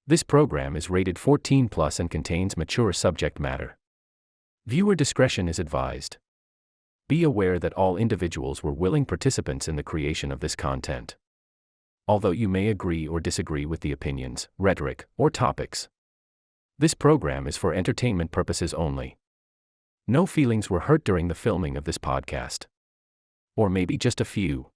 This program is rated 14 plus and contains mature subject matter. Viewer discretion is advised. Be aware that all individuals were willing participants in the creation of this content. Although you may agree or disagree with the opinions, rhetoric, or topics, this program is for entertainment purposes only. No feelings were hurt during the filming of this podcast. Or maybe just a few.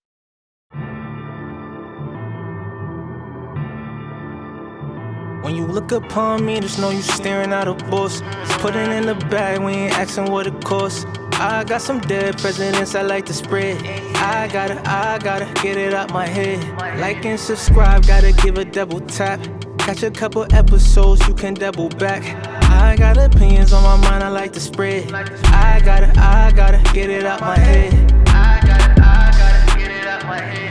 When you look upon me, just know you staring at a boss. Put it in the bag, we ain't asking what it costs. I got some dead presidents I like to spread. I gotta get it out my head. Like and subscribe, gotta give a double tap. Catch a couple episodes, you can double back. I got opinions on my mind, I like to spread. I gotta get it out my head. I gotta get it out my head.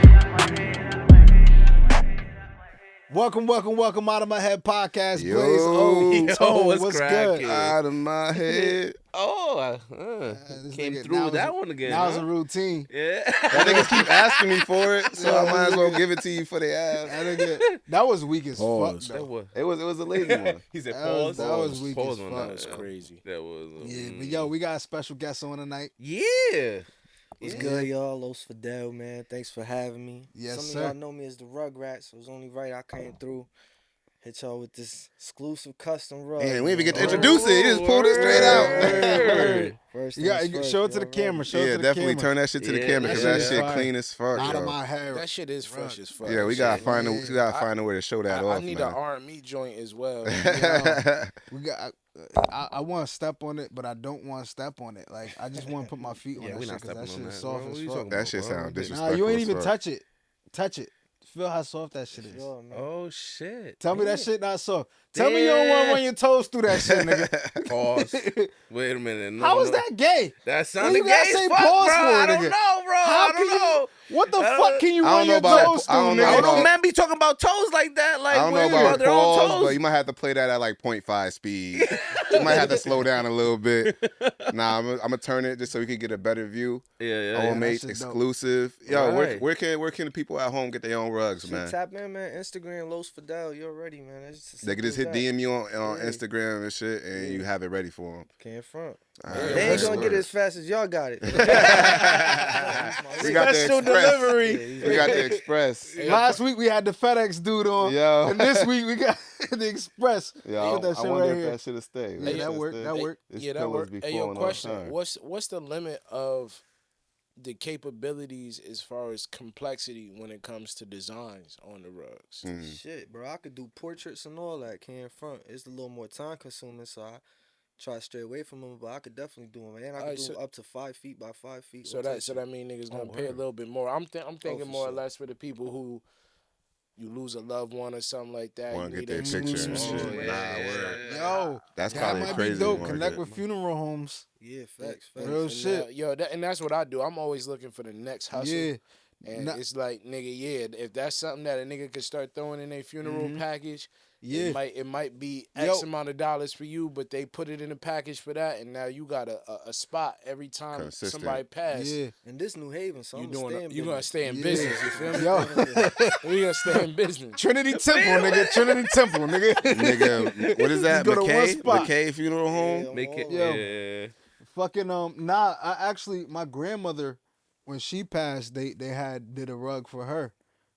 Welcome, Out of My Head podcast, Yo. Blaze. What's cracking? good? Out of my head. This Came nigga- through now with it's that a- one again. Now it's huh? a routine. Yeah. Y'all niggas keep asking me for it, so I might as well give it to you for the ass. That was weak as Pause. fuck, though. It was a lazy one. He said That was- pause. that was weak Pause as on fuck. that. That's crazy. That was. Yeah, but yo, we got a special guest on tonight. Yeah. What's Yeah. good, y'all? Los Fidel, man. Thanks for having me. Yes, Some sir. of y'all know me as the Rugrats, so it was only right I came through. Hit y'all with this exclusive custom rug. Man, we didn't even get to man. introduce it. You just pulled it straight out. Word. First You got things first, show it to the y'all camera. ready? Show it Yeah, to the definitely camera. turn that shit to the Yeah, camera because that that shit shit is fire. clean as fuck, Out of yo. my hair. That shit is fresh as fuck. Yeah, we That gotta shit- find a way to show that I off, need man. an R&B joint as well. We got. I want to step on it, but I don't want to step on it. Like I just want to put my feet on Yeah, that we shit not because that stepping shit on is that, soft bro. as What you fuck. talking That about, shit bro? sound Nah, disrespectful. you ain't even as fuck. touch it. Feel how soft that shit is. Sure, man. Oh shit. Tell me that Damn. shit not soft. Tell me you don't want to run your toes through that shit, nigga. Pause. Wait a minute. No, How is no. that gay? That sounded you gotta gay say as fuck, pause bro. for it, I don't nigga? know, bro. How I can don't know. What the I fuck don't- can you I run don't know your about toes that. I through, don't know I nigga? don't know about- men be talking about toes like that. Like, I don't know weird about their own pause, toes. but you might have to play that at like 0.5 speed. You might have to slow down a little bit. Nah, I'm gonna turn it just so we can get a better view. Yeah. that OMH shit dope. exclusive. Yo, Right. where can the people at home get their own rugs, Shit, man? tap in, man. Instagram, Los Fidel. You already, man. It's just They can just hit simple as DM you on Yeah. Instagram and shit, and Yeah. you have it ready for them. that. Can't front. All Yeah, right, They ain't that's gonna get it word. as fast as y'all got it. We got the Special express. delivery. We got the express. Last week we had the FedEx dude on, Yo. and this week we got the express. Yo, Put that I shit wonder right if here. that should have stayed. Yeah, that worked. That worked. This Yeah, that pillows worked. be Hey, yo, falling all the question. time. What's the limit of the capabilities as far as complexity when it comes to designs on the rugs? Mm. Shit, bro. I could do portraits and all that. Can't front. It's a little more time consuming, so I try to stray away from them. But I could definitely do them, man. I could Alright, do so- up to 5 feet by 5 feet. So all that types so of that mean niggas gonna pay a word. little bit more. I'm thinking for more or sure. less for the people who you lose a loved one or something like that. Wanna you get need their that picture and exclusive shit. shit. Nah, word. Yo, That's that probably might crazy. be dope. market. Connect with funeral homes. Yeah, facts. Real And, shit. and that's what I do. I'm always looking for the next hustle. Yeah. And Nah. it's like, nigga, yeah, if that's something that a nigga could start throwing in their funeral package, Yeah. it might be Yo. X amount of dollars for you, but they put it in the package for that, and now you got a spot every time Consistent. somebody passed. Yeah. And this New Haven, so You I'm gonna stay in you gonna business. stay in Yeah. business, you feel me? Yo. We gonna stay in business. Trinity Temple, nigga. Trinity Temple, nigga. Nigga, what is that? Just go to one McKay? spot. McKay Funeral Home? Yeah, Make it. all Yo. Yeah. Fucking I actually my grandmother when she passed did a rug for her.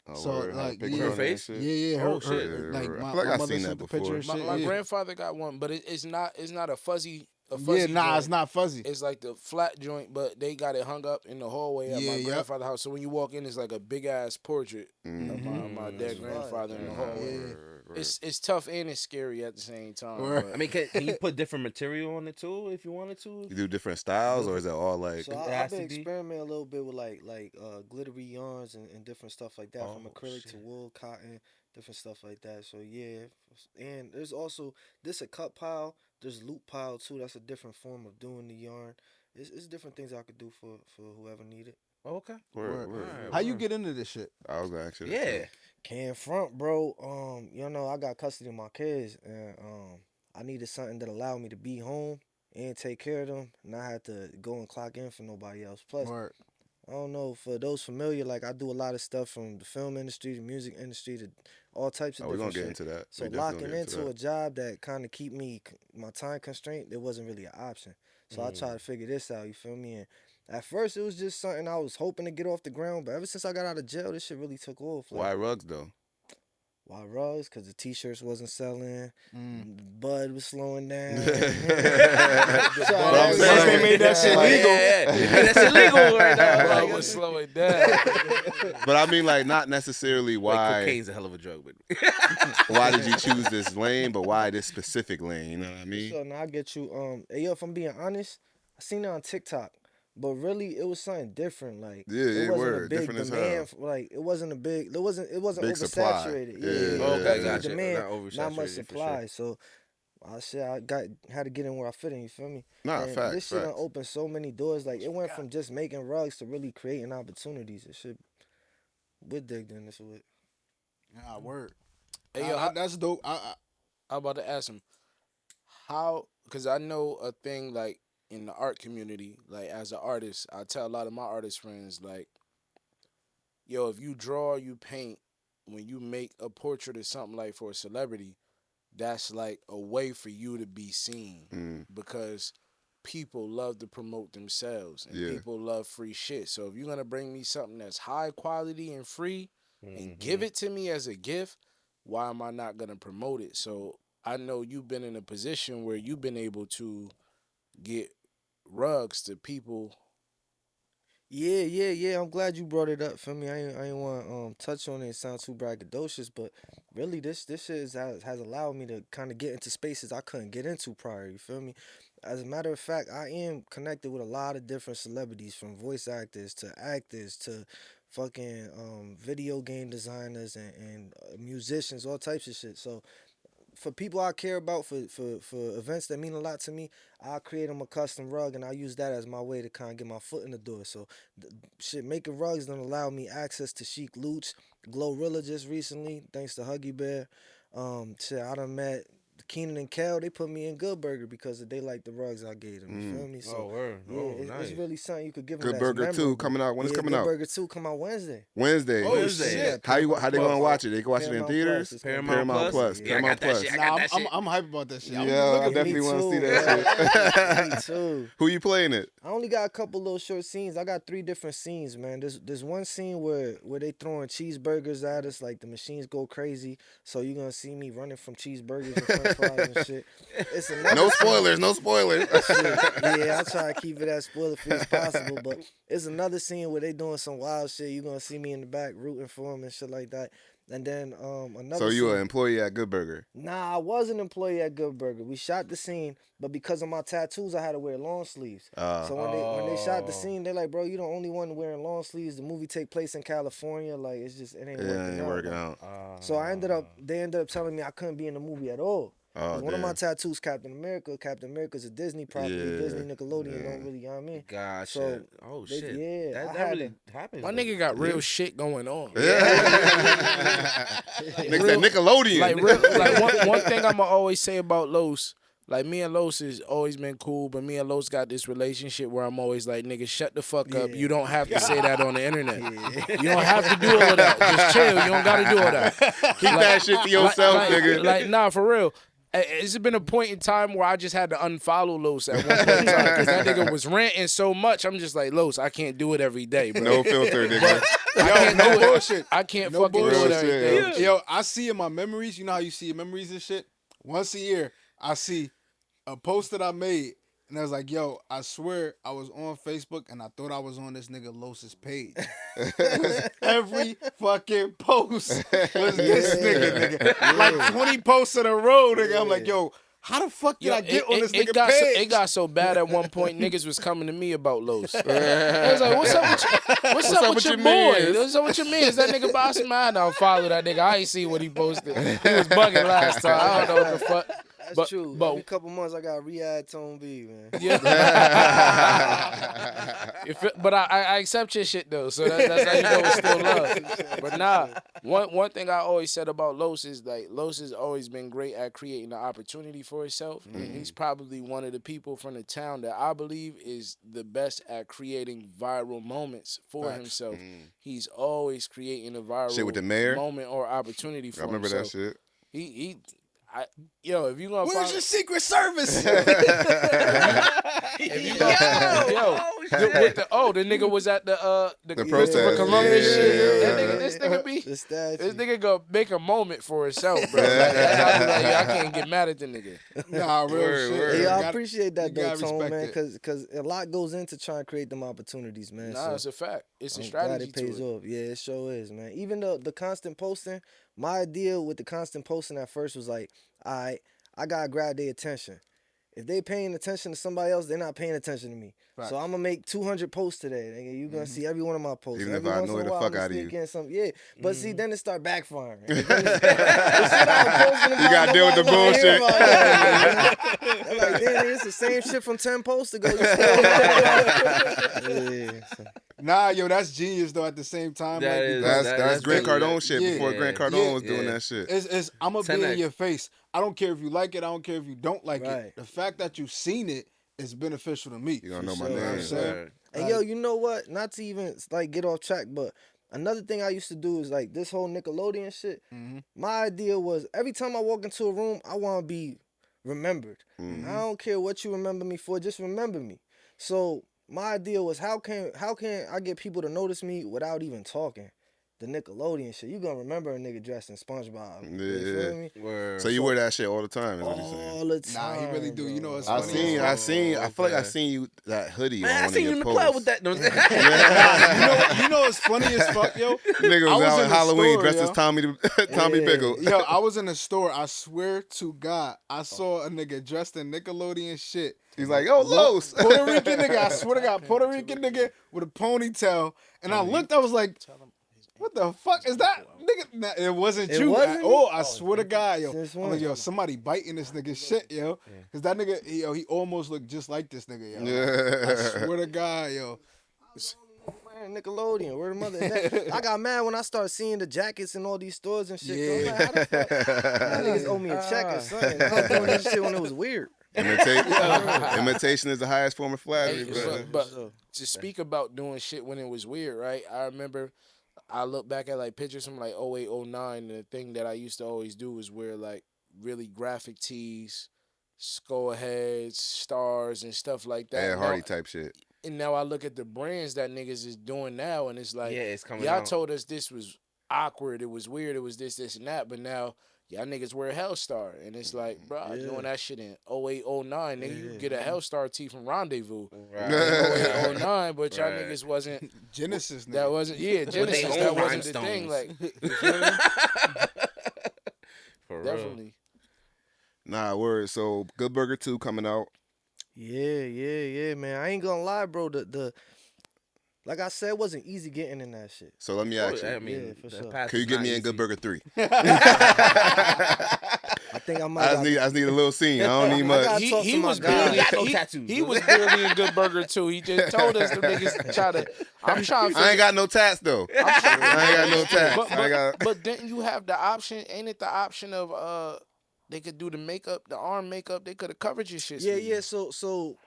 Oh, So, word. Had a like, picture yeah. on that face? shit? Yeah, her, Oh, shit. her like I my, feel like my I've mother seen sent that the picture and before. shit. My yeah. grandfather got one, but it's not a fuzzy Yeah, nah, joint. it's not fuzzy. It's like the flat joint, but they got it hung up in the hallway at Yeah, my yep. grandfather's house. So when you walk in, it's like a big ass portrait of my dead That's grandfather in the fire. hallway. Yeah. It's tough and it's scary at the same time. Word. but- I mean, can you put different material on it too if you wanted to? You do different styles, or is it all like? So It I've has been to be. experimenting a little bit with like glittery yarns and different stuff like that, from Oh, acrylic to shit. wool, cotton, different stuff like that. So yeah, and there's also this a cut pile. There's loop pile too. That's a different form of doing the yarn. It's different things I could do for whoever need it. Okay. Word, word. Alright. How you get into this shit? I was gonna ask you. that Yeah. too. Can't front, bro. You know, I got custody of my kids, and I needed something that allowed me to be home and take care of them, and I had to go and clock in for nobody else. Plus, Word. I don't know, for those familiar, like I do a lot of stuff from the film industry, the music industry, to all types of Oh, we're gonna different get shit. into that. So We definitely locking gonna get into a job that kind of keep me my time constraint, it wasn't really an option. So I tried to figure this out. You feel me? And at first, it was just something I was hoping to get off the ground, but ever since I got out of jail, this shit really took off. Like, Why rugs though? why rugs? Because the t-shirts wasn't selling. Bud was slowing down. But I'm Once saying, they made that shit legal. That's illegal right now. Bro, was slowing down. but I mean, like, not necessarily Like, why. cocaine's a hell of a drug, but Why did you choose this lane? But why this specific lane? You know what I mean? So now I get you. Hey, yo, if I'm being honest, I seen it on TikTok, but really it was something different. Like, Yeah, it wasn't word. a big Different as demand. hell. Like, it wasn't a big. It wasn't Big supply. oversaturated. Yeah, Yeah, yeah, okay, big gotcha. demand, Not not much oversaturated, for supply. sure. So I said I had to get in where I fit in. You feel me? Nah, And facts. this shit done Facts. opened so many doors. Like, it went from just making rugs to really creating opportunities. It should. With digged in this with. Nah, word. Hey, yo, That's dope. I'm about to ask him how, because I know a thing like in the art community, like as an artist, I tell a lot of my artist friends, like, yo, if you draw, you paint, when you make a portrait or something like for a celebrity, that's like a way for you to be seen because people love to promote themselves and Yeah. people love free shit. So if you're gonna bring me something that's high quality and free and give it to me as a gift, why am I not gonna promote it? So I know you've been in a position where you've been able to get rugs to people. Yeah. I'm glad you brought it up for me. I ain't want to touch on it and sound too braggadocious, but really this shit has allowed me to kind of get into spaces I couldn't get into prior. You feel me? As a matter of fact, I am connected with a lot of different celebrities, from voice actors to actors to fucking video game designers and musicians, all types of shit. So for people I care about, for events that mean a lot to me, I'll create them a custom rug, and I use that as my way to kind of get my foot in the door. So, shit, making rugs don't allow me access to Chic Looch, Glorilla just recently, thanks to Huggy Bear. Shit, I done met Keenan and Kel. They put me in Good Burger because they like the rugs I gave them. You feel me? So, word. yeah, Nice. it's really something you could give them. Good that's Burger 2 memorable. coming out. When it's coming Good out? Burger 2 come out Wednesday. Wednesday. Oh, Wednesday. shit. How they gonna watch it? They can watch it in Paramount theaters. Plus. It's Paramount Plus. Yeah, I Paramount got that Plus. shit. I Nah, got that shit. I'm hype about that shit. I'm Yeah, I looking for definitely Me want to see too, that Me too. Who you playing it? I only got a couple little short scenes. I got 3 different scenes, man. There's one scene where they throwing cheeseburgers at us, like the machines go crazy. So you're gonna see me running from cheeseburgers and French fries and shit. It's another No spoilers. No spoilers. shit. Yeah, I try to keep it as spoiler free as possible. But it's another scene where they doing some wild shit. You're gonna see me in the back rooting for them and shit like that. And then another. So you scene. an employee at Good Burger? Nah, I was an employee at Good Burger. We shot the scene, but because of my tattoos, I had to wear long sleeves. So when they shot the scene, they're like, "Bro, you the only one wearing long sleeves. The movie take place in California. Like, it ain't working out." Like, so they ended up telling me I couldn't be in the movie at all. Oh, One of my damn. tattoos, Captain America. Captain America's a Disney property. Yeah, Disney, Nickelodeon yeah. don't really, you know what I mean? Gotcha. So, Oh they- shit. yeah, I That had really happens. My though. nigga got real shit going on. Nigga said Nickelodeon. Like, like one thing I'ma always say about Los, like me and Los has always been cool, but me and Los got this relationship where I'm always like, nigga, shut the fuck up. Yeah. You don't have to say that on the internet. You don't have to do all of that. Just chill. You don't gotta do all that. Keep that shit to yourself, nigga. Like, nah, for real. It's been a point in time where I just had to unfollow Los at one point in time because that nigga was ranting so much. I'm just like, Los, I can't do it every day, bro. No filter, nigga. I can't no do it. bullshit. I can't No fucking do it bullshit. every day. Yo, I see in my memories, you know how you see your memories and shit? Once a year, I see a post that I made, and I was like, yo, I swear I was on Facebook, and I thought I was on this nigga Los's page. 'Cause every fucking post was this nigga. Like 20 posts in a row, nigga. I'm like, yo, how the fuck did I get on this nigga got page? it got so bad at one point, niggas was coming to me about Los. I was like, what's up with your boy? mans? What's up with your man? Is that nigga boss man? I don't follow that nigga. I ain't see what he posted. He was bugging last time. I don't know what the fuck. That's true. But Every couple months, I got re-add Tone B, man. yeah. But I accept your shit though, so that's how you know it's still love. But nah, one thing I always said about Los is like Los has always been great at creating an opportunity for himself, and he's probably one of the people from the town that I believe is the best at creating viral moments for himself. He's always creating a viral Shit with the mayor? moment or opportunity for I remember himself. that shit. Yo, if you gonna Where's find, your Secret Service? if you gonna, the nigga was at the protest. Christopher Columbus shit. Yeah. This nigga be The statue. this nigga gonna make a moment for himself, bro. Like, that's how I be like, I can't get mad at the nigga. Nah, real Word, shit. word. You Yeah, I gotta- appreciate you that though, gotta Tone, respect man, it. because a lot goes into trying to create them opportunities, man. Nah, so it's a fact. It's a I'm strategy glad it pays to it. off. Yeah, it sure is, man. Even the constant posting, my idea with the constant posting at first was like, I gotta grab their attention. If they paying attention to somebody else, they're not paying attention to me. Facts. So I'm gonna make 200 posts today. Nigga, you gonna see every one of my posts. Even if every I once in annoy a the while, fuck I'ma out of sneak you. in some, yeah. But see, then it start backfiring. The shit I'm posting You gotta deal with the nobody wanna hear bullshit. about that, man. I'm like, damn, nigga, it's the same shit from 10 posts ago. You still yeah, so. Nah, yo, that's genius though. At the same time, That like, is- because That's Grant really Cardone that- shit yeah, before yeah, Grant Cardone yeah, was doing yeah. that shit. it's I'm gonna be 10X. in your face. I don't care if you like it. I don't care if you don't like Right. it. The fact that you've seen it is beneficial to me. You don't know my sure, name. for sure. Word. And yo, you know what? Not to even like get off track, but another thing I used to do is like this whole Nickelodeon shit. My idea was every time I walk into a room, I want to be remembered. I don't care what you remember me for, just remember me. So my idea was how can I get people to notice me without even talking? The Nickelodeon shit. You gonna remember a nigga dressed in SpongeBob. You Yeah. feel me? Word. So you wear that shit all the time, is what you're saying. All the time. Nah, he really do. bro. You know, it's I funny. seen, as I fuck. seen. I feel like I Okay. seen you that hoodie Man, on I one of seen you your in the posts. club with that. No, I'm saying- You know what's funny as fuck, yo? Nigga I was was out in on the Halloween store, dressed yo. as Tommy Yeah. Pickle. Yo, I was in the store. I swear to God, I saw a nigga dressed in Nickelodeon shit. He's like, yo, Los. Puerto Rican nigga, I swear to God, Puerto Rican nigga with a ponytail. And I looked, I was like, what the fuck is that? Nigga, nah, it wasn't It you wasn't at me? all. I swear to God, yo. Since I'm when? like, yo, somebody biting this nigga shit, yo. Cause that nigga, he almost looked just like this nigga, yo. I Yeah. swear to God, yo. Man, Nickelodeon, where the mother? And I got mad when I started seeing the jackets in all these stores and shit. Yeah. I'm like, how the fuck? Y'all niggas owe me a check or something. I was doing this shit when it was weird. Imitation is the highest form of flattery, brother. But to speak about doing shit when it was weird, right? I remember I look back at like pictures from like 08, 09, and the thing that I used to always do was wear like really graphic tees, skull heads, stars, and stuff like that. Ed Now- Hardy type shit. And now I look at the brands that niggas is doing now, and it's like, Yeah, it's coming y'all out. told us this was awkward, it was weird, it was this, and that, but now y'all niggas wear Hellstar, and it's like, bro, I was doing that shit in 08, 09, nigga, you could get a Hellstar tee from Rendezvous. Right. 08, 09, but y'all Right. niggas wasn't, Genesis, nigga. that wasn't, yeah, they Genesis, own that wasn't the thing, rhinestones. like, you feel me? For real. Definitely. Nah, word. So Good Burger 2 coming out. Yeah, man. I ain't gonna lie, bro. The like I said, it wasn't easy getting in that shit. So let me ask I you. mean, Yeah, for that sure. path Can you is get not me in easy. Good Burger 3? I think I might. I just need a little scene. I don't need I much. got- He, talk he to my was guy. barely, He got no he, tattoos. he was barely in Good Burger too. He just told us the niggas try to. I'm trying to. I ain't got no tats though. I ain't got no tats. But, I ain't got. but didn't you have the option? Ain't it the option of they could do the makeup, the arm makeup? They could have covered your shit. Yeah. So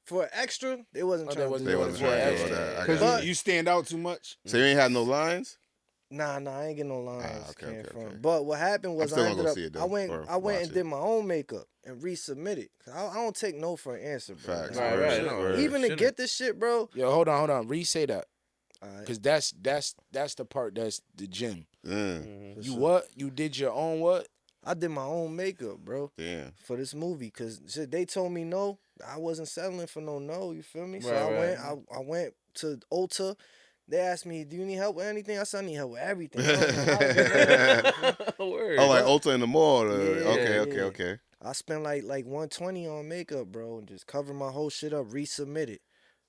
for extra, they wasn't Oh, they trying wasn't to do They doing it. wasn't it trying for to do all extra. that. I Cause got you stand out too much. So you ain't had no lines? Nah, I ain't getting no lines. okay, came okay. from. But what happened was still I gonna ended go up. see it, though, I went or and watch it. did my own makeup and resubmitted. I don't take no for an answer, bro. Facts. Right, Word, right, no, word. Even to Shouldn't. get this shit, bro. Yo, hold on. Re-say that, Alright. cause that's the part that's the gym. Mm, You what? You did your own what? I did my own makeup, bro, damn. for this movie, cause shit, they told me no. I wasn't settling for no. You feel me? So Right, I right. went. I went to Outta. They asked me, "Do you need help with anything?" I said, "I need help with everything." Word. Oh, like Ulta in the mall. Yeah, Okay. I spent like 120 on makeup, bro, and just covered my whole shit up, resubmitted.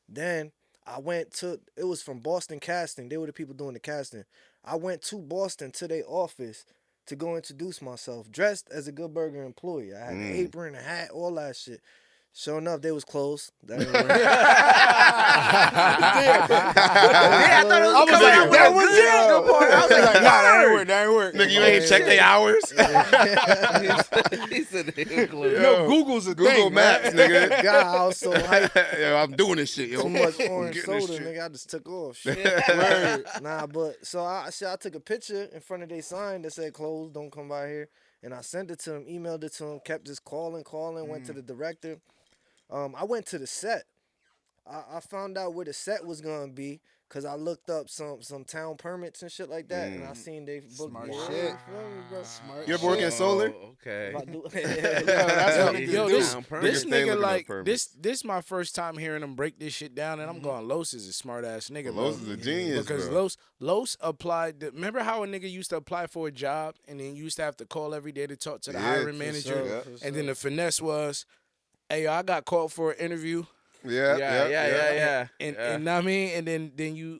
Then I went to, it was from Boston Casting. They were the people doing the casting. I went to Boston to their office to go introduce myself, dressed as a Good Burger employee. I had an apron, a hat, all that shit. Sure enough, they was closed. That didn't work. Yeah, I thought it was coming out with a good part. I was like, Nah, that ain't work. That ain't work. Nigga, you ain't checked their hours? he said they closed. Yo, Google's a Google thing, Maps, man. nigga. God, I was so hyped. Yo, I'm doing this shit, yo. Too much I'm orange getting this soda, shit. nigga. I just took off. Shit. Word. Nah, but so I took a picture in front of their sign that said closed, don't come by here. And I sent it to him, emailed it to him, kept just calling, went to the director. I went to the set. I found out where the set was gonna be because I looked up some town permits and shit like that, and I seen they booked Smart yeah, shit. you feel me, bro? Smart You ever work in solar? Okay. If I do- That's what niggas Yo, do. this Niggas stay nigga looking up like permits. this my first time hearing him break this shit down, and I'm going, Los is a smart ass nigga, bro. Los is a genius, Because bro. Los applied. Remember how a nigga used to apply for a job and then used to have to call every day to talk to the Yeah, hiring for manager, sure, for and then the finesse was, hey, yo, I got called for an interview, Yeah. and know what I mean, and then you,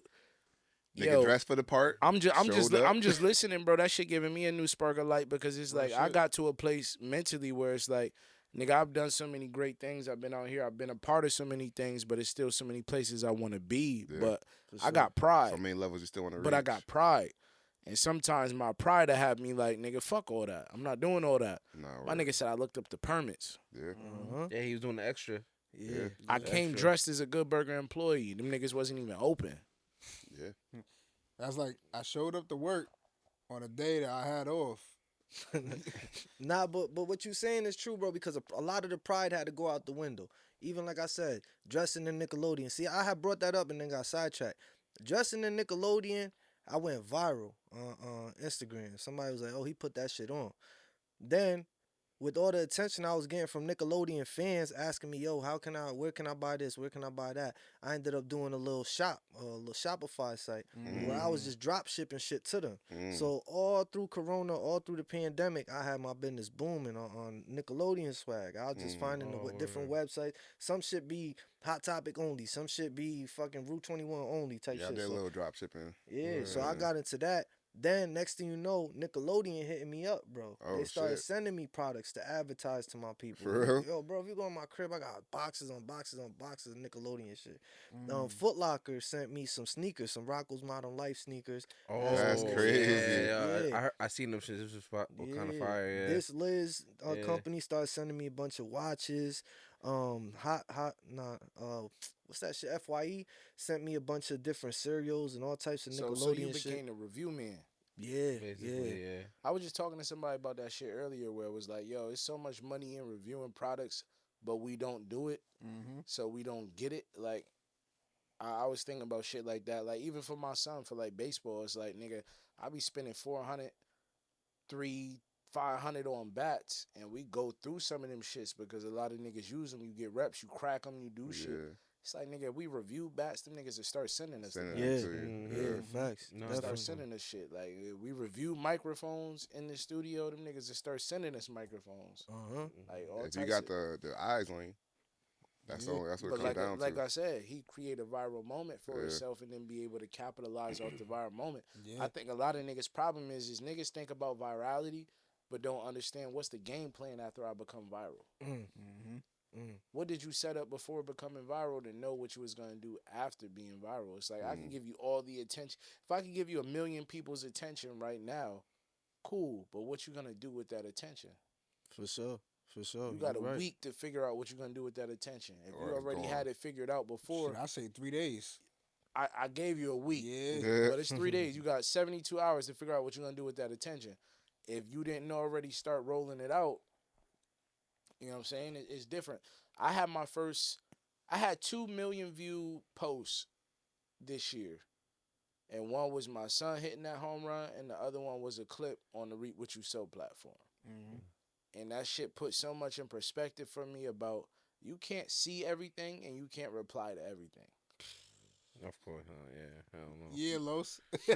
Nigga dressed for the part. I'm showed up. just listening, bro. That shit giving me a new spark of light because it's like I got to a place mentally where it's like, nigga, I've done so many great things. I've been out here. I've been a part of so many things, but it's still so many places I want to be. Yeah. But I got pride. So many levels you still want to reach. But I got pride. And sometimes my pride will have me like, nigga, fuck all that. I'm not doing all that. Nah, My right. nigga said I looked up the permits. Yeah. Yeah, he was doing the extra. Yeah. I came dressed as a Good Burger employee. Them niggas wasn't even open. Yeah. That's like I showed up to work on a day that I had off. Nah, but what you saying is true, bro, because a lot of the pride had to go out the window. Even like I said, dressing in Nickelodeon. See, I had brought that up and then got sidetracked. Dressing in Nickelodeon, I went viral on Instagram. Somebody was like, oh, he put that shit on. Then, with all the attention I was getting from Nickelodeon fans asking me, yo, where can I buy this? Where can I buy that? I ended up doing a little Shopify site where I was just drop shipping shit to them. So all through Corona, all through the pandemic, I had my business booming on Nickelodeon swag. I was just finding the different websites. Some shit be Hot Topic only. Some shit be fucking Route 21 only type Yeah, I shit. did a So, little drop shipping. yeah, so I got into that. Then next thing you know, Nickelodeon hitting me up, bro. Oh, they started shit. sending me products to advertise to my people. For real? Yo, bro, if you go in my crib, I got boxes on boxes on boxes of Nickelodeon shit. Foot Locker sent me some sneakers, some Rocco's Modern Life sneakers. That's crazy. Yeah. I seen them shit. This was kind of fire. Yeah. This Liz Yeah. company started sending me a bunch of watches. What's that shit? FYE sent me a bunch of different cereals and all types of So Nickelodeon you shit. became the review man. Yeah, Basically, yeah. I was just talking to somebody about that shit earlier where it was like, yo, it's so much money in reviewing products, but we don't do it. So we don't get it. Like, I was thinking about shit like that. Like, even for my son, for like baseball, it's like, nigga, I be spending $400, $300, $500 on bats, and we go through some of them shits because a lot of niggas use them. You get reps, you crack them, you do shit. Yeah. It's like, nigga, we review bats, them niggas will start sending us. Sending them. it Yeah, to you. yeah, facts. No, Start Definitely. sending us shit. Like, we review microphones in the studio, them niggas will start sending us microphones. Like, all If you types got of, the eyes on you, that's all. That's what but it comes down like to. I said, he create a viral moment for Yeah. himself and then be able to capitalize off the viral moment. Yeah. I think a lot of niggas' problem is niggas think about virality, but don't understand what's the game plan after I become viral. What did you set up before becoming viral to know what you was gonna do after being viral? It's like I can give you all the attention. If I could give you 1 million people's attention right now, cool. But what you gonna do with that attention? For sure. You got a You're right. week to figure out what you're gonna do with that attention. If Or you it's already gone. had it figured out before, Shit, I say 3 days. I gave you a week. Yeah. But it's 3 days. You got 72 hours to figure out what you're gonna do with that attention. If you didn't already start rolling it out, you know what I'm saying? It's different. I had 2 million view posts this year. And one was my son hitting that home run, and the other one was a clip on the Reap What You Sow platform. And that shit put so much in perspective for me about you can't see everything and you can't reply to everything. Of course, huh? Yeah. Hell no. Yeah, Los. Yeah,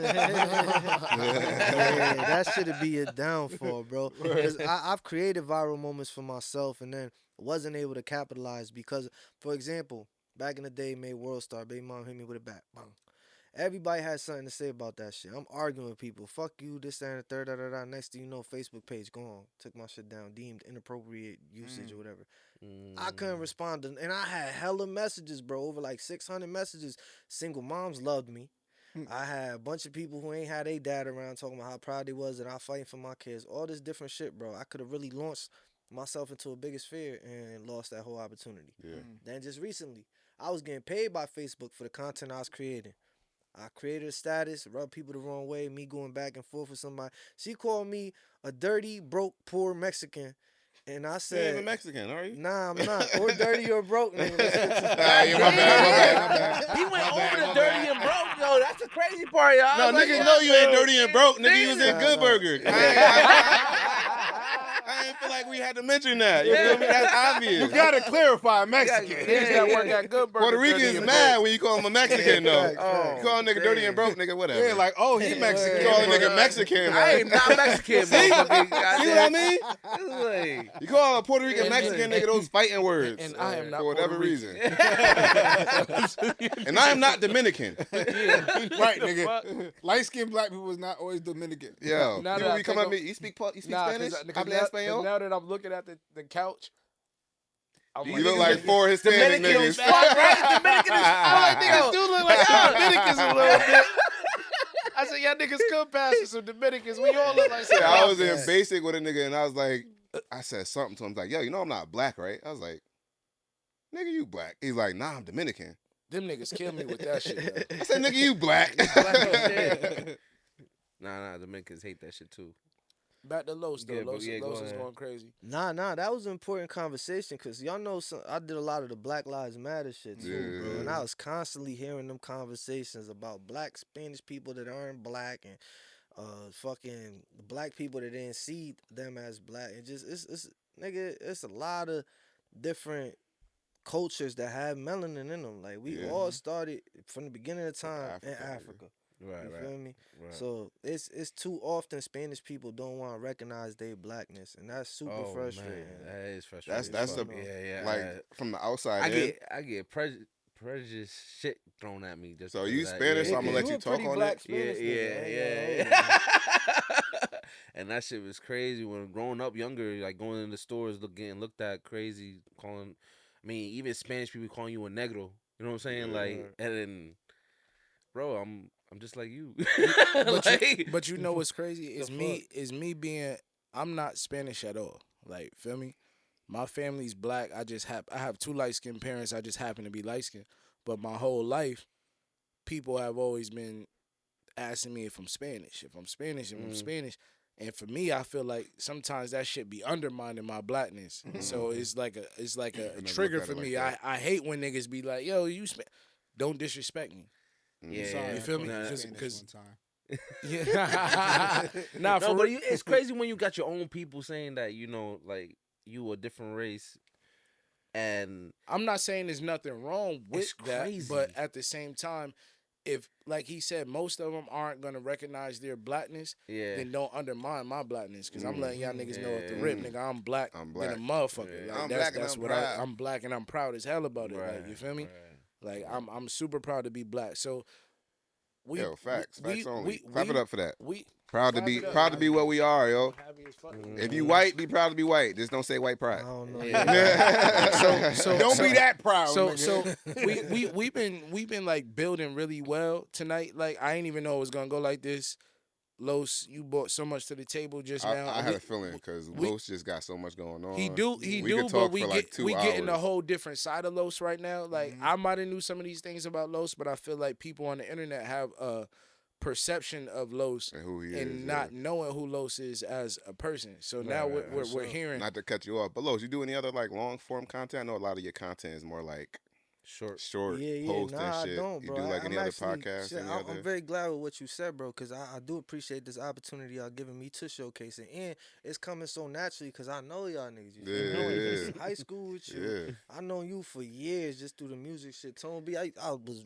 that should be a downfall, bro. Because I've created viral moments for myself and then wasn't able to capitalize because, for example, back in the day, made World Star, baby mom hit me with a bat, bang. Everybody has something to say about that shit. I'm arguing with people. Fuck you, this, that, and the third, da, da, da. Next thing you know, Facebook page gone. Took my shit down, deemed inappropriate usage or whatever. I couldn't respond to, and I had hella messages, bro. Over like 600 messages. Single moms loved me. I had a bunch of people who ain't had their dad around talking about how proud they was that I fighting for my kids. All this different shit, bro. I could have really launched myself into a bigger sphere and lost that whole opportunity. Yeah. Then just recently, I was getting paid by Facebook for the content I was creating. I created a status, rubbed people the wrong way, me going back and forth with somebody. She called me a dirty, broke, poor Mexican. And I You ain't said, even Mexican, are you? nah, I'm not. Or dirty or broke. Nigga. Yeah, my bad. He went over the dirty and broke, yo. That's the crazy part, y'all. No, niggas know you ain't dirty and broke. Nigga, you was in Good Burger. I ain't feel like we had to mention that. You feel me? That's obvious. You gotta clarify Mexican. Niggas that work at Good Burger. Puerto Rican is mad when you call him a Mexican, though. Facts. You call a nigga dirty and broke, nigga, whatever. Yeah, like, oh, he Mexican. You call a nigga Mexican, I man. ain't not Mexican, See? motherfucker. See what I mean? mean? You call a Puerto Rican Mexican nigga those fighting words. And I am not for whatever Puerto Rican. reason. And I am not Dominican. Right, nigga. Light-skinned black people is not always Dominican. Yo, Now that people I be coming at think me. You speak Nah, Spanish? cause Habla español? now that I'm looking at the couch, I'm You look like four Hispanic niggas. Fuck, right? Dominican is fuck, niggas do look like some Dominicans a little bit. I said, y'all niggas come past us some Dominicans. We all look like some. I was in basic with a nigga and I was like, I said something to him. Like, yo, you know I'm not black, right? I was like, nigga, you black. He's like, nah, I'm Dominican. Them niggas kill me with that shit. I said, nigga, you black. Nah, Dominicans hate that shit too. Back to Los though. Yeah, but Los, yeah, go Los is ahead. going crazy. Nah, that was an important conversation because y'all know I did a lot of the Black Lives Matter shit too, bro. And I was constantly hearing them conversations about black Spanish people that aren't black and fucking black people that didn't see them as black. It just it's a lot of different cultures that have melanin in them. Like we all started from the beginning of time in Africa. Right, You right. feel me? Right. So it's too often Spanish people don't want to recognize their blackness, and that's super frustrating. Man, that is frustrating. That's Fuck. the yeah. like from the outside I in. get prejudice shit thrown at me. Just So because you of that. Spanish, Yeah, so I'm gonna let You you a talk pretty on black it. Spanish nigga, Yeah. And that shit was crazy when growing up younger, like going in the stores, getting looked at crazy, calling. I mean, even Spanish people calling you a negro. You know what I'm saying? Like, and then, bro, I'm just like you. But you know what's crazy? It's me being. I'm not Spanish at all. Like, feel me? My family's black. I have two light skinned parents. I just happen to be light skinned. But my whole life, people have always been asking me if I'm Spanish. If I'm Spanish. And for me, I feel like sometimes that shit be undermining my blackness. So it's like a trigger for me. I hate when niggas be like, yo, don't disrespect me. Sorry, You feel me? Because Yeah. Nah, No, for but real. it's crazy when you got your own people saying that, you know, like you a different race. And I'm not saying there's nothing wrong with It's that, crazy. but at the same time, if, like he said, most of them aren't gonna recognize their blackness, then don't undermine my blackness, because I'm letting y'all niggas know at the rip, nigga, I'm black, I'm black. than a motherfucker. Yeah. Like, I'm that's, black and that's I'm what proud. I'm black and I'm proud as hell about it. Like, you feel me? Like I'm super proud to be black. So we Yo, facts we, only. we, Clap we, it up for that. We Proud to be what we are, yo. happy as fuck. If you white, be proud to be white. Just don't say white I pride. don't know. don't be that proud. So nigga. we've been like building really well tonight. Like I ain't even know it was gonna go like this. Los, you brought so much to the table just now. I had a feeling because Los just got so much going on. He do, We but could talk we for get like 2 we getting a hours. whole different side of Los right now. Like I might have knew some of these things about Los, but I feel like people on the internet have a perception of Los And who he and is, not knowing who Los is as a person. So now we're hearing. Not to cut you off, but Los, you do any other like long form content? I know a lot of your content is more like short posts Nah, and I shit. don't, You bro. do like I'm any other actually- podcasts? shit, Any I'm other? very glad with what you said, bro, because I do appreciate this opportunity y'all giving me to showcase it, and it's coming so naturally because I know y'all niggas. You feel me? I went to Yeah. high school with you. Yeah. I know you for years just through the music shit. Tone B, I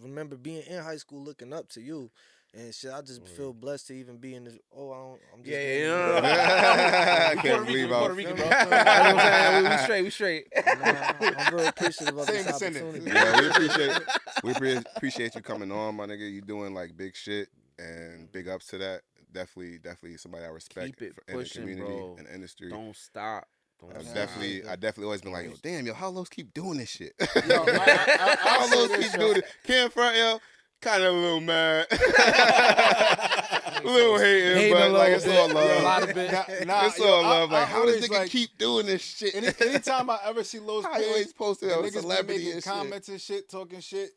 remember being in high school looking up to you. and shit. I just feel blessed to even be in this. I'm just Yeah. I can't believe Puerto Rican, bro. You know Feel me? what I'm saying? We straight. I'm very appreciative of Same this descendants. opportunity. Yeah, we appreciate you coming on, my nigga. You doing like big shit, and big ups to that. Definitely somebody I respect Keep it in the pushing, community bro. and the industry. Don't stop. Don't I stop. definitely always been like, yo, damn, yo, how Los keep doing this shit? Yo, How I'll say Los this, keep yo. doing it? Can't front, yo. Kind of a little mad, a little hating, Hating but a like little it's all bit. love. A lot of bit. It's all love. Like, how does always, nigga keep doing this shit? Anytime I ever see Los How you always page, posted the a niggas be celebrity making and shit? comments and shit, talking shit,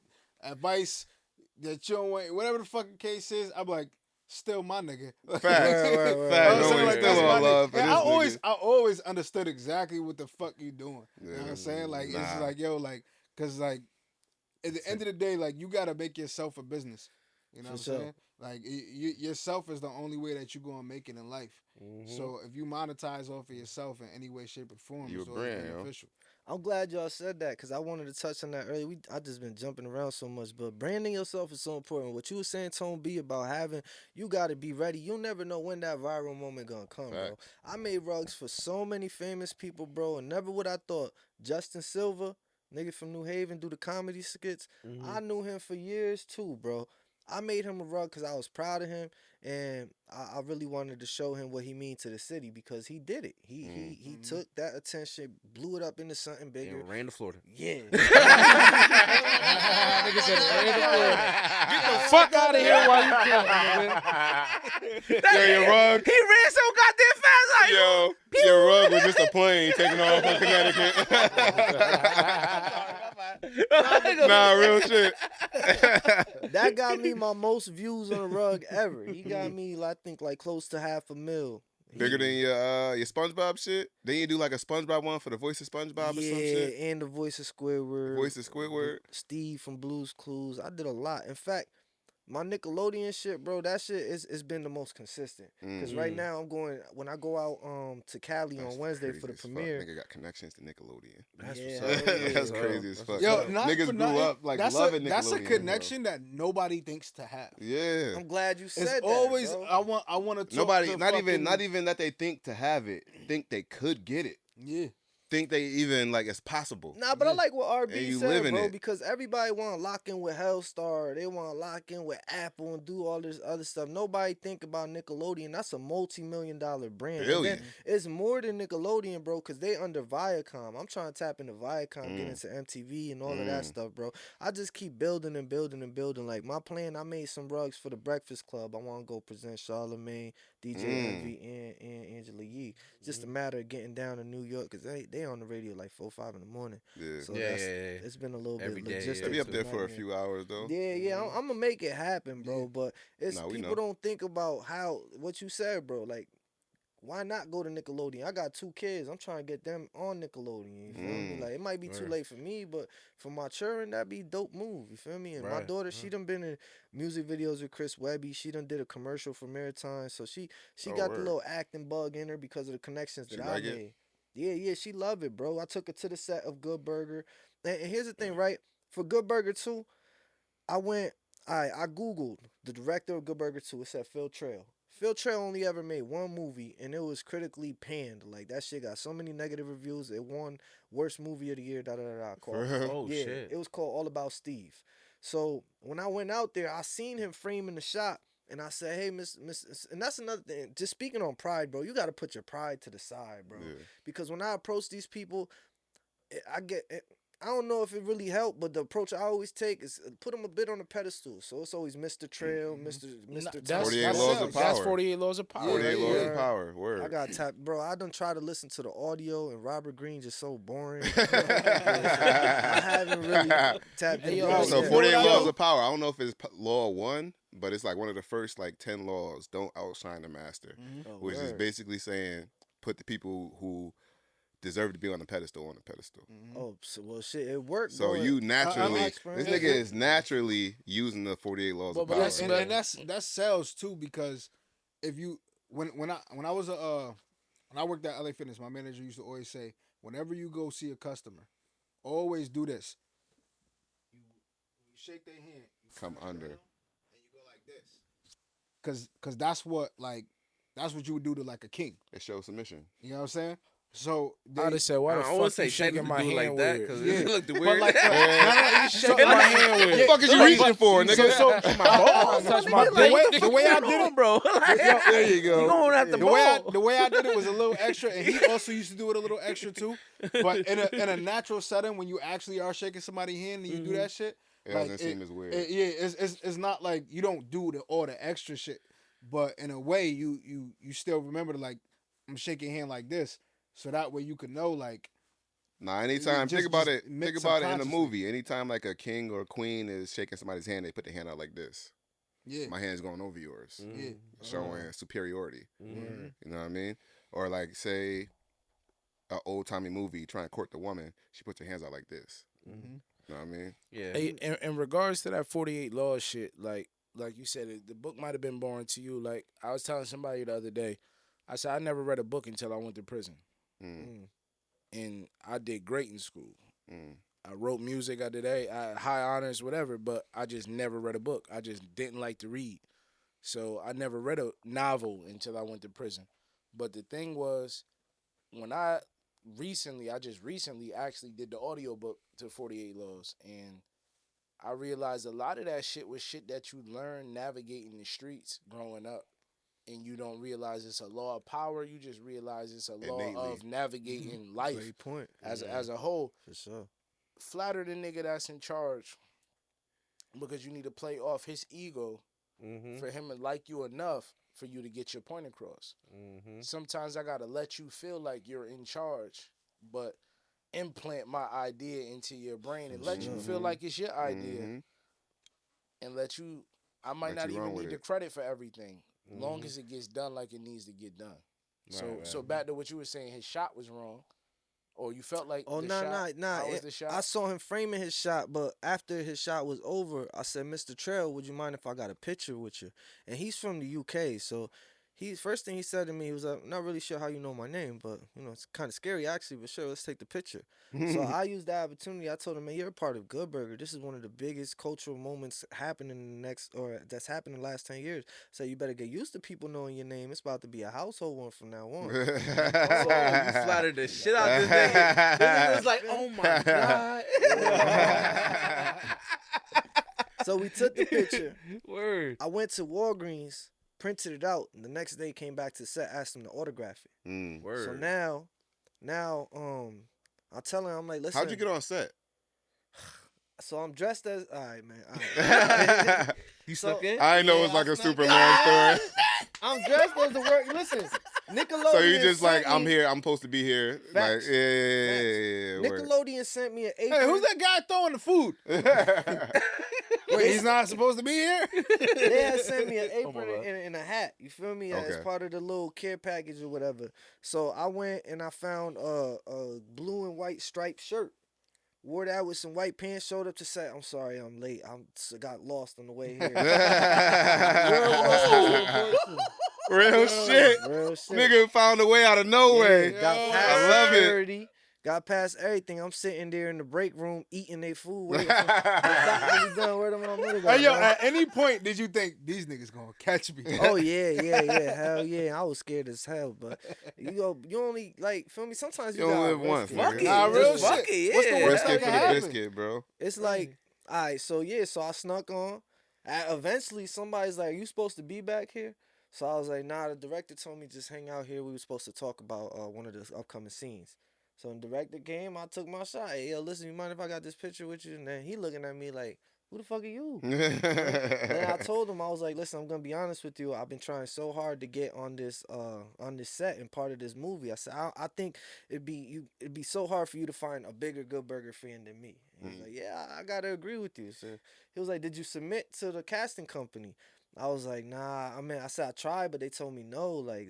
advice that you don't want, whatever the fucking case is, I'm like, still my nigga. Facts. Right. Facts. I'm No, saying, it's like, still that's all my love nigga. for And this nigga. I always understood exactly what the fuck you doing. You know what Yeah, I'm saying? Like, it's just nah. like, yo, like, cause like, at the end of the day, like, you gotta make yourself a business. You know For what I'm sure. saying? Like, yourself is the only way that you're gonna make it in life. So if you monetize off of yourself in any way, shape, or form, You it's a always brand, yo. beneficial. I'm glad y'all said that because I wanted to touch on that earlier. I just been jumping around so much, but branding yourself is so important. What you were saying, Tone B, about you got to be ready. You'll never know when that viral moment gonna come, bro. Facts. I made rugs for so many famous people, bro, and never would I thought Justin Silver, nigga from New Haven, do the comedy skits. I knew him for years too, bro. I made him a rug because I was proud of him, and I really wanted to show him what he mean to the city because he did it. He took that attention, blew it up into something bigger. And ran to Florida. Yeah. Nigga said, get the fuck out of here while you can, nigga. Yo, your rug. He ran so goddamn fast. Like, Yo, your rug was just a plane taking off from Connecticut. Nah, real shit. That got me my most views on a rug ever. He got me, I think, like close to 500,000. Bigger than your SpongeBob shit? Then you do like a SpongeBob one for the voice of SpongeBob or some shit? And the voice of Squidward. Voice of Squidward. Steve from Blue's Clues. I did a lot. In fact, my Nickelodeon shit, bro, that shit it's been the most consistent. Because right now when I go out to Cali That's on Wednesday for the crazy as fuck. premiere. Nigga got connections to Nickelodeon. That's Yeah, what's up. That's crazy as fuck. Yo, not niggas for grew nothing, up like that's loving Nickelodeon. That's a connection that nobody thinks to have. Bro. Yeah. I'm glad you said It's that. always bro. I want to talk Nobody, to not fucking, even that they think to have it, think they could get it. Yeah. Think they even like it's possible. Nah, but I like what And RB you said, living bro, it. because everybody want to lock in with Hellstar. They want to lock in with Apple and do all this other stuff. Nobody think about Nickelodeon. That's a multi-million-dollar brand. And Billion. then it's more than Nickelodeon, bro, because they under Viacom. I'm trying to tap into Viacom, get into MTV and all of that stuff, bro. I just keep building and building and building. Like, my plan, I made some rugs for the Breakfast Club. I want to go present Charlamagne, DJ Envy, and Angela Yee. Just a matter of getting down to New York, because they on the radio like 4 or 5 in the morning. Yeah. So Yeah, that's, yeah. it's been a little Every bit day, logistics. yeah. Be up there with for a that, few hours though. Yeah, I'm gonna make it happen, bro. But it's Nah, we people know. don't think about what you said, bro. Like, why not go to Nickelodeon? I got 2 kids. I'm trying to get them on Nickelodeon. You feel me? Like, it might be too late for me, but for my children, that'd be a dope move. You feel me? And my Right, daughter, she done been in music videos with Chris Webby. She done did a commercial for Maritime, so she got the word. little acting bug in her because of the connections that She I like it? made. Yeah, she love it, bro. I took her to the set of Good Burger. And here's the thing, right? For Good Burger 2, I Googled the director of Good Burger 2. It said Phil Trail. Phil Trail only ever made one movie, and it was critically panned. Like, that shit got so many negative reviews. It won worst movie of the year, called. Oh, Yeah, shit. it was called All About Steve. So when I went out there, I seen him framing the shot, and I said, hey, Miss, and that's another thing. Just speaking on pride, bro, you got to put your pride to the side, bro. Yeah. Because when I approach these people, I don't know if it really helped, but the approach I always take is put them a bit on a pedestal. So it's always Mr. Trail, Mr. That's 48 that's laws of it. That's power. 48 laws of power. 48 laws yeah. of power. Word. I got tapped, bro. I done tried to listen to the audio, and Robert Green just so boring. I haven't really tapped Hey, into yo, it So yet. 48 I laws know? of power. I don't know if it's law 1, but it's like one of the first like 10 laws. Don't outshine the master, Oh, which is word. basically saying put the people who deserve to be on the pedestal on the pedestal. Oh, so, well, shit, it worked. So bro. you naturally, my this experience. nigga is naturally using the 48 laws of But power. that's- And that sells too, because if you when I was when I worked at LA Fitness, my manager used to always say, whenever you go see a customer, always do this. You shake their hand, you Come turn under. around, and you go like this. cause that's what you would do to like a king. It shows submission. You know what I'm saying? So I just said, why the I wouldn't fuck you say shaking technically my do it hand like that weird? because Yeah. it looked But weird. like, You shaking my hand weird. What the fuck is you reaching for, nigga? So My balls, touch my dick. the way I did it, bro. There you go. You going at the ball. the way I did it was a little extra, and he also used to do it a little extra too. But in a natural setting, when you actually are shaking somebody's hand and you do that shit, It doesn't seem as weird. It's not like you don't do all the extra shit, but in a way you still remember to like I'm shaking hand like this, so that way you can know like. Nah, anytime, Just- think about just it. mix Think about it in a subconsciously. movie. Anytime like a king or a queen is shaking somebody's hand, they put their hand out like this. Yeah, My hand's going over yours, yeah, showing superiority. Mhm. You know what I mean? Or like say, an old timey movie trying to court the woman, she puts her hands out like this. Mhm. You know what I mean? Yeah. Hey, in regards to that 48 Laws shit, like you said, the book might have been boring to you. Like I was telling somebody the other day, I said I never read a book until I went to prison, and I did great in school. Mm. I wrote music. I did I had high honors, whatever. But I just never read a book. I just didn't like to read, so I never read a novel until I went to prison. But the thing was, when I just recently actually did the audiobook to 48 Laws, and I realized a lot of that shit was shit that you learn navigating the streets growing up, and you don't realize it's a law of power. You just realize it's a law Innately. of navigating life Great point. as a whole. For sure. Flatter the nigga that's in charge, because you need to play off his ego Mhm. for him to like you enough for you to get your point across. Mhm. Sometimes I gotta let you feel like you're in charge, but implant my idea into your brain and let you feel like it's your idea, Mhm. and let you. I might Let not you run even with need the it. credit for everything, long as it gets done like it needs to get done. So back to what you were saying, his shot was wrong, or you felt like Oh, the nah. How was the shot? I saw him framing his shot, but after his shot was over, I said, Mr. Trail, would you mind if I got a picture with you? And he's from the UK, so first thing he said to me, he was like, not really sure how you know my name, but it's kind of scary actually, but sure, let's take the picture. So I used that opportunity. I told him, man, you're a part of Good Burger. This is one of the biggest cultural moments happening that's happened in the last 10 years. So you better get used to people knowing your name. It's about to be a household one from now on. Oh, you flattered the shit out this nigga. This nigga was like, oh my God. So we took the picture. Word. I went to Walgreens, printed it out, and the next day came back to the set, asked him to autograph it. Word. So now, I tell him, I'm like, listen. How'd you get on set? So I'm dressed as, all right, man. All right. You stuck in? I didn't know it was like a super long story. I'm dressed as the work. Listen, Nickelodeon. So you just like, sent I'm me- here. I'm supposed to be here. Facts. Like, yeah. word. Nickelodeon sent me an apron. Hey, who's that guy throwing the food? Wait, he's not supposed to be here? They had sent me an apron and a hat. You feel me? As Okay. part of the little care package or whatever. So I went and I found a blue and white striped shirt. Wore that with some white pants. Showed up to set. I'm sorry, I'm late. Got lost on the way here. Real shit. Real shit. Nigga found a way out of nowhere. Yeah, got past I love it. security. Got past everything. I'm sitting there in the break room eating their food. Waiting for we done. Where my money go, Hey, yo, man? at any point did you think these niggas gonna catch me? Oh yeah, hell yeah. I was scared as hell, but you only like feel me. Sometimes you You gotta only live risk once, it. nigga. Fuck it. Nah, real Just fuck shit. it. What's the Yeah. worst Risk that it can for the happen? biscuit, bro. It's like, all right, so yeah, so I snuck on. Eventually, somebody's like, "You supposed to be back here?" So I was like, "Nah." The director told me just hang out here. We were supposed to talk about one of the upcoming scenes. So when the director came, I took my shot. Hey, yo, listen, you mind if I got this picture with you? And then he looking at me like, "Who the fuck are you?" Then I told him, I was like, listen, I'm gonna be honest with you. I've been trying so hard to get on this set and part of this movie. I said, I think it'd be so hard for you to find a bigger Good Burger fan than me. And he was like, yeah, I gotta agree with you. So he was like, did you submit to the casting company? I was like, nah. I said I tried, but they told me no. Like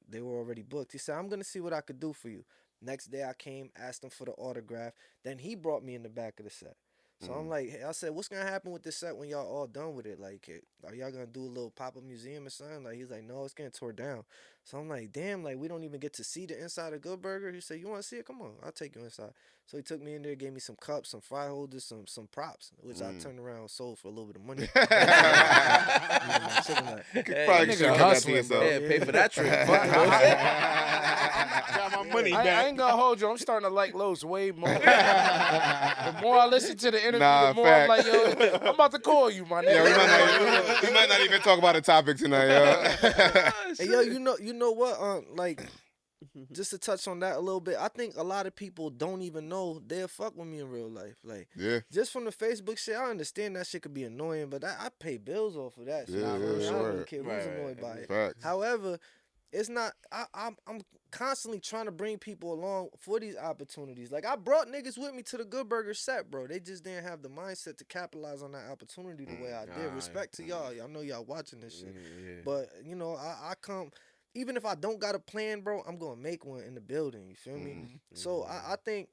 they were already booked. He said, I'm gonna see what I could do for you. Next day I came, asked him for the autograph. Then he brought me in the back of the set. So I'm like, I said, what's gonna happen with this set when y'all all done with it? Like, are y'all gonna do a little pop-up museum or something? Like, he's like, no, it's getting tore down. So I'm like, damn, like we don't even get to see the inside of Good Burger. He said, you want to see it? Come on, I'll take you inside. So he took me in there, gave me some cups, some fry holders, some props, which I turned around and sold for a little bit of money. Probably should have that to yourself. Yeah, pay for that trip. Got my money I back. ain't gonna hold you. I'm starting to like Los way more. The more I listen to the interview, Nah, the more fact. I'm like, yo, I'm about to call you, my nigga. Yeah, we might not even talk about the topic tonight, yo. Hey, yo, you know what? Like, just to touch on that a little bit, I think a lot of people don't even know they'll fuck with me in real life. Like, Yeah. just from the Facebook shit, I understand that shit could be annoying, but I pay bills off of that shit. Yeah, I don't sure. really care who's annoyed by it. Facts. However, it's not. I'm constantly trying to bring people along for these opportunities. Like, I brought niggas with me to the Good Burger set, bro. They just didn't have the mindset to capitalize on that opportunity the way I did. Respect to y'all. I know y'all watching this shit, but you know, I come. Even if I don't got a plan, bro, I'm gonna make one in the building. You feel me? So I think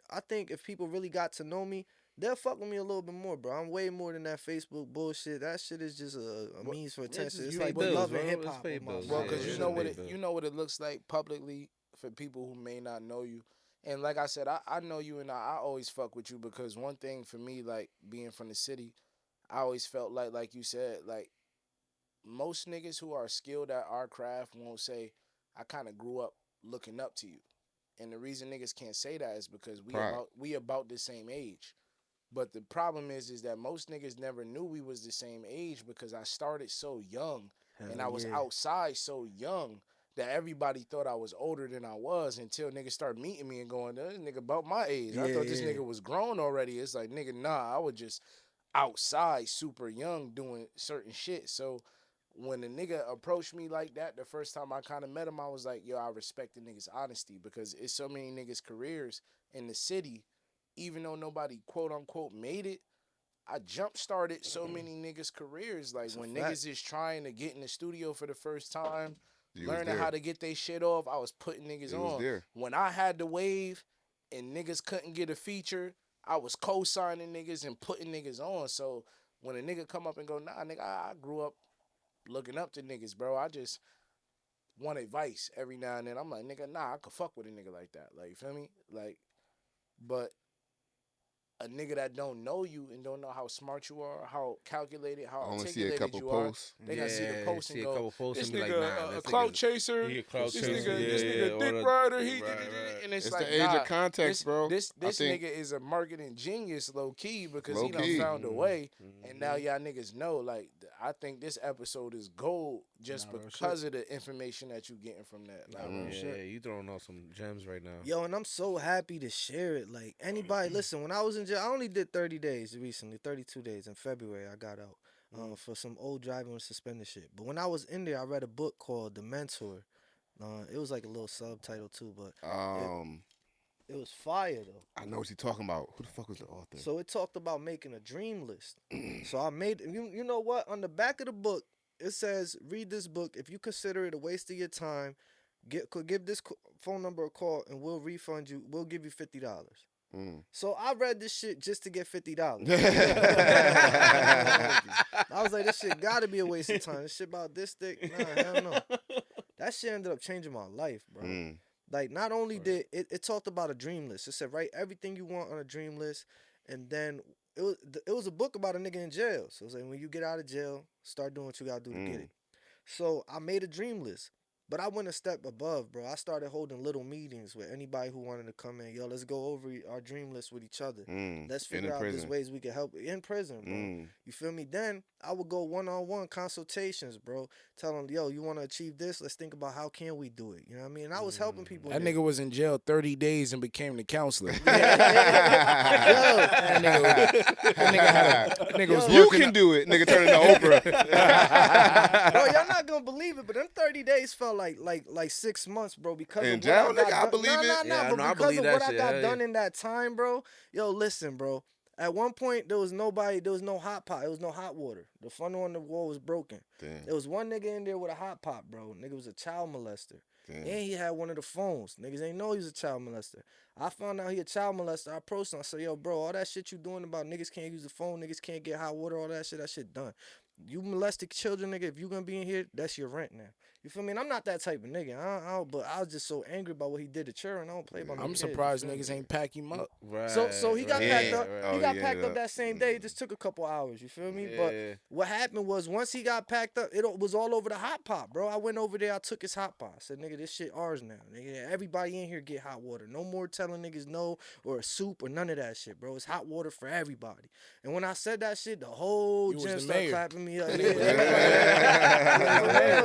if people really got to know me, they'll fuck with me a little bit more, bro. I'm way more than that Facebook bullshit. That shit is just a means for attention. It's like bills, love bro. and hip Let's hop. pay bills. Well, Yeah, because yeah, you know yeah. what you know what it looks like publicly for people who may not know you. And like I said, I know you, and I always fuck with you because one thing for me, like being from the city, I always felt like you said, like most niggas who are skilled at our craft won't say, I kind of grew up looking up to you. And the reason niggas can't say that is because we about the same age. But the problem is that most niggas never knew we was the same age because I started so young and I was outside so young that everybody thought I was older than I was until niggas started meeting me and going, this nigga about my age. I thought this nigga was grown already. It's like, nigga, nah, I was just outside super young doing certain shit. So when a nigga approached me like that, the first time I kind of met him, I was like, yo, I respect the nigga's honesty because it's so many niggas' careers in the city, even though nobody quote unquote made it, I jump started so many niggas' careers. Like when niggas is trying to get in the studio for the first time, learning how to get their shit off, I was putting niggas on. When I had the wave and niggas couldn't get a feature, I was co-signing niggas and putting niggas on. So when a nigga come up and go, nah, nigga, I grew up looking up to niggas, bro. I just want advice every now and then. I'm like, nigga, nah, I could fuck with a nigga like that. Like, you feel me? Like, but a nigga that don't know you and don't know how smart you are, how calculated, how only see a articulated couple you are, posts. they gonna see the post and see a go, couple posts this and be nigga like, nah, a this clout nigga- chaser, he a clout this chaser, nigga dick all rider, that- right. And it's It's like, the age nah, of context, bro. This I think- nigga is a marketing genius, low key, because Low he done key. found a way, and now y'all niggas know. Like, I think this episode is gold just because of the information that you getting from that. Like, Yeah, you throwing out some gems right now. Yo, and I'm so happy to share it. Like, anybody, listen, when I was in jail, I only did 30 days recently, 32 days. In February, I got out for some old driving with suspended shit. But when I was in there, I read a book called The Mentor. It was like a little subtitle, too, but it was fire, though. I know what you're talking about. Who the fuck was the author? So it talked about making a dream list. So I made, you know what? On the back of the book, it says, read this book. If you consider it a waste of your time, give this phone number a call and we'll refund you. We'll give you $50. So I read this shit just to get $50. I was like, this shit gotta be a waste of time. This shit about this thick? Nah, hell no. That shit ended up changing my life, bro. Like, not only did it talked about a dream list. It said, write everything you want on a dream list. And then it was a book about a nigga in jail. So it was like, when you get out of jail, start doing what you gotta do to get it. So I made a dream list. But I went a step above, bro. I started holding little meetings with anybody who wanted to come in. Yo, let's go over our dream list with each other. Let's figure out these ways we can help in prison, bro. You feel me? Then I would go one-on-one consultations, bro. Tell them, yo, you want to achieve this? Let's think about how can we do it. You know what I mean? And I was helping people. That nigga was in jail 30 days and became the counselor. That nigga was You can do it. Nigga turning to Oprah. Bro, y'all not gonna believe it, but them 30 days felt like 6 months, bro. Because In of jail, what I nigga, got I believe it. Nah, Yeah, but no, I because believe of that what I shit, got hell done yeah. in that time, bro. Yo, listen, bro. At one point, there was no hot pot. It was no hot water. The funnel on the wall was broken. Damn. There was one nigga in there with a hot pot, bro. Nigga was a child molester. Damn. And he had one of the phones. Niggas ain't know he was a child molester. I found out he a child molester. I approached him. I said, yo, bro, all that shit you doing about niggas can't use the phone, niggas can't get hot water, all that shit done. You molested children, nigga. If you gonna be in here, that's your rent now. You feel me? And I'm not that type of nigga. But I was just so angry about what he did to Children. I don't play about no I'm kids, surprised you feel me? niggas ain't pack him up. Right. So he got right. packed up. Right. He got yeah, packed up yeah. that same day. It just took a couple hours. You feel me? Yeah. But what happened was once he got packed up, it was all over the hot pot, bro. I went over there. I took his hot pot. I said, nigga, this shit ours now. Nigga, everybody in here get hot water. No more telling niggas no or a soup or none of that shit, bro. It's hot water for everybody. And when I said that shit, the whole You was gym the started mayor. clapping me up. Yeah,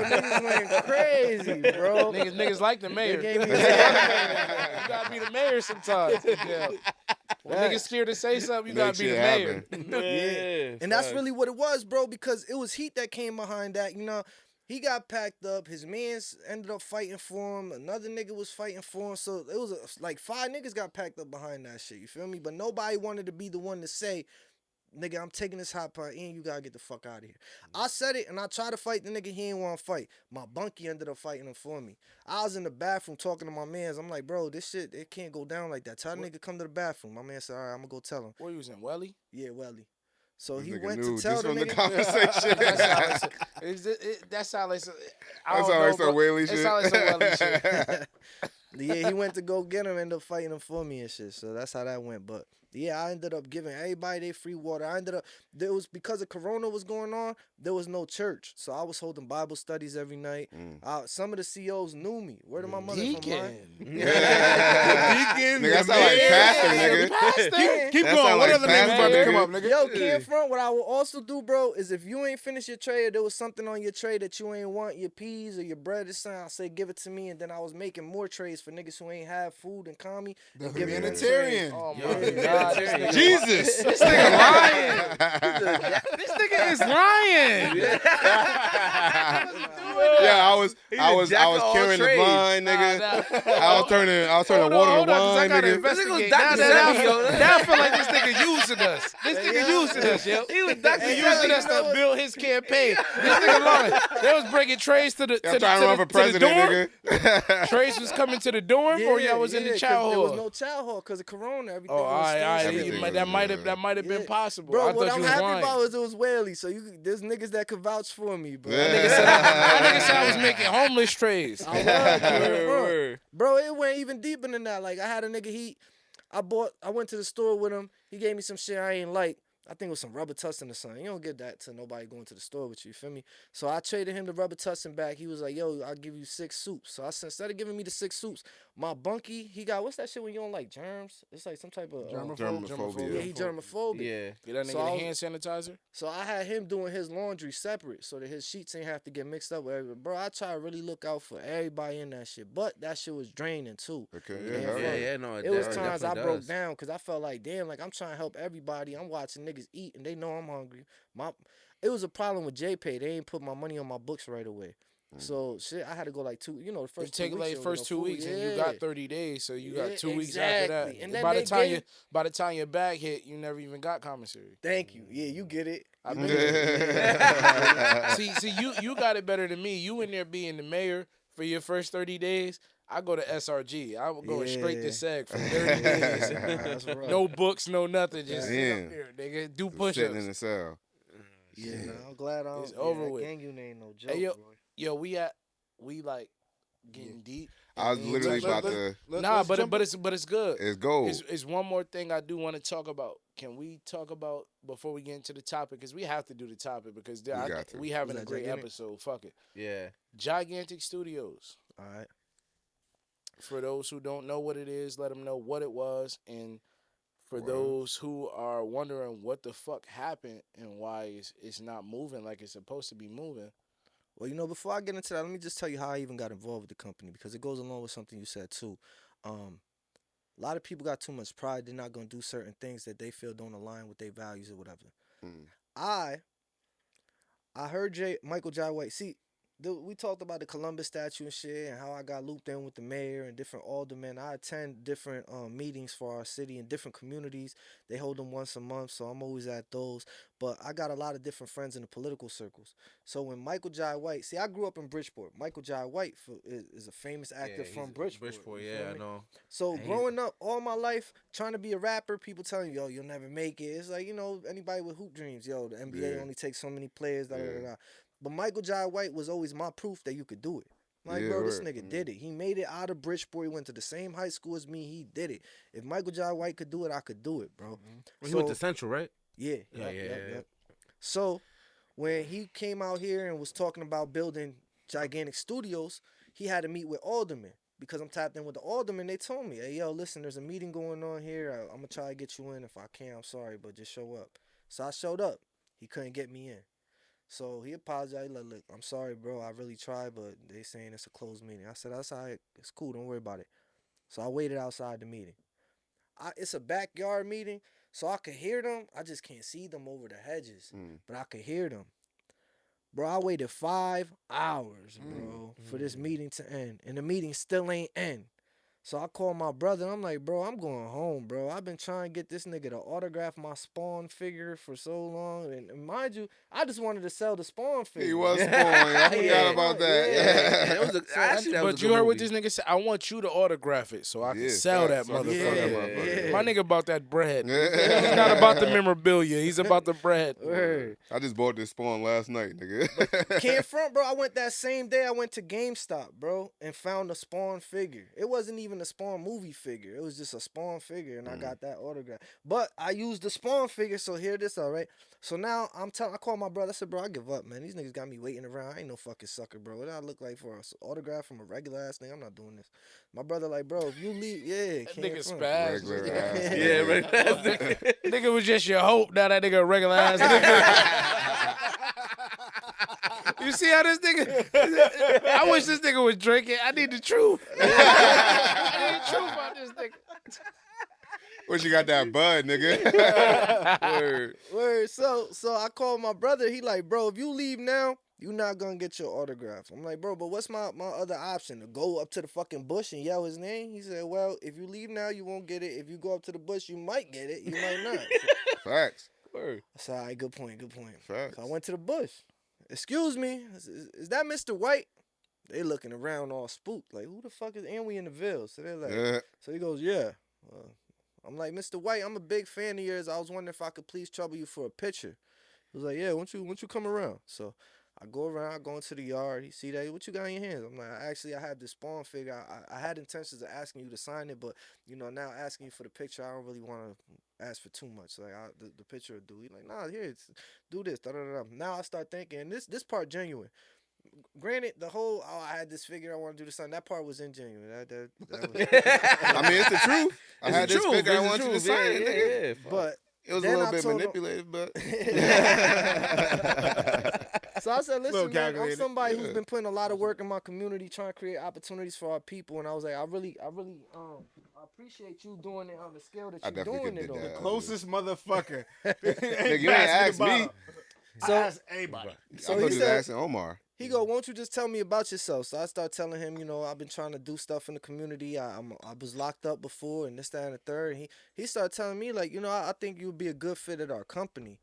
niggas went crazy, bro. Niggas like the mayor. They gave me You gotta be the mayor sometimes. Yeah. When niggas scared to say something, you gotta be the mayor. Yeah. And that's really what it was, bro, because it was heat that came behind that. You know, he got packed up. His mans ended up fighting for him. Another nigga was fighting for him. So it was like 5 niggas got packed up behind that shit. You feel me? But nobody wanted to be the one to say, nigga, I'm taking this hot pot in. You gotta get the fuck out of here. I said it, and I tried to fight the nigga. He ain't want to fight. My bunkie ended up fighting him for me. I was in the bathroom talking to my mans. I'm like, bro, this shit, it can't go down like that. Tell the nigga come to the bathroom. My man said, all right, I'm gonna go tell him. Where you was in Welly? Yeah, Welly. So This he nigga went knew to tell just the from the nigga. conversation. That sound like some. That sound like some whaley It shit. sound like some Welly shit. Yeah, he went to go get him, ended up fighting him for me and shit. So that's how that went. But yeah, I ended up giving everybody their free water. There was, because of Corona was going on, there was no church. So I was holding Bible studies every night. Some of the COs knew me. Where did my mother from? Deacon. Deacon, Nigga, that sound like pastor, nigga. Keep That going. sound What like other names pastor, about to nigga. come up, nigga? Yo, Ken Front, what I will also do, bro, is if you ain't finished your tray or there was something on your tray that you ain't want, your peas or your bread or something, I say give it to me, and then I was making more trays for niggas who ain't have food and call me. The and give me them humanitarian. trays. Oh Yo, my God. This nigga- Jesus. This nigga lying. This nigga is lying. Yeah, I was jack of all carrying the trades. blind, nigga. I was turning Hold water on, to 'cause I wine, gotta nigga. investigate. Dr. Now I Sebi, feel- yo. now I feel like this nigga using us. This nigga using us, yo. He was Dr. He Hey, using yo, us you know to what? build his campaign. This nigga lying. They was bringing trays to the I'm trying to run for to the president, dorm. nigga. Trays was coming to the dorm, or y'all was in the 'cause child there was hall. no child hall because of Corona. Everything Oh, all was right, still all right. Everything was- That might have been Yeah. possible. Bro, I what thought I'm you was happy lying. about is it was Whaley, so there's niggas that could vouch for me, bro. Yeah. That nigga said I was making homeless trays. I was, Ken Front. Word. Bro, it went even deeper than that. Like I had a nigga, I went to the store with him. He gave me some shit I ain't like. I think it was some rubber tussin or something. You don't get that to nobody going to the store with you, feel me? So I traded him the rubber tussin back. He was like, yo, I'll give you 6 soups. So I said, instead of giving me the 6 soups, my bunkie, he got, what's that shit when you don't like germs? It's like some type of Germophobia. yeah, he germophobic. Yeah. Get that So nigga I the was- hand sanitizer. So I had him doing his laundry separate so that his sheets ain't have to get mixed up with everybody. Bro, I try to really look out for everybody in that shit. But that shit was draining too. Okay, Yeah, yeah, hell Yeah, yeah. yeah, no. It was definitely times I broke does. down because I felt like, damn, like I'm trying to help everybody. I'm watching niggas eat and they know I'm hungry. It was a problem with JPay. They ain't put my money on my books right away. So shit, I had to go like the It first take 2 like weeks. first 2 weeks, and you got 30 days, so you got Yeah, 2 weeks after that. exactly. And then by they the time your bag hit, you never even got commissary. Thank you. Yeah, you get it. I You mean- get it. See, you got it better than me. You in there being the mayor for your first 30 days. I go to SRG. I was going straight to Yeah. SEG for 30 days. That's rough. No books, no nothing. Just sit Damn. up there, nigga. Do Sitting in push-ups. the cell. Yeah, nah, I'm glad I don't. It's over that with. Gang unit ain't no joke, Hey, yo, bro. Yo, we like getting deep. I was literally Let- about let- to. Nah, let's but jump- it's good. It's gold. It's one more thing I do want to talk about. Can we talk about before we get into the topic? Because we have to do the topic because got to. we having Was a that great Gigantic? episode. Fuck it. Yeah. Gigantic Studios. All right. For those who don't know what it is, let them know what it was. And for those who are wondering what the fuck happened and why it's not moving like it's supposed to be moving. Well, before I get into that, let me just tell you how I even got involved with the company because it goes along with something you said too. A lot of people got too much pride. They're not gonna do certain things that they feel don't align with their values or whatever. I heard Michael Jai White. See, we talked about the Columbus statue and shit and how I got looped in with the mayor and different aldermen. I attend different meetings for our city in different communities. They hold them once a month, so I'm always at those. But I got a lot of different friends in the political circles. So when Michael Jai White, see, I grew up in Bridgeport. Michael Jai White is a famous actor from Bridgeport. you yeah, feel I me? know. So growing up all my life, trying to be a rapper, people telling you, yo, you'll never make it. It's like, anybody with hoop dreams, yo, the NBA Yeah. only takes so many players, da da da da. But Michael Jai White was always my proof that you could do it. Like, Yeah, bro, this word. nigga did it. He made it out of Bridgeport. He went to the same high school as me. He did it. If Michael Jai White could do it, I could do it, bro. Well, he went to Central, right? Yeah, yeah. So when he came out here and was talking about building Jaigantic Studios, he had to meet with aldermen. Because I'm tapped in with the aldermen, they told me, hey, yo, listen, there's a meeting going on here. I'm going to try to get you in. If I can, I'm sorry, but just show up. So I showed up. He couldn't get me in. So he apologized. Like, look, I'm sorry, bro. I really tried, but they saying it's a closed meeting. I said, that's all right. It's cool. Don't worry about it. So I waited outside the meeting. It's a backyard meeting, so I could hear them. I just can't see them over the hedges, but I could hear them. Bro, I waited 5 hours, bro, for this meeting to end, and the meeting still ain't end. So I called my brother, and I'm like, bro, I'm going home, bro. I've been trying to get this nigga to autograph my Spawn figure for so long. And mind you, I just wanted to sell the Spawn figure. He was Spawn. I forgot about that. Yeah. But you heard what this nigga said? I want you to autograph it so I can sell that motherfucker. My nigga about that bread. He's not about the memorabilia. He's about the bread. I just bought this Spawn last night, nigga. Can't front, bro. I went that same day. I went to GameStop, bro, and found a Spawn figure. It wasn't even a Spawn movie figure. It was just a Spawn figure, and I got that autograph. But I used the Spawn figure, so here this, all right? So now I called my brother. I said, bro, I give up, man. These niggas got me waiting around. I ain't no fucking sucker, bro. What do I look like for an autograph from a regular ass nigga? I'm not doing this. My brother like, bro, if you leave, that nigga spaz. Regular ass. Nigga was just your hope. Now that nigga a regular ass nigga. You see how this nigga? I wish this nigga was drinking. I need the truth. I need the truth about this nigga. Wish you got that bud, nigga. Word. So I called my brother. He like, bro, if you leave now, you not gonna get your autograph. I'm like, bro, but what's my other option? To go up to the fucking bush and yell his name? He said, well, if you leave now, you won't get it. If you go up to the bush, you might get it. You might not. Facts. I said, all right, good point. Facts. So I went to the bush. Excuse me, is that Mr. White? They looking around all spooked, like, who the fuck is, and we in the Ville. So they're like, so he goes, yeah. I'm like, Mr. White, I'm a big fan of yours. I was wondering if I could please trouble you for a picture. He was like, yeah, won't you come around? So I go around, I go into the yard. He see that, what you got in your hands? I'm like, I have this Spawn figure. I had intentions of asking you to sign it, but, you know, now asking you for the picture, I don't really want to ask for too much. Like, the picture will do. He's like, nah, here, do this. Now I start thinking, this part genuine. Granted, the whole, I had this figure, I want to do the sign, that part was ingenuine. That was, I mean, it's the truth. I had this figure, I want you to sign it, nigga. Yeah, but it was a little bit manipulated, but. So I said, listen, man, I'm somebody who's been putting a lot of work in my community, trying to create opportunities for our people. And I was like, I really appreciate you doing it on the scale that you're doing it on. The closest motherfucker. Nigga, you ain't asked me. So, I asked everybody. So I he was said, asking Omar. He go, won't you just tell me about yourself? So I start telling him, you know, I've been trying to do stuff in the community. I was locked up before and this, that, and the third. He started telling me, like, you know, I think you would be a good fit at our company.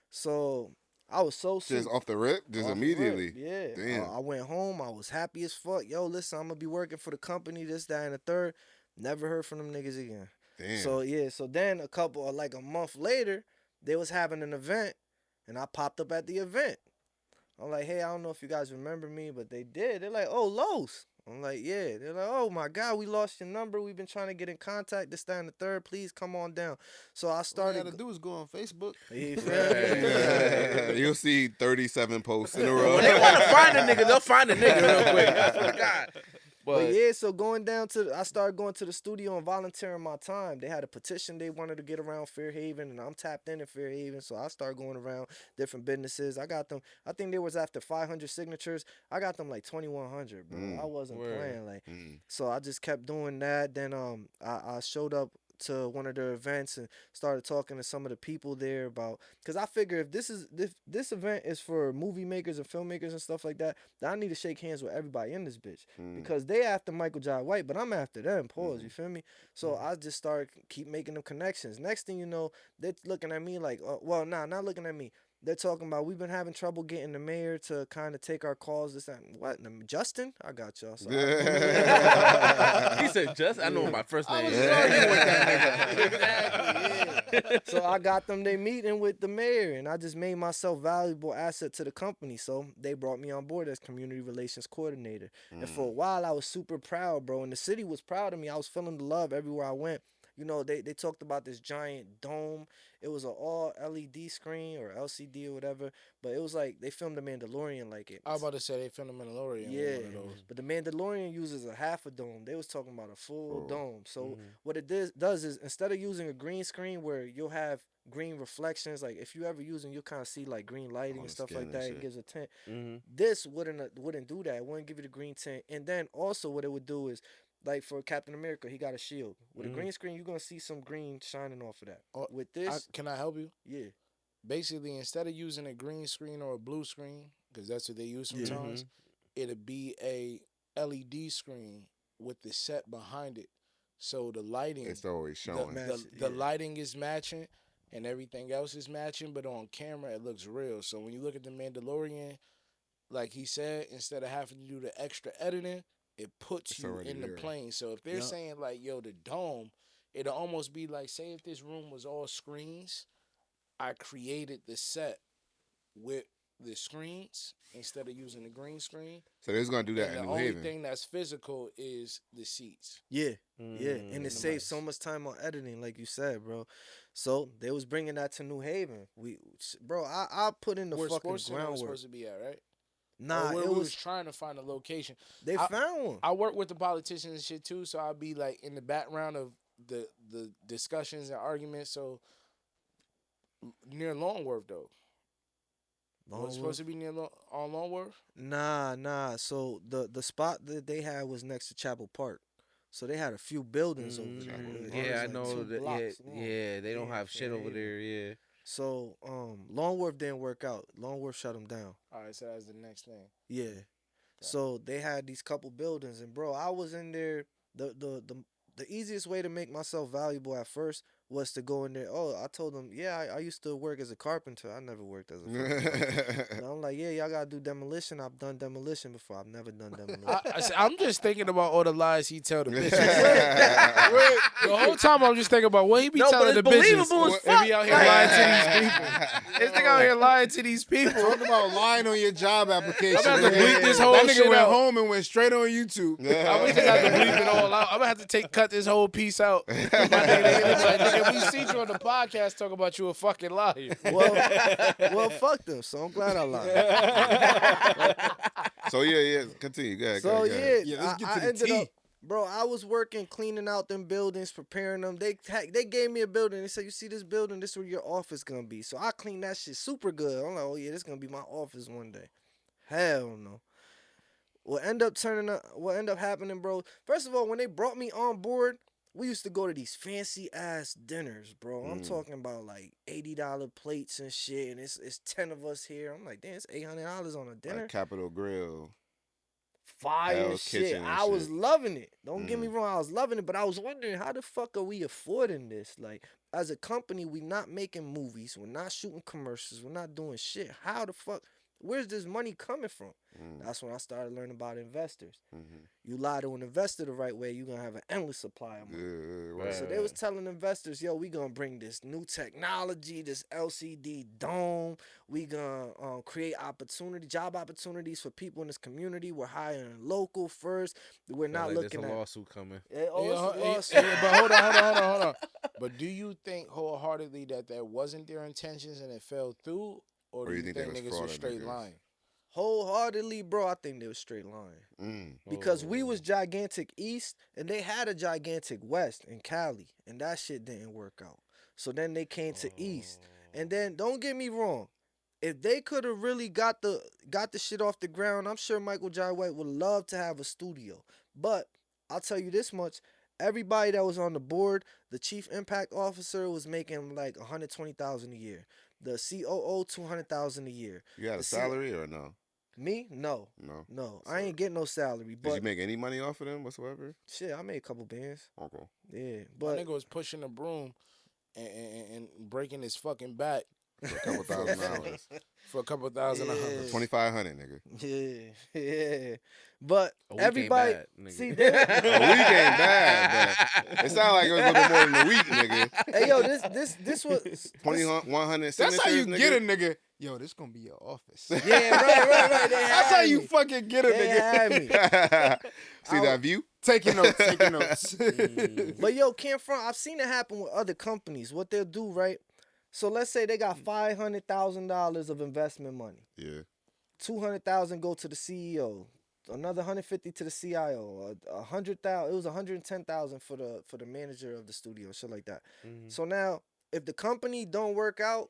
So I was so Just off the rip? Just immediately? Yeah. Damn. I went home. I was happy as fuck. Yo, listen, I'm going to be working for the company, this, that, and the third. Never heard from them niggas again. Damn. So, yeah. So then a month later, they was having an event, and I popped up at the event. I'm like, hey, I don't know if you guys remember me, but they did. They're like, oh, Los. I'm like, yeah. They're like, oh, my God, we lost your number. We've been trying to get in contact, this, that, and the third. Please come on down. So I started. All you got to do is go on Facebook. You'll see 37 posts in a row. When they want to find a nigga, they'll find a nigga real quick. I swear to God. But yeah, so I started going to the studio and volunteering my time. They had a petition they wanted to get around Fairhaven, and I'm tapped in Fairhaven, so I started going around different businesses. I got them. I think they was after 500 signatures. I got them like 2,100, bro. I wasn't playing like. So I just kept doing that. Then I showed up to one of their events and started talking to some of the people there about, because I figure if this event is for movie makers and filmmakers and stuff like that, then I need to shake hands with everybody in this bitch because they after Michael Jai White, but I'm after them. Pause. You feel me? So I just started keep making them connections. Next thing you know, they're looking at me like, not looking at me. They're talking about we've been having trouble getting the mayor to kind of take our calls. This and what? Justin, I got y'all. So he said Justin. I know my first name. I was with that nigga. Exactly. So I got them they meeting with the mayor, and I just made myself valuable asset to the company. So they brought me on board as community relations coordinator. And for a while, I was super proud, bro. And the city was proud of me. I was feeling the love everywhere I went. You know, they talked about this giant dome. It was an all LED screen or LCD or whatever, but it was like they filmed the Mandalorian like it. I was about to say they filmed the Mandalorian with Yeah, one of those. but the Mandalorian uses a half a dome. They was talking about a full dome. So Mm-hmm. what it does is instead of using a green screen where you'll have green reflections, like if you ever using, you'll kind of see like green lighting On and the stuff skin like and that. shit. It gives a tint. Mm-hmm. This wouldn't do that. It wouldn't give you the green tint. And then also what it would do is, like for Captain America, he got a shield. With a green screen, you're gonna see some green shining off of that. Oh, With this, Can I help you? yeah. Basically, instead of using a green screen or a blue screen, because that's what they use sometimes, it'd be a LED screen with the set behind it. So the lighting, It's always showing. Yeah. lighting is matching and everything else is matching, but on camera it looks real. So when you look at the Mandalorian, like he said, instead of having to do the extra editing, it puts It's you already in the there. plane. So if they're saying like, yo, the dome, it'll almost be like, say if this room was all screens, I created the set with the screens instead of using the green screen. So they're gonna do that And in the New only Haven. thing that's physical is the seats. Yeah, yeah, and it saves so Nice. much time on editing, like you said, bro. So they was bringing that to New Haven. Bro, I put in the Where fucking Sports Center was groundwork. supposed to be at, right? Nah, Or where it we was. trying to find a location. They I- found one. I work with the politicians and shit too, so I'll be like in the background of the discussions and arguments. So near Longworth though. Was it supposed to be near on Longworth? Nah. So the spot that they had was next to Chapel Park. So they had a few buildings over there. It Yeah, was I like know 2 that. blocks long. Yeah, they don't have shit over yeah. there. Yeah. So Longworth didn't work out. Longworth shut them down. All right, so that's the next thing. Yeah. So they had these couple buildings, and bro, I was in there. The easiest way to make myself valuable at first was to go in there. Oh, I told them, yeah, I used to work as a carpenter. I never worked as a carpenter. And I'm like, yeah, y'all gotta do demolition. I've done demolition before. I've never done demolition. I'm just thinking about all the lies he tell the bitches. The whole time I'm just thinking about what he be telling the bitches. If he out here lying to these people. This nigga out here lying to these people. Talk about lying on your job application. I'm gonna have to bleep this whole that nigga shit went out. home and went straight on YouTube. I wish I had to bleep it all out. I'm gonna have to cut this whole piece out. My nigga, if we see you on the podcast talk about you a fucking liar. Well, fuck them. So I'm glad I lied. So yeah, continue. Go ahead. So go ahead. Yeah, let's get I to the ended tea. up, bro. I was working, cleaning out them buildings, preparing them. They gave me a building. They said, "You see this building? This is where your office gonna be." So I cleaned that shit super good. I'm like, "Oh yeah, this gonna be my office one day." Hell no. What end up happening, bro? First of all, when they brought me on board, we used to go to these fancy ass dinners, bro. I'm talking about like $80 plates and shit, and it's 10 of us here. I'm like, damn, it's $800 on a dinner. Like Capitol Grill. Fire Hell's shit. Kitchen and I was shit. loving it. Don't get me wrong, I was loving it, but I was wondering how the fuck are we affording this? Like, as a company, we not making movies, we're not shooting commercials, we're not doing shit. How the fuck? Where's this money coming from? That's when I started learning about investors. You lie to an investor the right way, you're gonna have an endless supply of money. Right. So they was telling investors, yo, we gonna bring this new technology, this LCD dome. We gonna create job opportunities for people in this community. We're hiring local first. We're not Like looking there's at a lawsuit coming. Yeah, oh, it's a lawsuit. But hold on. But do you think wholeheartedly that wasn't their intentions and it fell through? Or do you think they was niggas were frauding straight niggas? lying? Wholeheartedly, bro, I think they was straight lying. Because we was Gigantic East and they had a Gigantic West in Cali, and that shit didn't work out. So then they came to East. And then don't get me wrong, if they could have really got the shit off the ground, I'm sure Michael Jai White would love to have a studio. But I'll tell you this much, everybody that was on the board, the chief impact officer was making like $120,000 a year. The COO $200,000 a year. You had a The salary or no? Me? No. No. I ain't getting no salary. Did But you make any money off of them whatsoever? shit, I made a couple bands. Okay. Yeah, My but nigga was pushing a broom and breaking his fucking back For a couple thousand hours. For a couple thousand Yeah. dollars. 2,500, nigga. Yeah. But A week everybody, ain't bad, nigga. see, A week ain't bad, but it sounded like it was a little bit more than a week, nigga. hey yo, this was 100 That's how you signatures, get a nigga. nigga. Yo, this gonna be your office. yeah, right. They That's had how you me. fucking get a They nigga. had me. See that view? Taking notes, taking notes. But yo, can't front. I've seen it happen with other companies. What they'll do, right? So let's say they got $500,000 of investment money. Yeah. 200,000 go to the CEO. Another 150 to the CIO. 100,000. It was 110,000 for the manager of the studio, shit like that. So now, if the company don't work out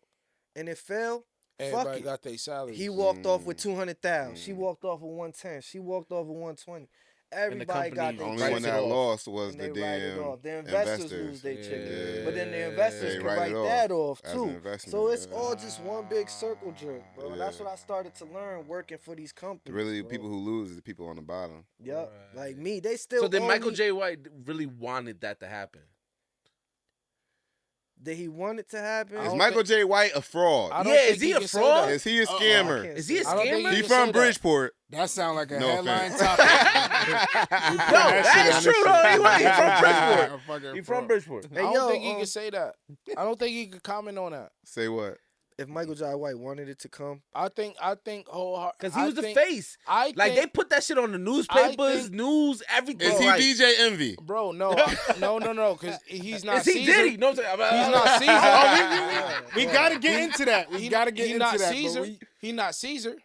and it fail, fuck Everybody it. got their salary. He walked off with 200,000. She walked off with 110. She walked off with 120. Everybody got company their Only writes one it that off. lost was and the they write it damn off. The investors lose their chicken. But then the investors They can write write it off that off as an too. investment, So it's yeah. all just one big circle jerk, bro. That's Yeah. what I started to learn working for these companies. Really, bro. people who lose is the people on the bottom. Yep. Like me, they still So then owe Michael me- J. White really wanted that to happen. Did he want it to happen? Is Michael J. White a fraud? I don't Yeah, think is he a can say fraud? that. Is he a I scammer? can't Is he a say I don't think scammer? He can from say that. Bridgeport. That sound like a No headline offense. topic. No, that is true though. He from Bridgeport. He from Bridgeport. Hey, I don't yo, think he can say that. I don't think he could comment on that. Say what? If Michael J. White wanted it to come, I think wholeheartedly. Because he was the face. I Like, they think, put that shit on the newspapers, think- news, everything. Is he like, DJ Envy? bro, no, because he's not Is he Caesar. Diddy? No, He's not Caesar. We gotta get into that. We gotta get He into not that. Caesar. But He not Caesar.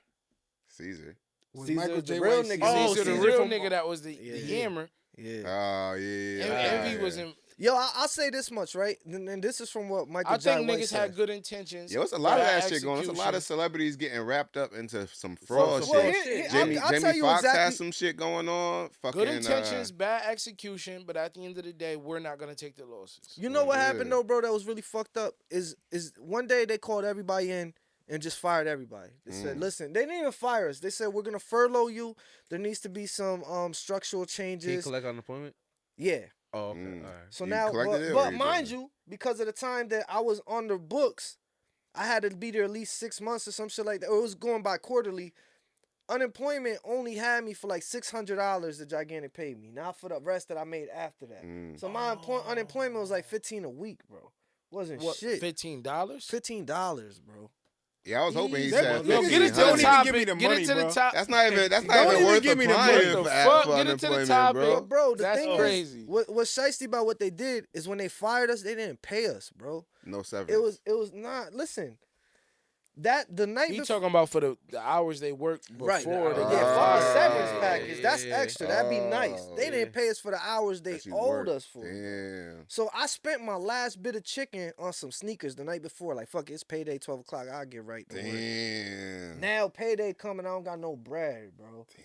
Caesar. was Caesar Michael the J. real White nigga. Caesar? Oh, Caesar, the Caesar real from- nigga that was the Yeah. hammer. yeah. Oh, yeah. Envy was in. Yo, I'll say this much, right? And this is from what Michael I J. think White niggas said. had good intentions. Yo, it's a lot of bad that shit going on. There's a lot of execution. celebrities getting wrapped up into some fraud Well, shit. here, Jamie I'll tell Jamie you Foxx exactly. has some shit going on. Fucking, Good intentions, bad execution, but at the end of the day, we're not gonna take the losses. You know what Yeah. happened though, bro? That was really fucked up. Is one day they called everybody in and just fired everybody. They said, "Listen, they didn't even fire us. They said we're gonna furlough you. There needs to be some structural Can he changes." collect unemployment? Yeah. Oh, okay. Mm. All right. So You now, collected it or but you mind didn't? you, because of the time that I was on the books, I had to be there at least 6 months or some shit like that. Or it was going by quarterly. Unemployment only had me for like $600 that Gigantic paid me, not for the rest that I made after that. Mm. So my unemployment was like $15 a week, bro. Wasn't What? shit. $15? $15, bro. Yeah, I was hoping he That- said Yo, Yo, get into Don't the even topic. give me the Get money, into the bro. top. That's not even Don't even even worth give me the applying money. for, What the fuck? for Get into the unemployment, topic. bro. But bro, the That's thing crazy. is, what's shiesty about what they did is when they fired us, they didn't pay us, bro. No severance. It was not. Listen, the night He before. talking about for the hours they worked before. Right. they Yeah, get for the fired. severance yeah, package. That's yeah. extra. That'd be nice. They Oh, didn't pay us for the hours they That you owed worked. us for. Damn. So I spent my last bit of chicken on some sneakers the night before. Like, fuck it, it's payday 12 o'clock. I'll get right to work. Damn. Now payday coming, I don't got no bread, bro. Damn.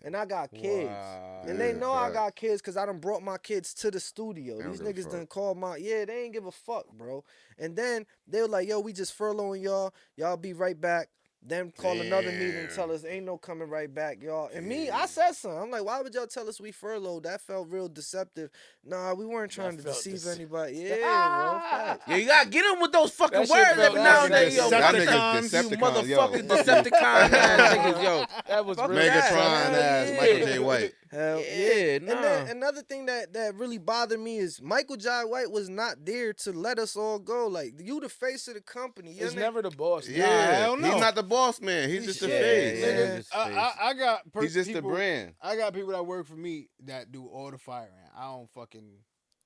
And I got kids. Wow. And they Yeah, know I facts. got kids because I done brought my kids to the studio. They don't These give a niggas fuck. done called they ain't give a fuck, bro. And then they were like, yo, we just furloughing y'all. Y'all be right back. Then call another meeting and tell us ain't no coming right back, y'all. And me, I said something. I'm like, why would y'all tell us we furloughed? That felt real deceptive. Nah, we weren't trying to felt deceive anybody. Yeah, bro. Facts. Yeah, you gotta get him with those fucking That shit words felt every now and then, fucking yo. Y'all Decepticons. niggas You Decepticons, yo. motherfucking Decepticon ass niggas, yo. That was Fuck real. that. Megatron ass Yeah. Michael J. White. Hell Yeah, yeah. And nah. then another thing that really bothered me is Michael J. White was not there to let us all go. Like, you the face of the company. It's Your never the boss. Yeah, hell no. he's not the boss man. He's just the Yeah, face. yeah. Nigga, His I got He's just people, the brand. I got people that work for me that do all the firing. I don't fucking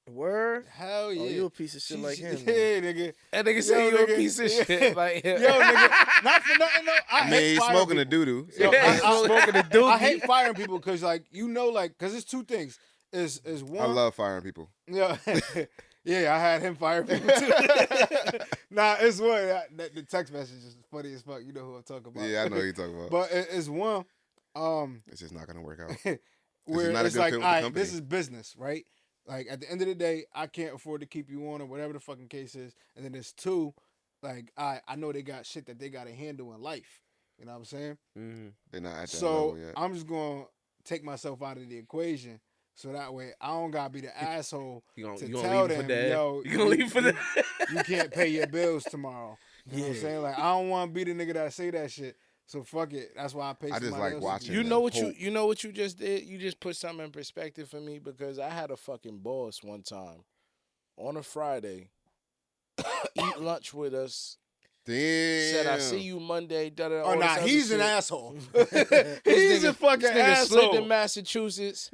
Word? hell yeah. Oh, you a piece of shit like him. Yeah, man. nigga. That nigga say Yo, you a nigga. piece of shit. Like, Yo, nigga, not for nothing though. I I mean, hate he's firing smoking the people. doo-doo. Yo, Yeah, I- he's I- smoking a dookie. I hate firing people because, like, you know, like, because it's two things. Is one. I love firing people. Yeah, yeah. I had him fire people too. Nah, it's one. The text message is funny as fuck. You know who I'm talking about. Yeah, I know who you're talking about. But it's one. It's just not gonna work out. Where not a it's good like, fit all with the right, company. this is business, right? Like at the end of the day, I can't afford to keep you on or whatever the fucking case is. And then there's two, like I know they got shit that they got to handle in life. You know what I'm saying? Mm-hmm. They're not at that So level yet. I'm just gonna take myself out of the equation, so that way I don't gotta be the asshole You to gonna tell leave for them, that? yo, You gonna leave for that? you can't pay your bills tomorrow. You know what I'm saying? Like, I don't want to be the nigga that say that shit. So fuck it. That's why I pay. I just somebody like else to watching do You it. know what hope. you know what you just did? You just put something in perspective for me because I had a fucking boss one time on a Friday eat lunch with us. Damn. Said I see you Monday. Da, da, Oh all nah, this other he's an shit. asshole. This He's a fucking This nigga slipped asshole. in Massachusetts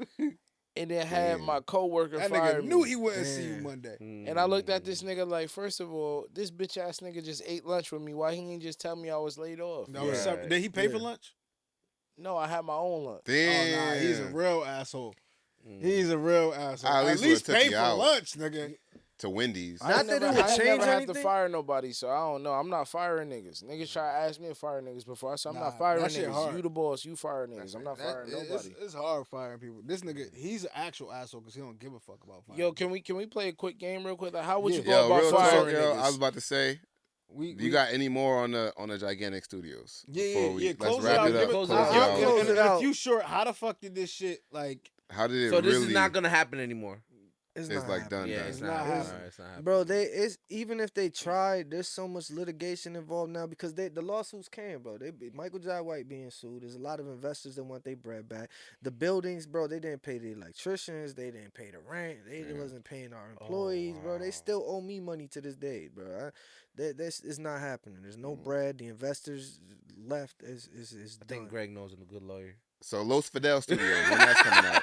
and then had my coworker That fire nigga knew me. he wouldn't see you Monday. And I looked at this nigga like, first of all, this bitch ass nigga just ate lunch with me. Why he ain't just tell me I was laid off? No, did he pay for lunch? No, I had my own lunch. Damn. Oh nah, he's a real asshole. He's a real asshole. I At least would've took pay you for out. lunch, nigga. To Wendy's. I Not ain't that never, it would I ain't change never had to anything. fire nobody, so I don't know. I'm not firing niggas. Niggas try to ask me to fire niggas before. I said I'm Nah, not firing that shit niggas. hard. You the boss. You fire niggas. I'm not firing nobody. It's hard firing people. This nigga, he's an actual asshole because he don't give a fuck about firing. Yo, can we play a quick game real quick? Like, how would you Yeah. go Yo, about real talk, firing yo. niggas? I was about to say, you got any more on the Gigantic Studios? Yeah. Let's Close it wrap out. it up. Give Close it Close out. it out. Close it in a out. few short, how the fuck did this shit like? How did it So this really? is not gonna happen anymore. It's It's not like happening. done. Yeah, done. it's not not. happening. It's not happening. Bro, even if they tried, there's so much litigation involved now because the lawsuits came, bro. Michael Jai White being sued. There's a lot of investors that want their bread back. The buildings, bro, they didn't pay the electricians. They didn't pay the rent. They wasn't paying our employees, bro. They still owe me money to this day, bro. This is not happening. There's no bread. The investors left. Is I done. think Greg knows a good lawyer. So Los Fidel Studios, when that's coming out?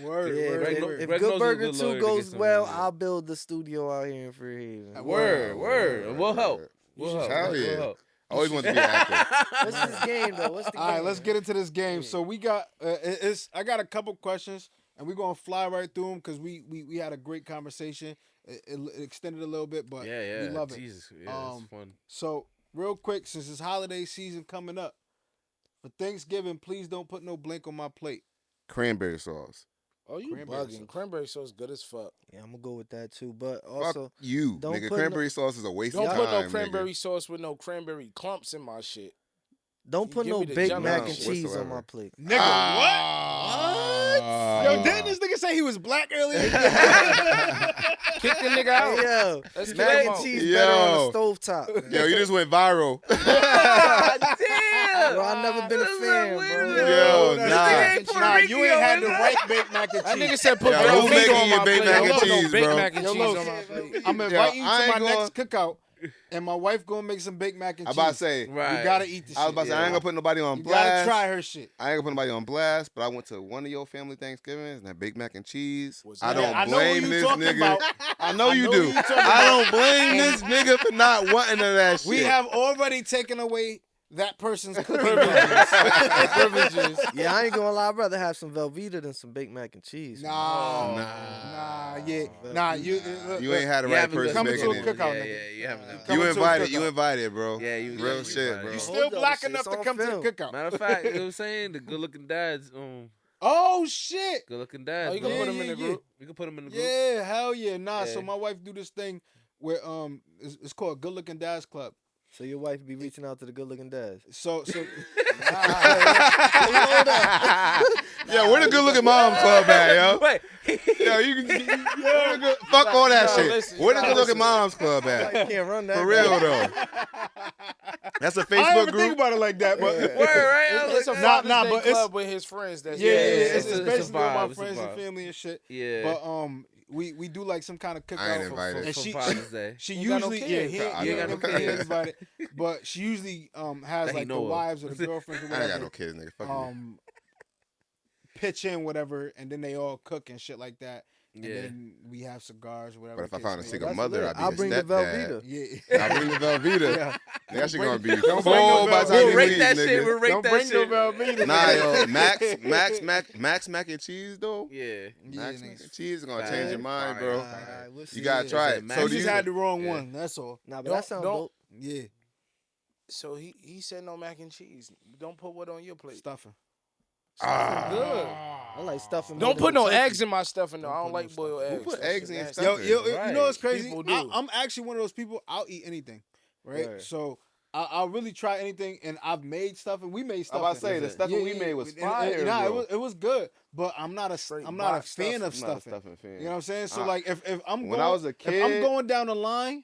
Word, Yeah, word, Greg if, know- word. if Greg Good knows a Burger good 2 lawyer to goes get some well, money. I'll build the studio out here in Fairhaven. Word. We'll help. We'll help. Hell We'll yeah. help. I always wanted to be an actor. What's this game, though? What's the game? All right, let's get into this game. So we got I got a couple questions and we're gonna fly right through them because we had a great conversation. It extended a little bit, but Yeah. we love it. Jesus. Yeah, it's fun. So real quick, since it's holiday season coming up, for Thanksgiving, please don't put no blank on my plate. Cranberry sauce. Oh, you Cranberry bugging. sauce. Cranberry sauce good as fuck. Yeah, I'm gonna go with that too. But also, Fuck you, don't nigga. put no- Cranberry sauce is a waste Don't of put time. no cranberry nigga. sauce with no cranberry clumps in my shit. don't You put give no me the baked jump mac on and shit cheese on whatsoever. my plate. Nigga, Ah. what? Yo, didn't this nigga say he was black earlier? Kick the nigga out. Hey, yo, Let's get mac him and out. cheese better on Yo. the stovetop. Yo, you just went viral. Damn. Bro, I've never been a fan, bro. Yo, That's nah. Nah, you ain't had the right baked mac and cheese. That nigga said put Yo, Big who's Meat making on your my baked plate. mac and Yo, cheese, baked bro? mac and Yo, cheese Los, on my plate. I'm Yo, inviting you I to ain't my gonna- next cookout, and my wife gonna make some baked mac and I cheese. about to say. Right. You gotta eat this shit. I was about to say I ain't gonna put nobody on You blast. gotta try her shit. I ain't gonna put nobody on blast, but I went to one of your family Thanksgivings and that baked mac and cheese. Was I that- don't I know who blame you this talking nigga. about. I know you know do. who you talking I about. don't blame this nigga for not wanting none of that shit. We have already taken away that person's Privileges. Yeah, I ain't gonna lie. I'd rather have some Velveeta than some baked mac and cheese. man. Nah, you You ain't had the You right haven't person Coming making to a it. cookout, Yeah, nigga. you haven't. Coming You to a invited. cookout. You invited, bro. Yeah, you real yeah, shit, you bro. You invited. still Hold up, black this enough shit's to on come to film. the cookout. Matter of fact, you know what I'm saying? The good looking dads. Oh shit. Good looking dads. Oh, you can bro. put him in the group. We can put him in the group. Yeah, hell yeah. Nah, so Yeah. my wife do this thing where it's called Good Looking Dads Club. So your wife be reaching out to the good-looking dads. So Yo, where the good looking moms club at, yo? Wait. Yo, you can fuck all that Nah, shit. listen, Where the nah, good looking listen. moms club You at? can't run that. For real bro. though. That's a I didn't Facebook even think group. about it like that, but Word, right? It's a Nah, Father's nah, Day but it's- club with his friends. That's yeah, it's it's a basically all vibe, my it's a friends and vibe. family and shit. Yeah. But we do like some kind of cookout. I ain't invited. And for she Father's Day. she You got no usually kids. he I ain't know. got no kids, invited, but she usually has That he like the know of. wives or the girlfriends or I ain't got whatever no kids, nigga. Fuck you. pitch in whatever, and then they all cook and shit like that. And Yeah. then we have cigars or whatever. But if the I case found a may be. single That's mother, lit. I'd be I'll a bring the stepdad. Velveeta. Yeah. I'll bring the Velveeta. Yeah. That shit gonna be Don't bring full no by the time Velveeta. We'll you rate leave, that shit. nigga. We'll rate Don't that bring no shit. Velveeta. Nah, yo, Max mac and cheese though. Yeah. Max Yeah, mac nigga. and cheese is gonna Fire, change your mind, fire, bro. fire. Alright, we'll see. You gotta try it. Max So So do you you? just had the wrong Yeah. one. That's all. Nah, but Don't- that sounds don't- dope. Yeah, So he said no mac and cheese. Don't put what on your plate. stuffing. Ah. Good. I like stuffing. Don't put no eggs in my stuffing though. I don't put like no boiled stuffing. eggs. Who put That eggs shit in nasty. Yo, stuffing? you know Right. what's crazy? People do. I'm actually one of those people. I'll eat anything, right? Right. So I'll really try anything, and I've made stuffing. We made I'm stuffing. about to say the stuffing we made was fire, Nah, bro. it was good, but I'm not a Straight I'm not a box fan of I'm not a stuffing. stuffing fan. You know what I'm saying? So I- like if I'm when going, I was a if I'm kid- going down the line,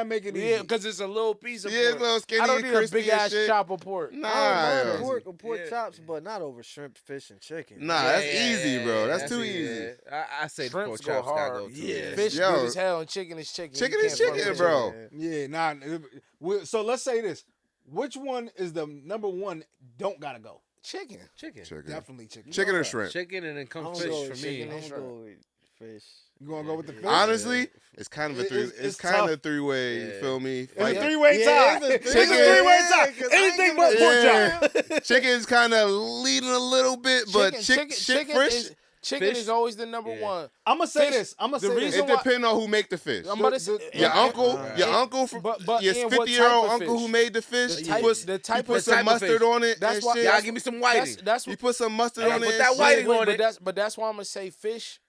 that make it easy? Yeah, because it's a little piece of Yeah, it's pork. a little skinny I don't and need a crispy big and ass shit. chop of pork. Nah, I don't mind yo. pork or pork Yeah. chops, but not over shrimp, fish, and chicken. Nah, that's easy, bro. That's too easy. easy. Yeah. I say the Shrimps pork go chops gotta hard. go too. Yeah. Fish Yo. good as hell and chicken is chicken. Chicken You is can't fuck chicken, with bro. Yeah, nah. So let's say this. Which one is the number one don't gotta go? Chicken. Chicken. Chicken. Definitely chicken. Chicken or shrimp? Chicken and then come I'm fish gonna go for with me. chicken. I'm and gonna go with Fish. You gonna go with the fish? Honestly, it's kind of a three. It's It's kind tough. of three-way. You feel me? It's a Fight. three-way tie. It's a Chicken. three-way tie. 'cause I ain't Anything giving but a pork chop. Chicken's kind of leading a little bit, but chicken Chicken is always the number one. I'm gonna say Fish, this. I'm gonna the say this. reason It depends on who make the fish. I'm about to say, Your uncle from but your and what 50-year-old type of uncle fish? who made the fish. The He type- puts the type he put of- some type of mustard fish. on it. That's and why- shit. Y'all give me some whiting. That's He put some mustard Yeah, on it. put and that shit. whiting on it. But that's why I'm gonna say fish.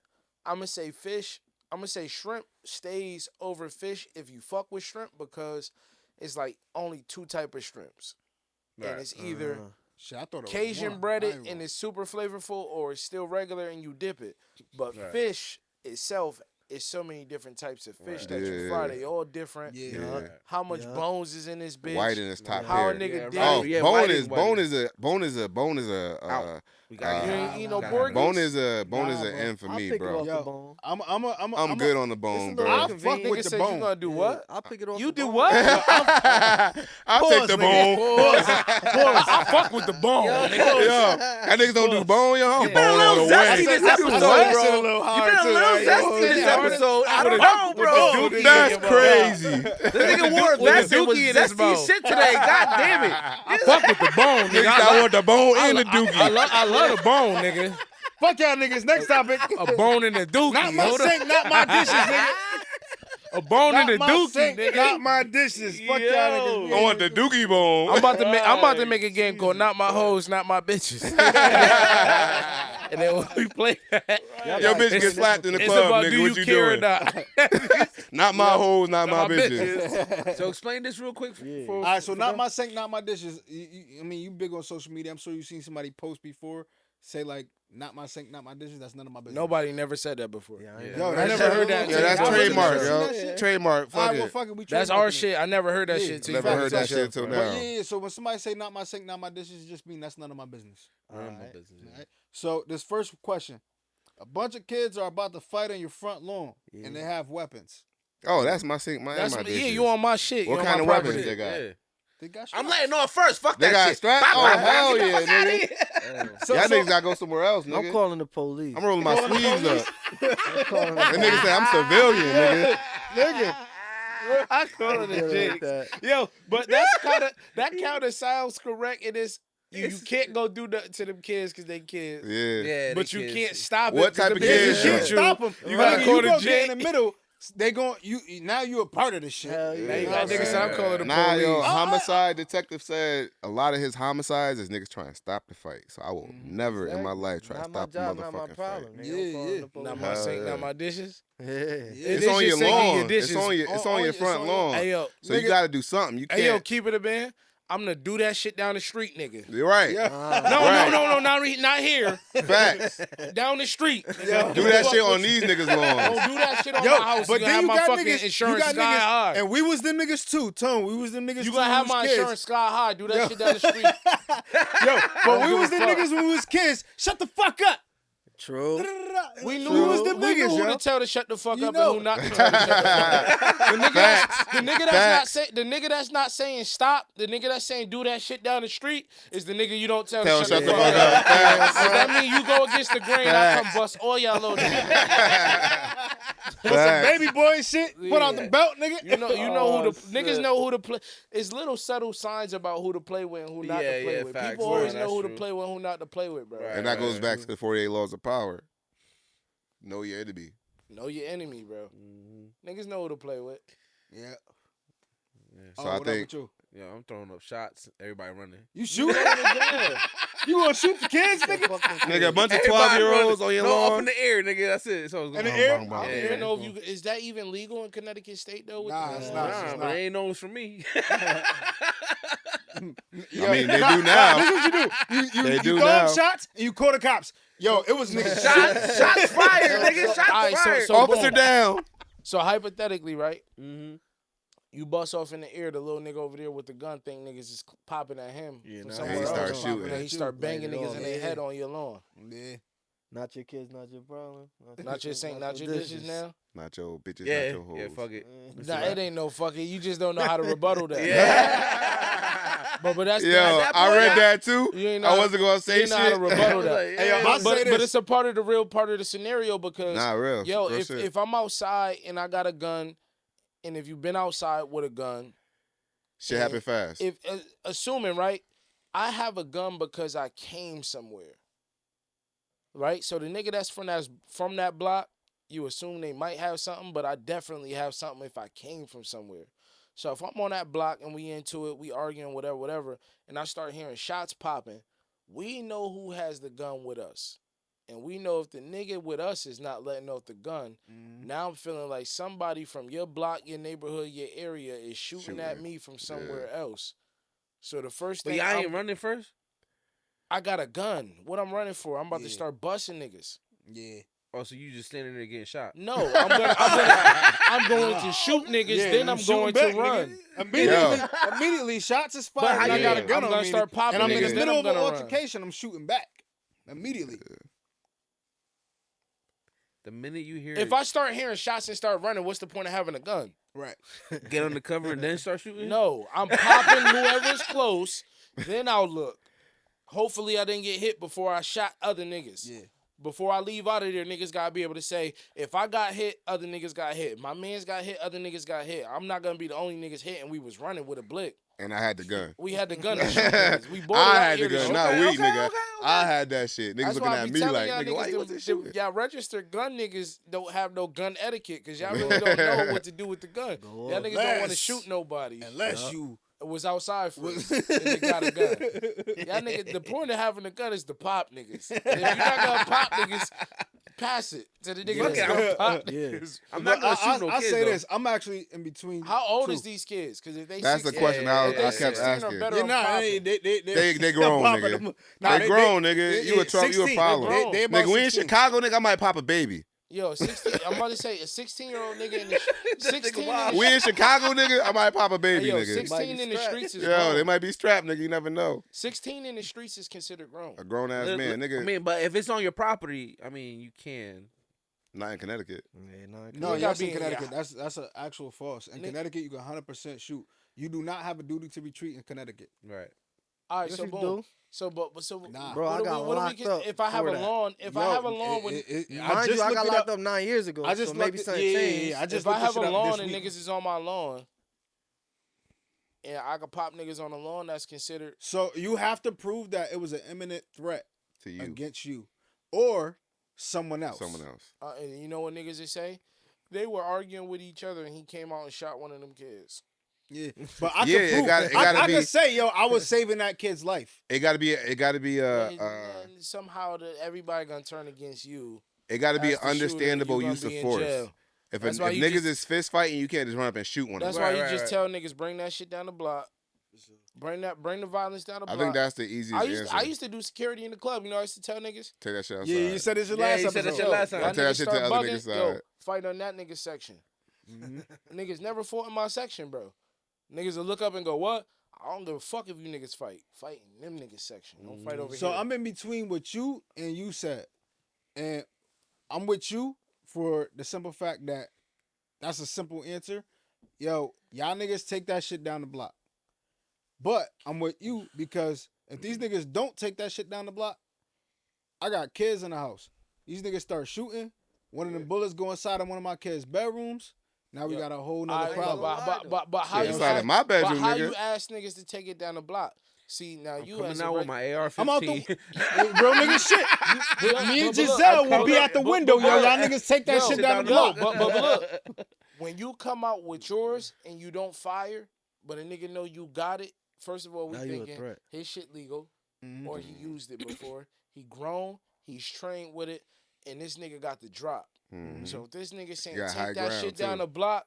I'm gonna say fish. I'm gonna say shrimp stays over fish if you fuck with shrimp because it's like only two type of shrimps, and it's either Shit, I thought it was Cajun one. breaded I ain't and it's super flavorful, or it's still regular and you dip it. But Right. fish itself is so many different types of fish that you Yeah. fry. They all different. Yeah. How much bones is in this bitch? Whiting is top How a tier. nigga did Oh, it. Yeah, bone whiting, is Out. We got You it. ain't eat no Got it. pork? bone is a Nah, an end for I'll me, pick it bro. off the Yo, bone. I'm good on the bone, It's a bro. little I fuck inconvenient. with Nigga the said bone. you gonna do what? I'll pick it off You the do bone. what? I'll take the bone. I fuck with the bone. Yo, that niggas don't do bone, yo. You been a little zesty this episode, That bro. shit a little You hard been a too, little right? zesty this Yeah. episode. I With don't a- know, with bro. the dookie That's in your crazy. This nigga Warren With the Vesson was dookie in his zesty mouth. as shit today. God damn it. I fuck with the bone, nigga. Niggas, I want the bone and the I dookie. love the bone, nigga. Fuck y'all niggas. Next topic. A bone in the dookie. Not my hold up. sink, not my dishes, nigga. A bone in the Not my dookie, sink, nigga. not my dishes. Fuck y'all niggas. I want the dookie bone. I'm about to make a game called Not My Hoes, Not My Bitches. And then when we play that, Your bitch get slapped in the it's club, about nigga. do What you you care or doing? not. Not my hoes, not my Not my bitches. So explain this real quick. For, All right, so not my sink, not my dishes. I mean, you big on social media. I'm sure you've seen somebody post before, say like, not my sink, not my dishes. That's none of my business. Nobody never said that before. Yo, I never heard that. Yeah, that's I wasn't trademark, listening to yo. that shit. Trademark. All Fuck right, well, it. fuck it. We That's trademarking our it. shit. I never heard that Yeah. shit. Till Never you heard said that shit till But now. yeah, so when somebody say not my sink, not my dishes, it just mean that's none of my business. business. Alright? So this first question. A bunch of kids are about to fight on your front lawn, and they have weapons. Oh, that's my sink, my That's my yeah, dishes. you on my shit. What You on kind my of property. weapons they got? Yeah. They got I'm straps. letting off first. Fuck They that got shit. straps? Bop, Oh, bop, bop. hell Get the yeah, fuck outta nigga. here. So- Y'all so- niggas gotta go somewhere else, nigga. I'm calling the police. I'm rolling my sleeves up. I'm calling That nigga say I'm civilian, nigga. I call it a Like jinx. that. Yo, but that kind of sounds correct. It is. You can't go do that to them kids because they kids. Yeah. Yeah, But they you kids. can't stop it. What 'cause type them of kids kids, will though? shoot you. Stop them. You gotta you call the go J. get in the middle. They gon' now you a part of this shit. Hell yeah. Now you know got what I'm niggas saying? say I'm calling the Nah, police. yo, homicide detective said a lot of his homicides is niggas trying to stop the fight. So I will never in my life try to Not my stop the job, not my motherfucking problem. fight. nigga. I'm Yeah, calling yeah. the police. Not my Hell sink, yeah. not my dishes. Yeah. It's This on shit your sinking lawn. your dishes. It's on your It's front on lawn. Hey yo, So you gotta do something. You hey yo, can't. keep it a man. I'm gonna do that shit down the street, nigga. You're right. No, Right. no, not here. Facts. Down the street. nigga. Do that shit on these niggas' Don't lawns. do that shit on Yo, my house. but you then gonna have you my got fucking niggas, insurance you got sky niggas, high. and we was them niggas too, Tone. We was them niggas. You too gonna when have we my was kids. insurance sky high. Do that shit down the street. Yo, but we give was a them fuck. niggas when we was kids. Shut the fuck up. True. We knew, We was them we knew niggas, who yo. to tell to shut the fuck You up know. and who not to tell to shut the fuck up. The nigga that's not saying stop, the nigga that's saying do that shit down the street is the nigga you don't tell Tell to shut the fuck fuck up. up. Facts. So that means you go against the grain, I come bust all y'all little niggas. Some baby boy shit. Put out the belt, nigga. You know who the shit. niggas know who to play. It's little subtle signs about who to play with and who not Yeah, to play yeah, with. facts, People bro. always That's know who to true. play with and who not to play with, bro. And that goes back to the 48 laws of power. Know your enemy. Know your enemy, bro. Niggas know who to play with. Yeah. So Oh, I what up think with you? Yeah, I'm throwing up shots. Everybody running. You shoot? You gonna shoot the kids, nigga? nigga, a bunch of Everybody 12-year-olds running. on your No, lawn. up in the air, nigga. That's it. So it's In the going air? Bang, bang, I don't bang. even know if you is that even legal in Connecticut State though? With Nah, the- it's not. Nah, but it ain't known for me. I mean, they do now. This is what you do. You They do you throw now. up shots and you call the cops. Yo, it was niggas. Shots fired, nigga. Shots Alright, fired. so Officer boom. down. So hypothetically, right? Mm-hmm. You bust off in the ear, the little nigga over there with the gun think niggas is popping at him. Yeah, from nah, somewhere he else. start And shooting. then he start banging Light it niggas off. in their head on your lawn. Yeah. Not your kids, not your problem. Not your sink, not your dishes now. Not your bitches, Yeah, not your hoes. yeah, fuck it. Nah, it ain't no fucking. You just don't know how to rebuttal that. Yeah. But that's Yo, that I read that too. You ain't know I how- wasn't gonna you say ain't know how to shit. rebuttal that. Hey, yo, I'll say But this. it's a part of the real part of the scenario because Nah, real. yo, real if shit. if I'm outside and I got a gun, and if you've been outside with a gun, Shit happen fast. if assuming right, I have a gun because I came somewhere. Right? So the nigga that's from that block, you assume they might have something, but I definitely have something if I came from somewhere. So if I'm on that block and we into it, we arguing, whatever, and I start hearing shots popping, we know who has the gun with us. And we know if the nigga with us is not letting off the gun, now I'm feeling like somebody from your block, your neighborhood, your area is shooting at me from somewhere else. So the first But thing y'all ain't running first? I got a gun. What I'm running for? I'm about to start busting niggas. Yeah. Oh, so you just standing there getting shot? No, I'm going to shoot niggas. Yeah, then I'm going to run. Immediately, shots is fired. how And I you- got a gun I'm on gonna me, start popping and I'm in niggas, the then middle I'm of an gonna run. altercation. I'm shooting back immediately. The minute you hear If I start hearing shots and start running, what's the point of having a gun? Right. get on the cover and then start shooting? No, I'm popping whoever's close. Then I'll look. Hopefully, I didn't get hit before I shot other niggas. Yeah. Before I leave out of there, niggas gotta be able to say, if I got hit, other niggas got hit. My mans got hit, other niggas got hit. I'm not gonna be the only niggas hit, and we was running with a blick. And I had the gun. We had the gun to shoot niggas. We bought it I out had here the to gun, shoot. not we, nigga. okay. I had that shit. Niggas That's looking why I at be me telling like, y'all nigga, why you niggas, wasn't shooting? y'all registered gun niggas don't have no gun etiquette because y'all really don't know what to do with the gun. Y'all niggas don't want to shoot nobody. Unless you Was outside first and they got a gun. Y'all niggas, the point of having a gun is to pop niggas. And if you're not gonna pop niggas, pass it to the niggas that's gonna pop niggas. I'm not going to shoot no I kids, say though. this. I'm actually in between. How old two. is these kids? Because if they That's the 16 question I if they kept 16 or asking. better, Yeah, I'm nah, popping. They grown, popping nigga. them. Nah, they grown, nigga. You a Trump, you a 16. problem. They about Nigga, we in 16. Chicago, nigga, I might pop a baby. Yo, 16. I'm about to say a 16-year-old nigga in the 16. We in Chicago, nigga, I might pop a baby, Yo, nigga. 16 in the streets is Yo, grown. they might be strapped, nigga. You never know. 16 in the streets is considered grown. A grown ass man, nigga. I mean, but if it's on your property, I mean, you can. Not in Connecticut. No, You yes, gotta in be- Connecticut. yeah. That's an actual false. In Nigga- Connecticut, you can 100% shoot. You do not have a duty to retreat in Connecticut. Right. All right, Yes, so you boom. do. So, Nah. Bro, I got locked up if I have for a that. lawn, if I have a lawn with, Mind you, I got locked up 9 years ago. I just so maybe looked something it- yeah, changed. yeah, I just if I looked have this a shit up lawn this and week. niggas is on my lawn, and I can pop niggas on the lawn, that's considered. So you have to prove that it was an imminent threat To you. against you or someone else. Someone else. And you know what niggas they say? They were arguing with each other, and he came out and shot one of them kids. Yeah, but I Yeah, could it prove. gotta- it gotta I be- could say, yo, I was saving that kid's life. It gotta be And somehow everybody gonna turn against you. it gotta be an As the shooter, understandable you gonna use of be in force. jail. If That's if why you niggas just- is fist fighting, you can't just run up and shoot one That's of why them. you Right, just right. tell niggas bring that shit down the block. Bring the violence down the I block. think that's the easiest answer. I used to do security in the club. You know, I used to tell niggas. Take that shit outside. Yeah, you said this your Yeah, last you episode. said that shit last time. Y'all I tell that niggas shit to start other bugging, niggas' yo, side. fight on that nigga section. Niggas never fought in my section, bro. Niggas will look up and go, what? I don't give a fuck if you niggas fight. Fight in them niggas section. Don't fight over So here. I'm in between what you and you said, and I'm with you for the simple fact that that's a simple answer. Yo, y'all niggas take that shit down the block. But I'm with you because if these niggas don't take that shit down the block, I got kids in the house. These niggas start shooting. One of them bullets go inside of one of my kids' bedrooms. Now we got a whole nother problem. But how Shit, you inside ask, of my bedroom, but how nigga. you ask niggas to take it down the block? See, now you Coming as out a with my AR-15. I'm out the real nigga shit. Me and but look, Giselle will but be look, at the but window, yo. look, Y'all niggas take that yo, shit down the yo, block. But look, when you come out with yours and you don't fire, but a nigga know you got it, first of all, we Now you a thinking threat. his shit legal, Mm-hmm. or he used it before. He grown, he's trained with it, and this nigga got the drop. So if this nigga saying got high take that ground, shit down too. the block,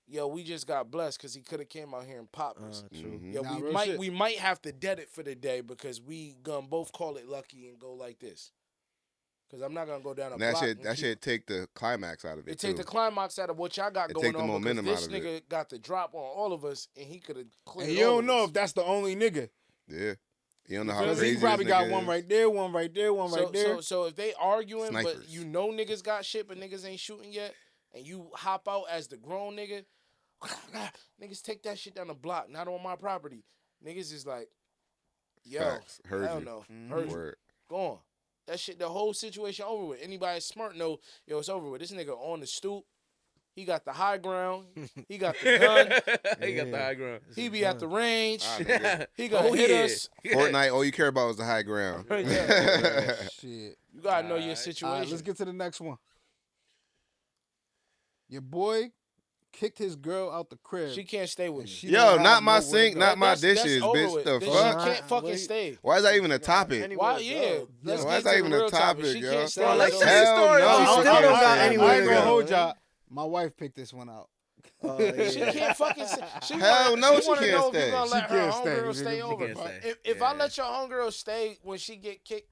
yo, we just got blessed because he could have came out here and popped us. True. Yo, Nah, we real might shit. we might have to dead it for the day because we gonna both call it lucky and go like this. Cause I'm not gonna go down a That block. shit, and that keep- shit take the climax out of it. It take too. the climax out of what y'all got It going take the on momentum because out this of nigga got the drop on all of us and he could have cleared. And you all don't of know us. if that's the only nigga. Yeah. You don't know how Because crazy he probably this got nigga one is. right there, one right there, one right there. So if they arguing, but Snipers. you know niggas got shit, but niggas ain't shooting yet, and you hop out as the grown nigga, niggas take that shit down the block, not on my property. Niggas is like, yo, Facts. Heard hell you. no, heard you. Word. Go on. That shit, the whole situation over with. Anybody smart know, yo, it's over with. This nigga on the stoop. He got the high ground. He got the gun. He got the high ground. He be at the range. Ah, nigga. He gonna hit us. Fortnite, all you care about is the high ground. Yeah. Shit. You gotta know your All right, situation. let's get to the next one. Your boy kicked his girl out the crib. She can't stay with me. She Yo, don't have not my nowhere to sink, go. not my That's dishes, over bitch. with. The Then fuck? She can't fucking stay. Why is that even a topic? Why? Yeah. Let's Why is get that to even the a real topic, She yo? can't stay. Bro, like, So- tell the Hell story. no, She she still can't don't got stay. anywhere I to ain't gonna go. hold y'all. My wife picked this one out. She Yeah. can't fucking stay. Hell no, she wanna can't know if you stay. gonna She let her can't stay. homegirl She stay can't over. stay. If I let your homegirl stay when she get kicked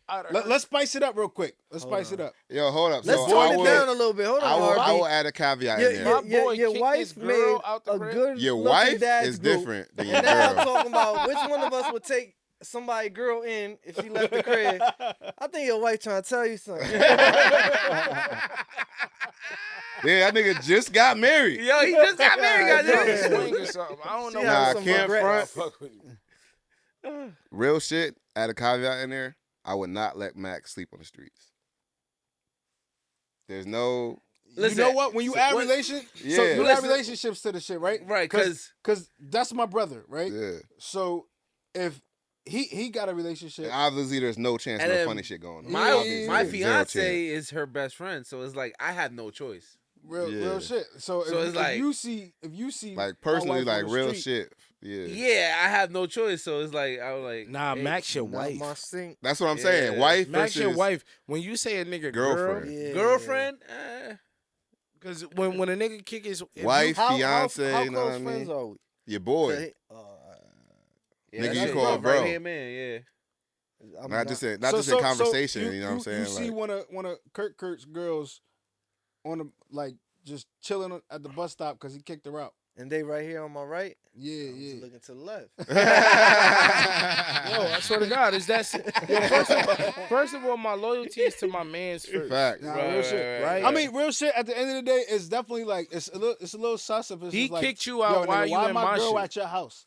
out of her, Let's spice it up real quick. Let's Hold spice on. it up. Yo, hold up. Let's So tone I it will, down a little bit. Hold I on, will, I RB. will add a caveat Your, in there. My boy your kicked wife his girl made out the a crib. good Your looking wife dad's is group. different than your And now I'm girl. talking about which one of us would take somebody girl in if she left the crib. I think your wife trying to tell you something. Yeah, that nigga just got married. Yo, he just got married, God Trying goddamn. to swing or something. I don't know. She Nah, having I some can't regrets. front. Fuck with you. Real shit, add a caveat in there. I would not let Max sleep on the streets. There's no... Listen, you know what? When you add what- so Yeah. you add Listen- relationships to the shit, right? Right, Because that's my brother, right? Yeah. So if he got a relationship, And obviously, there's no chance And no then funny shit going on. My Obviously, my there's zero fiance chance. is her best friend, so it's like I have no choice. real Yeah. shit. So, So if, it's like- if you see Like, my personally, wife on like, the real street, shit. Yeah. Yeah, I have no choice, so it's like I was like, Nah, hey, Max your Not wife. my sink. That's what I'm saying. Yeah. Wife Max versus your wife. When you say a nigga girlfriend. girl, Yeah. girlfriend. because when a nigga kick his if Wife, How fiance, you know close what I friends mean? are we? Your boy. Okay, Yeah, Nigga, that's you it. call bro. Right hand man. Yeah. I'm Not just in So conversation, you know what I'm saying? You see Like, one of Kurt's girls on the like just chilling at the bus stop because he kicked her out. and they right here on my right. Yeah, I'm just looking to the left. Yo, I swear to God, is that yo, first of all, my loyalty is to my man's first. Fact. Nah, Right, real right, shit. right, I mean, real shit. At the end of the day, it's definitely like it's a little sus if it's He just like, kicked you out yo, while nigga, you why in my my girl shit. at your house?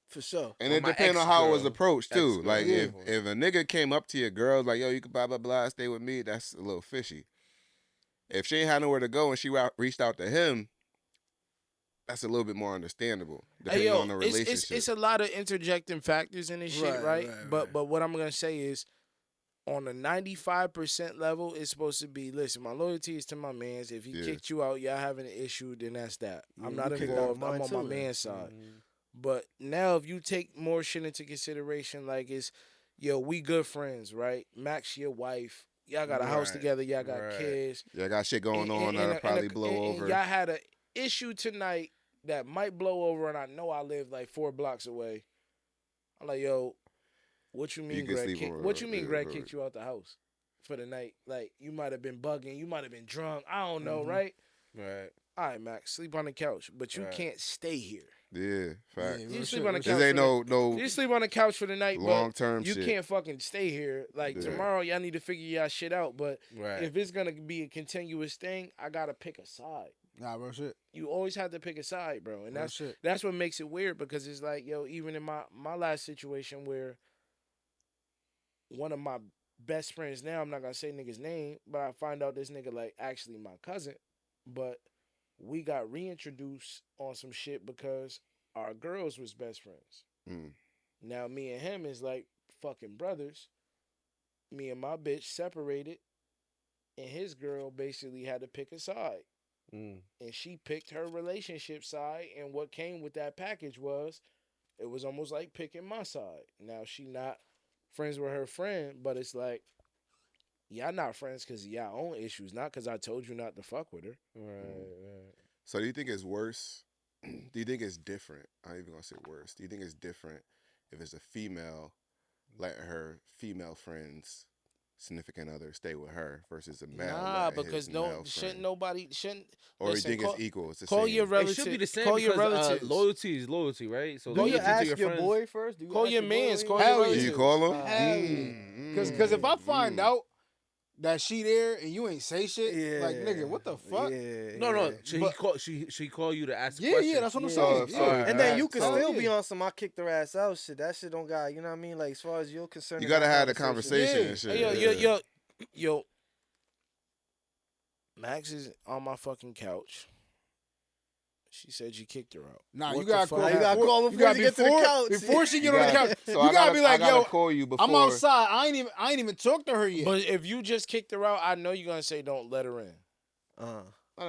For sure. And Or it my depends on how it was ex-girl. approached too. Ex-girl. Like Yeah. if a nigga came up to your girl like, yo, you could blah blah blah, stay with me, that's a little fishy. If she ain't had nowhere to go and she reached out to him, that's a little bit more understandable, depending Hey, yo, on the it's, relationship. it's a lot of interjecting factors in this shit, right? But what I'm gonna say is, on a 95% level, it's supposed to be, listen, my loyalty is to my man's. If he Yeah. kicked you out, y'all having an issue, then that's that. Yeah, I'm you not kicked out involved. mine I'm on too, my then. man's side. But now, if you take more shit into consideration, like it's, yo, we good friends, right? Max, your wife, y'all got a house Right, together, y'all got right. kids. Yeah, I got shit going on that'll probably blow and over. y'all had an issue tonight that might blow over, and I know I live like 4 blocks away. I'm like, yo, what you mean, can Greg? sleep over What you there, mean, yeah, Greg right. kicked you out the house for the night? Like, you might have been bugging, you might have been drunk. I don't know, right? Right. All right, Max, sleep on the couch, but you Right. can't stay here. Yeah, fact. Yeah, You real sleep shit, on the real couch. shit. This ain't for the- no You sleep on the couch for the night, long but term you shit. can't fucking stay here. Like, Yeah. tomorrow, y'all need to figure y'all shit out. But Right. if it's going to be a continuous thing, I got to pick a side. Nah, real shit. You always have to pick a side, bro. And Real shit. that's what makes it weird, because it's like, yo, even in my last situation where one of my best friends now, I'm not gonna say nigga's name, but I find out this nigga like actually my cousin, but we got reintroduced on some shit because our girls was best friends. Mm. Now me and him is like fucking brothers. Me and my bitch separated, and his girl basically had to pick a side. Mm. And she picked her relationship side, and what came with that package was it was almost like picking my side. Now she not friends with her friend, but it's like y'all not friends because y'all own issues, not because I told you not to fuck with her. Right. So do you think it's worse? Do you think it's different? I ain't even gonna say worse. Do you think it's different if it's a female letting her female friends significant other stay with her versus a male. Nah, letting because his male shouldn't friend. nobody shouldn't. Or listen, you think it's equal? It's the call same. your It relatives. should be the same Call because your relatives. loyalty is loyalty, right? So Do loyalty you to ask your your friends. boy first? Do you Call ask your boy mans. when Call he- your Hell yeah. relatives. You call him? Hell yeah. Because if I find out that she there and you ain't say shit, like, nigga, what the fuck? Yeah, No, yeah. should he call? She call you to ask. Yeah, questions? yeah, that's what I'm Yeah. saying. So, Yeah. And then you can Hell still yeah. be on some I kicked their ass out shit. That shit don't got, you know what I mean? Like, as far as you're concerned. You in that gotta have the conversation Yeah. and shit. Hey, yo. Max is on my fucking couch. She said you kicked her out. Nah, What you the gotta fuck call. You gotta before- call you before gotta you get to the couch. Before she You get on the gotta- couch, so you I gotta be like, I gotta yo, call you before. I'm outside. I ain't even talked to her yet. But if you just kicked her out, I know you're gonna say don't let her in. Not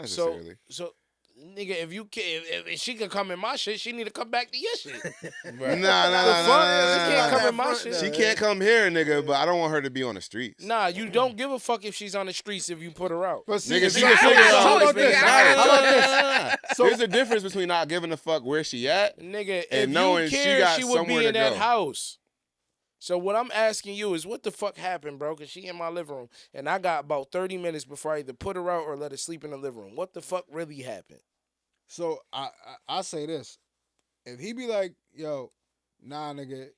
So, necessarily. nigga, if she could come in my shit, she need to come back to your shit. Nah, nah, She can't come in my front, shit. though. She can't come here, nigga. But I don't want her to be on the streets. Nah, you don't give a fuck if she's on the streets if you put her out. But see, Nigga, see, she can how figure it out. about this? How about this? There's a difference between not giving a fuck where she at. Nigga, And if knowing you she cared, got she would somewhere be to in that go. house. So what I'm asking you is what the fuck happened, bro? Because she in my living room, and I got about 30 minutes before I either put her out or let her sleep in the living room. What the fuck really happened? So I say this: if he be like, yo, nah, nigga,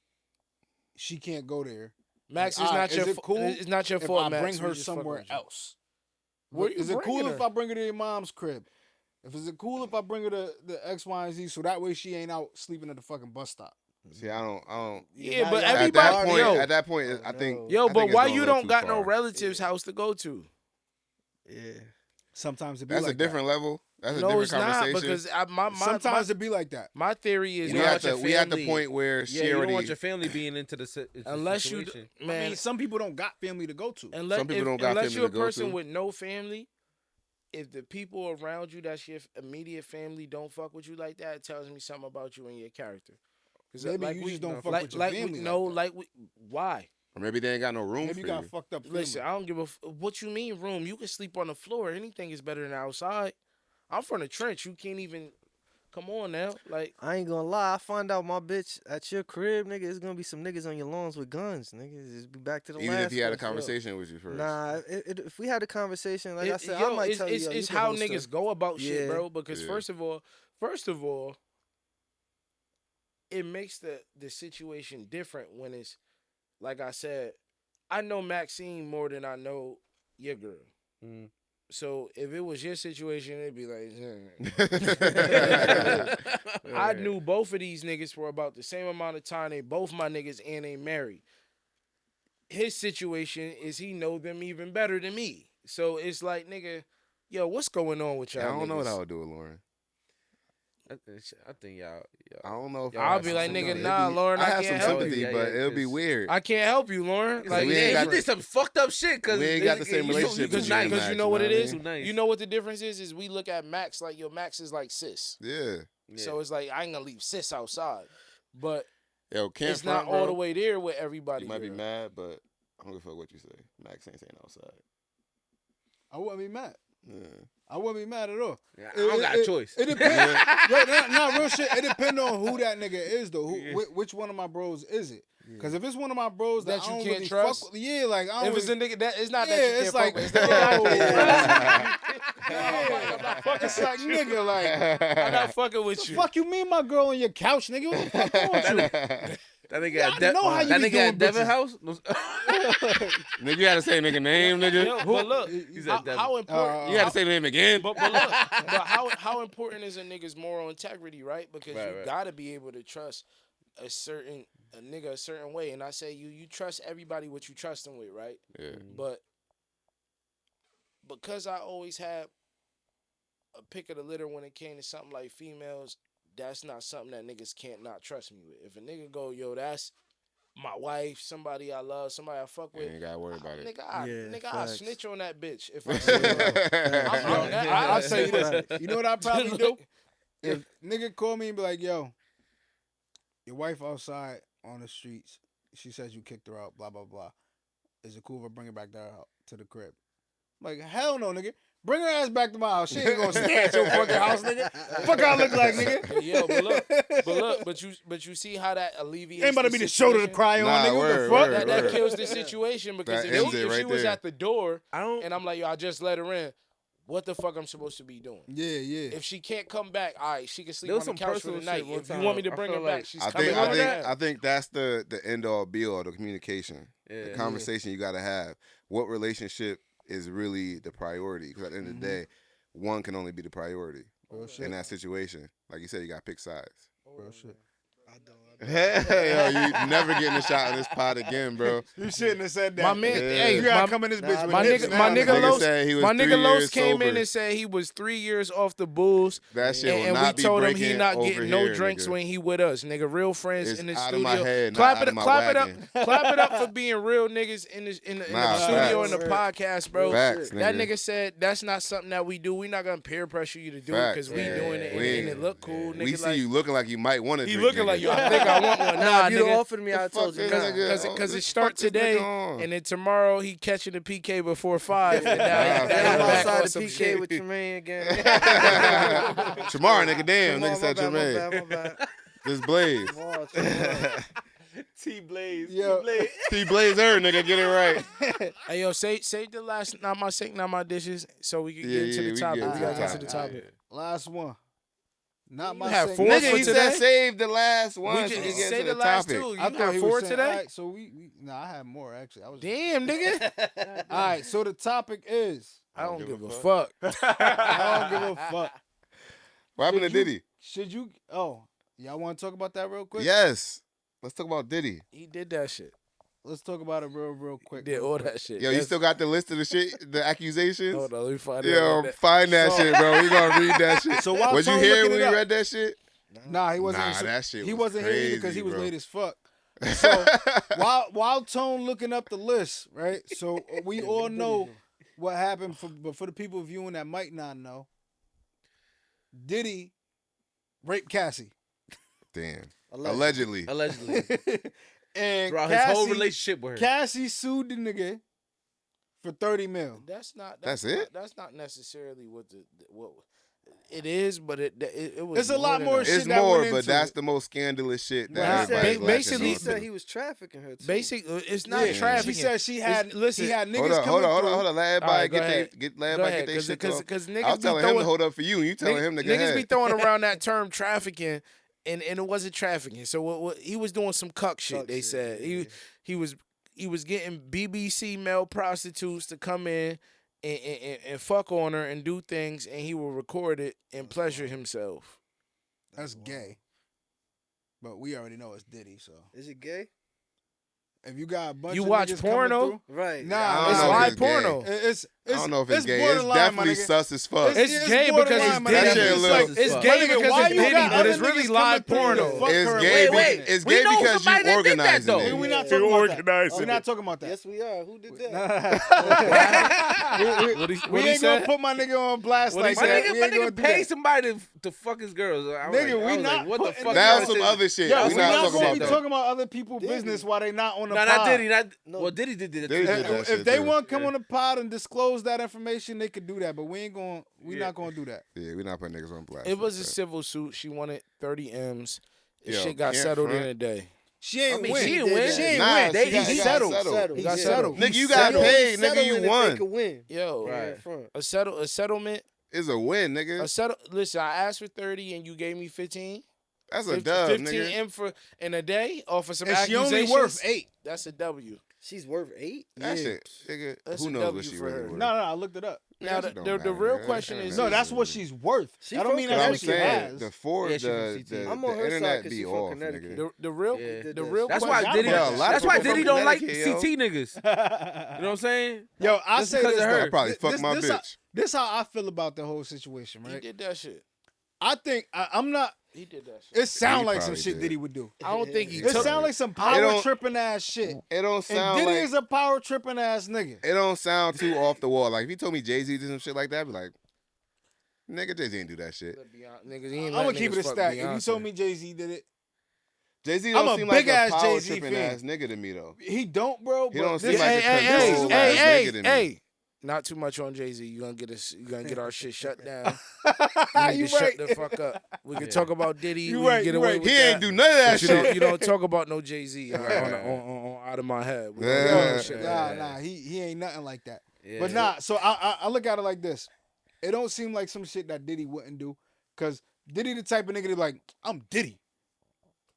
she can't go there. Max, Like, it's alright, not your is it fault. cool It's not your if fault, I Max. bring We her just fucking somewhere with you. else? Where you Is it cool bringing if her? I bring her to your mom's crib? Is it cool if I bring her to the X, Y, and Z so that way she ain't out sleeping at the fucking bus stop? See, I don't. Yeah, but now y'all- everybody, At that point, I think. yo, I but think it's why going a you little don't too got no far. relatives' house to go to? Yeah. Sometimes it be That's like a different level. That's a No, different it's not conversation. because Sometimes it be like that. my theory is You we don't at want the your we at the family- point where she Yeah, you don't already. want your family being into the unless you, situation. man. I mean, some people don't got family to go to. Unless, Some people don't got unless family you're a to go person to. with no family, if the people around you that's your immediate family don't fuck with you like that, it tells me something about you and your character. Because Maybe you just don't fuck with your family like that. Why? Or maybe they ain't got no room Maybe for you got you. fucked up family. Listen, I don't give a what you mean room. You can sleep on the floor. Anything is better than outside. I'm from the trench. You can't even. Come on now, like I ain't gonna lie. I find out my bitch at your crib, nigga. It's gonna be some niggas on your lawns with guns, nigga. Just be back to the Even last if he had a question. conversation with you first. Nah, if we had a conversation, like I said, yo, I might it's, tell it's, you. Yo, it's you can how host niggas her. go about shit, Yeah. bro. Because Yeah. first of all, it makes the situation different when it's like I said. I know Maxine more than I know your girl. Mm. So if it was your situation, it'd be like, I knew both of these niggas for about the same amount of time. They both my niggas and they married. His situation is he know them even better than me. So it's like, nigga, yo, what's going on with y'all? I don't know what niggas? I would do with Lauren. I think y'all. I don't know if Y'all I'll have be some like, sympathy. nigga, It'd nah, be- Lauren, I have can't some help sympathy, you. Yeah, but yeah, it'll be 'cause- weird. I can't help you, Lauren. Like, Like, we ain't Yeah, got you did some fucked up shit because We ain't got the same relationship because as you and because Max, you know what you it know what I is. mean? Too nice. You know what the difference is we look at Max like yo, Max is like sis. Yeah. So it's like I ain't gonna leave sis outside, but Yo, can't it's not front, all bro. the way there with everybody. You might be girl. mad, but I don't give a fuck what you say. Max ain't saying outside. I wouldn't be mad. Yeah. I wouldn't be mad at all. Yeah, I don't got a choice. It depends. Not real shit. It depends on who that nigga is though. Which one of my bros is it? Because if it's one of my bros that, That I you don't can't really trust? fuck with, yeah, like I don't If it's a really, nigga that it's not yeah, that you it's can't like, fuck with, it's the nigga I can't trust. it's like nigga, like I'm not fucking with the you. fuck you mean my girl on your couch, nigga? What the fuck wrong with you? That nigga Yeah, I know how you that be nigga doing at Devin bitches. House. Nigga, you gotta say nigga name, nigga. But look, He's how, at Devin. how important? You gotta say the name again. But look, but how important is a nigga's moral integrity, right? Because Right, you right. gotta be able to trust a nigga a certain way. And I say you trust everybody what you trust them with, right? Yeah. But because I always had a pick of the litter when it came to something like females, that's not something that niggas can't not trust me with. If a nigga go, yo, that's my wife, somebody I love, somebody I fuck You with, ain't gotta worry about it. nigga, I facts. snitch on that bitch if I see her. I'll tell you this. Right. You know what I probably do? If nigga call me and be like, yo, your wife outside on the streets, she says you kicked her out, blah, blah, blah. Is it cool if I bring her back to the crib? I'm like, hell no, nigga. Bring her ass back to my house. She ain't gonna stay at your fucking house, nigga. Fuck I look like, nigga. Yo, but you see how that alleviates. Ain't about to be the shoulder to cry on, nigga. Word, What the fuck? That kills the situation because That if ends it she right was there. at the door and I'm like, yo, I just let her in. What the fuck I'm supposed to be doing? Yeah. If she can't come back, all right, she can sleep There on was the some couch for the personal night. shit one If you time. want me to I bring feel her back, like- she's I coming think back. I think that's the end all be all, the communication, the conversation you got to have. What relationship is really the priority? Because at the end of the day, one can only be the priority in that situation. Like you said, you got to pick sides. Real shit. Yo, you never getting a shot in this pot again, bro. You shouldn't have said that. My man, hey, you gotta come in this bitch with my hips nigga, now, my nigga Nigga Los, said he was my 3 nigga Los years came in sober. and said he was 3 years off the booze. That shit will And not we be told him he breaking not over getting no here, drinks nigga. when he with us, nigga. Real friends It's in the out studio. of my head, not clap out it, of my clap it up, wagon. clap it up for being real niggas in the Nah, studio facts. and the podcast, bro. Facts, That nigga. nigga said that's not something that we do. We not gonna peer pressure you to do it Facts. because we doing it We and it look cool, nigga. We see like, you looking like you might want to he drink. looking like nigga. you. I think I want one. Nah, If you nigga. offered me, I told you. fuck Nah. this nigga? Because Oh, it this start fuck this today, nigga on. and then tomorrow he catching the PK before 5. And now Nah, he I'm back on outside the some PK shit. with Tremaine again. Tomorrow, nigga, damn, Come nigga on, said my Jermaine. bad, my bad. This Blaze. Tomorrow, tomorrow. T-Blaze. Yo. T Blazer, nigga, get it right. Hey yo, say the last not my sink, not my dishes, so we can Yeah, get into yeah, the we topic. get We to gotta the get to the topic. topic. Last one. Not You my have sink. four Nigga, for he today? said save the last one. We so just we get say into the last topic. two. You I thought got he 4 was saying, today? All right, so I had more actually. I was Damn, nigga. All right, so the topic is I don't give a fuck. I don't give a fuck. What happened to Should you- Diddy? Should you? Oh, y'all want to talk about that real quick? Yes. Let's talk about Diddy. He did that shit. Let's talk about it real quick. Did real all quick. that shit. Yo, you still got the list of the shit, the accusations? Hold on, let me find it. Yo, find that shit, bro. We gonna read that shit. So while was you Tone here looking when it you up- read that shit? Nah, he wasn't. Nah, that shit He was wasn't here either because crazy, he was bro. late as fuck. So while Tone looking up the list, right? So we all know what happened, but for the people viewing that might not know, Diddy raped Cassie, Damn. Allegedly. Allegedly. and Throughout his whole relationship with her. Cassie sued the nigga for $30 million. That's not. That's not, it? That's not necessarily what what it is, but it was. It's a lot than more that. shit It's that more, went but into that's it. the most scandalous shit Well, that he everybody's said, basically- he latching said on he to. was trafficking her too. Basic, it's not Yeah. trafficking. She said she had listen. he had niggas Hold on, coming through. hold on. Let everybody Alright, go get ahead. let Go everybody ahead, get their shit off. because niggas I was be telling him throwing, to hold up for you, and you telling him to go niggas ahead. be throwing around that term trafficking, and it wasn't trafficking. So what he was doing some cuck shit. They said he was getting BBC male prostitutes to come in and fuck on her and do things, and he will record it and pleasure himself. That's gay. But we already know it's Diddy, so Is it gay? if you got a bunch You of watch niggas coming porno? through- Right. Nah, I don't It's know if live it's gay. porno. It's I don't know if it's gay. It's borderline, my definitely nigga. sus as fuck. It's gay because borderline, it's my Diddy. nigga. That shit It's look- like, It's my gay nigga, because why it's you Diddy, got but other it's really niggas live coming through to porno. fuck It's her gay. and Wait, wait. It's we gay know because somebody you that did that, organizing though. it. We're not talking about that. organizing We're not talking about that. Yes, we are. Who did that? We ain't gonna put my nigga on blast like My that. nigga, We my ain't gonna nigga do paid that. somebody to fuck his girls. I was Nigga, like, we I was not like, what the putting fuck? that That's some other shit. Yeah, we we're not not talking gonna about be that. talking about other people's business while they not on the No, pod. not Diddy. No. Well, Diddy did that. Diddy did that If shit they too. want to come on the pod and disclose that information, they could do that. But we not gonna do that. Yeah, we're not putting niggas on blast. It was a like that. civil suit. She wanted 30 M's. This Yo, shit got can't settled front. in a day. She ain't I mean, win. she didn't win. She ain't Nah, win. she He got settled. settled. He got Yeah. settled. Nigga, you got Settled. paid. Nigga, Settling you if they won. could win. Yo, Right. Front. a settlement. It's a win, nigga. Listen, I asked for 30 and you gave me 15. That's a 15 dub, 15 nigga. M for in a day or for some And she accusations. only worth 8. That's a W. She's worth 8. That Yeah. shit, nigga. That's Who a knows W what she for really her. worth? No, I looked it up. Now That shit the don't real matter, question nigga. is No, that's what she's worth. She That don't from mean But that's I'm what she saying has. the for Yeah, she from the CT. I'm on her internet side 'cause be she from off, Connecticut. nigga. the real Yeah. the real That's question. why Diddy. Yeah, a lot of That's why people Diddy from don't like Connecticut, yo. CT niggas. You know what I'm saying? Yo, I Just say because this of though. her. I probably fuck my This bitch. This how I feel about the whole situation, He right? did that shit. I think I'm not. He did that shit. It sound He like some probably shit did. Diddy would do. I don't think he It took sound like some It power don't- tripping ass shit. It don't And sound Diddy like is a power tripping ass nigga. it don't sound too off the wall. Like if he told me Jay-Z did some shit like that, I'd be like, nigga, Jay-Z ain't do that shit. Niggas, he ain't I'm let gonna keep niggas it a fuck stack. If you Beyonce. told me Jay-Z did it, Jay-Z I'm don't a seem like big-ass a power Jay-Z tripping fan. ass nigga to me though. he don't, bro. He but don't seem this- like a controlled ass nigga to me. Hey, Not too much on Jay-Z. You're gonna get our shit shut down. You need You to shut right. the fuck up. We can talk about Diddy. You We can right, get you away right. with He that. ain't do none of that But shit. you don't talk about no Jay-Z on Out of My Head. We don't do no shit like that. Nah, he ain't nothing like that. Yeah. But nah, so I look at it like this. It don't seem like some shit that Diddy wouldn't do. Cause Diddy the type of nigga that like, I'm Diddy.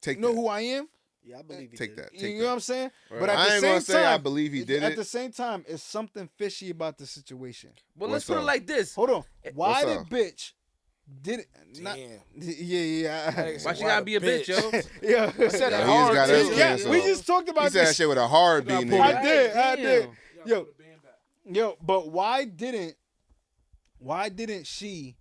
Take You know that. who I am? Yeah, I believe he Take did. that. You Take know what that. I'm saying? Right. But at I the ain't same gonna time, say I believe he did at it. the same time, it's something fishy about the situation. But What's let's put it up? like this. Hold on. Why What's did up? bitch did it? Not, Damn. yeah. Why she gotta be a bitch, yo? Yeah. I said Yo, it he hard, just got too. everything, Yeah, so- we just talked He about said that this. shit with a heartbeat, You gotta I nigga. did. I Damn. did. Yo, but why didn't she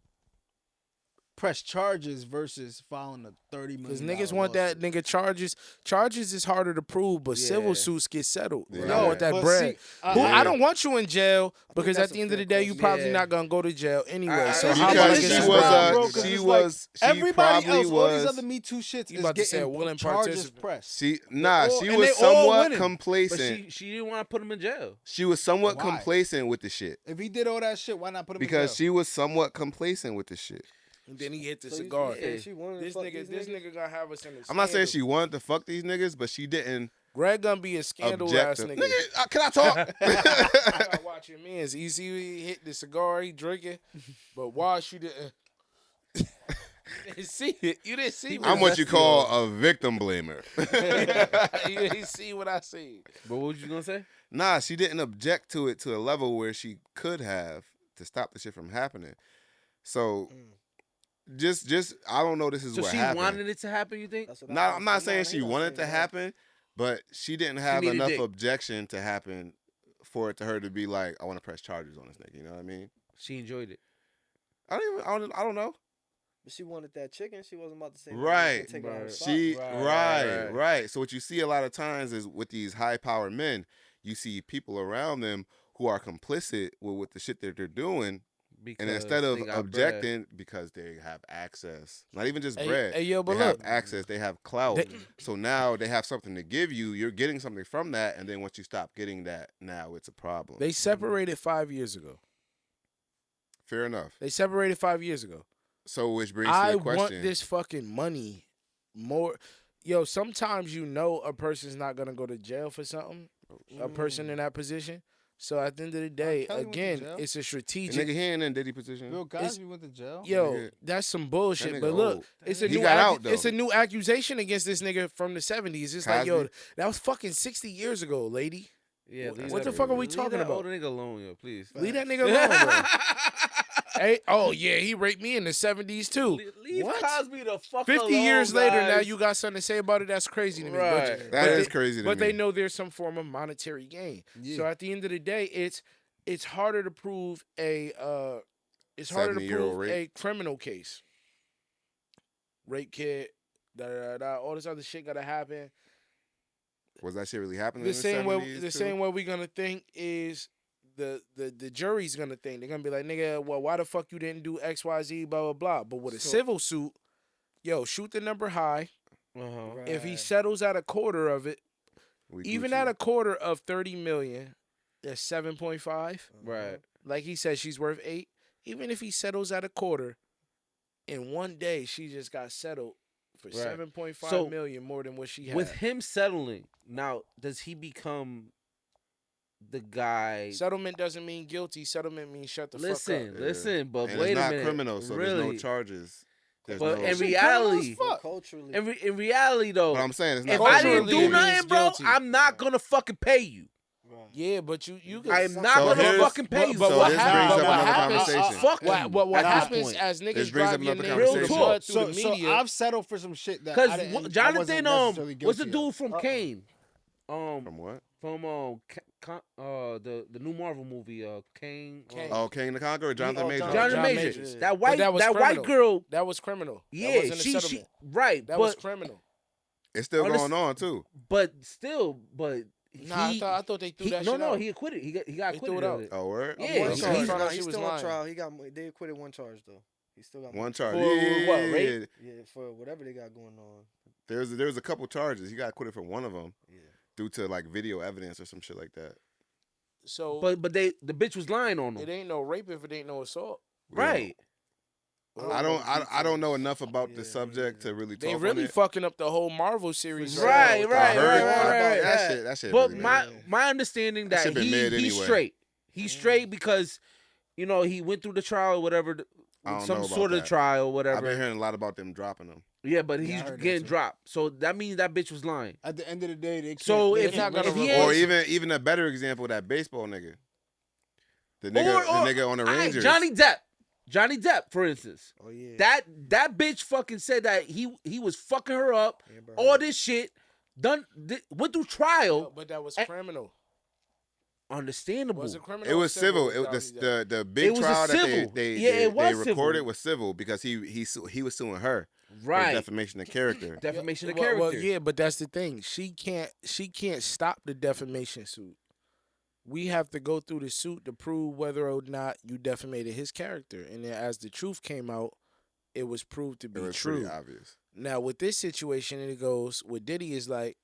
press charges versus filing a $30 million? Because niggas want that nigga charges. Charges is harder to prove, but civil Yeah. suits get settled. Yeah. I want that but bread. see, I don't want you in jail because that's at the a end of the fair day, you question. probably Yeah. not gonna go to jail anyway. So It's how about I Because get this some she was, bread? bro, 'cause she it's was, she everybody probably else, all these was. other Me Too shits You is about to say a getting willing charges participant. pressed. She and they was all somewhat winning. But complacent. she didn't want to put him in jail. She was somewhat Why? complacent with the shit If he did all that shit, why not put him because in jail? she was somewhat complacent with the shit. And then he hit the So you cigar. saying she wanted to This fuck nigga, these this niggas? nigga gonna have us in the I'm not saying scandal. she wanted to fuck these niggas, but she didn't Greg gonna be a scandal object ass them. nigga. Nigga, can I talk? I gotta watch your mans. You see, he hit the cigar, he drinking, but why she didn't? You didn't see it. You didn't see. I'm what you call a victim blamer. You didn't see what I see. But what was you gonna say? Nah, she didn't object to it to a level where she could have to stop the shit from happening. So, just I don't know. This is So what she happened. wanted it to happen. You think? That's what Nah, I'm not asked. saying Nah, she he not wanted it to saying that. happen, but she didn't have needed enough dick. objection to happen for it to her to be like, I want to press charges on this nigga. You know what I mean? She enjoyed it. I don't know. But she wanted that chicken. She wasn't about to say Right. Take her out of the spot. She Right. right. So what you see a lot of times is with these high powered men, you see people around them who are complicit with the shit that they're doing. Because And instead of they got objecting, because they have access, not even just Hey, bread, hey, yo, but they look. have access, they have clout. So now they have something to give you. You're getting something from that, and then once you stop getting that, now it's a problem. They separated 5 years ago. Fair enough. They separated 5 years ago. So which brings to I the question. want this fucking money more. Yo, sometimes you know a person's not gonna go to jail for something. A person in that position. So at the end of the day, Kelly went to again, jail. it's a The strategic. nigga, he ain't in Diddy position. Bill Cosby went to jail. Yo, Nigga- that's some bullshit. that But nigga look, old. it's a He new got out, it's though. a new accusation against this nigga from the 70s. It's like, yo, Cosby? that was fucking 60 years ago, lady. Yeah. What the fuck are we talking Leave that about? older nigga alone, yo. Please. Leave that nigga alone, bro. Hey, oh yeah, he raped me in the 70s too. Leave What? Cosby the fuck 50 alone, years later, now guys. you got something to say about it. That's crazy to me. Right. That is they, crazy to but me. they know there's some form of monetary gain. Yeah. So at the end of the day, it's harder to prove a 70-year-old rape. a criminal case. Rape kit, all this other shit gotta happen. Was that shit really happening? The in the same way 70s the too? same way we're gonna think is the jury's gonna think. They're gonna be like, nigga, well, why the fuck you didn't do XYZ, blah blah blah. But with a civil suit, yo, shoot the number high. Uh-huh. If he settles at a quarter of it, We even Gucci. at a quarter of 30 million, that's 7.5. Right. Like he said, she's worth 8. Even if he settles at a quarter, in one day she just got settled for Right. 7.5 million more than what she had. With him settling, now does he become the guy? Settlement doesn't mean guilty. Settlement means shut the Listen, fuck up. listen, but And wait it's a not minute. criminal, so really? there's no charges. There's But no, in Shit, reality, criminal as fuck. Culturally. in reality though, but I'm saying it's not. if I didn't Culturally, do it means nothing, bro, guilty. I'm not gonna fucking pay you. Yeah, but you can. I am not So gonna here's- fucking pay you. But So what this happens? brings But up what another happens? conversation. Fuck What at this happens point. as This niggas brings drive up your another name Real through the talk. mud through the So media? I've settled for some shit that I Because didn't, I Jonathan, wasn't necessarily what's the guilty dude of. from Kane? From what? From the new Marvel movie, Kane. Oh, King the Conqueror, Jonathan Major. Jonathan John Major. Majors. That But white that was white criminal. girl. That was criminal. Yeah, that wasn't a she settlement. right, That but was criminal. It's still Honest- going on too. but still, Nah, I thought they threw that no, shit no, out. he acquitted. He got They threw acquitted it of out. it. Oh, word? Yeah, One he's- charge. he's- Nah, she he's was still on lying. trial. They acquitted one charge though. He still got One charge. For Yeah, what, rape? Yeah, for whatever they got going on. There's a couple charges. He got acquitted for one of them Yeah. due to like video evidence or some shit like that. So, but the bitch was lying on it him. ain't no rape if it ain't no assault. Right. I don't know enough about the subject to really talk They on really it. fucking up the whole Marvel series. Right. I heard Right. that shit. But really my understanding That that shit been mid he's anyway. straight. He's straight because, he went through the trial or whatever, I don't know some about sort of that. trial, I've whatever. been hearing a lot about them dropping them. Yeah, but Yeah, I he's heard that getting too. dropped. So that means that bitch was lying. At the end of the day, they can't. So they if can't he really- ain't- Or even a better example, that baseball nigga. The nigga on the Rangers. Johnny Depp, for instance. Oh yeah. That bitch fucking said that he was fucking her up, Amber all Heard. this shit, went through trial. But that was And- criminal. Understandable. Was it criminal? It or was civil. with It was Johnny Depp? the big It was a trial that civil. they Yeah, it was recorded civil. was civil because he was suing her for Right. defamation of character. Defamation of Well, character. well, yeah, but that's the thing. She can't stop the defamation suit. We have to go through the suit to prove whether or not you defamated his character. And then as the truth came out, it was proved to It be was true. pretty obvious. Now with this situation, it goes with Diddy is like,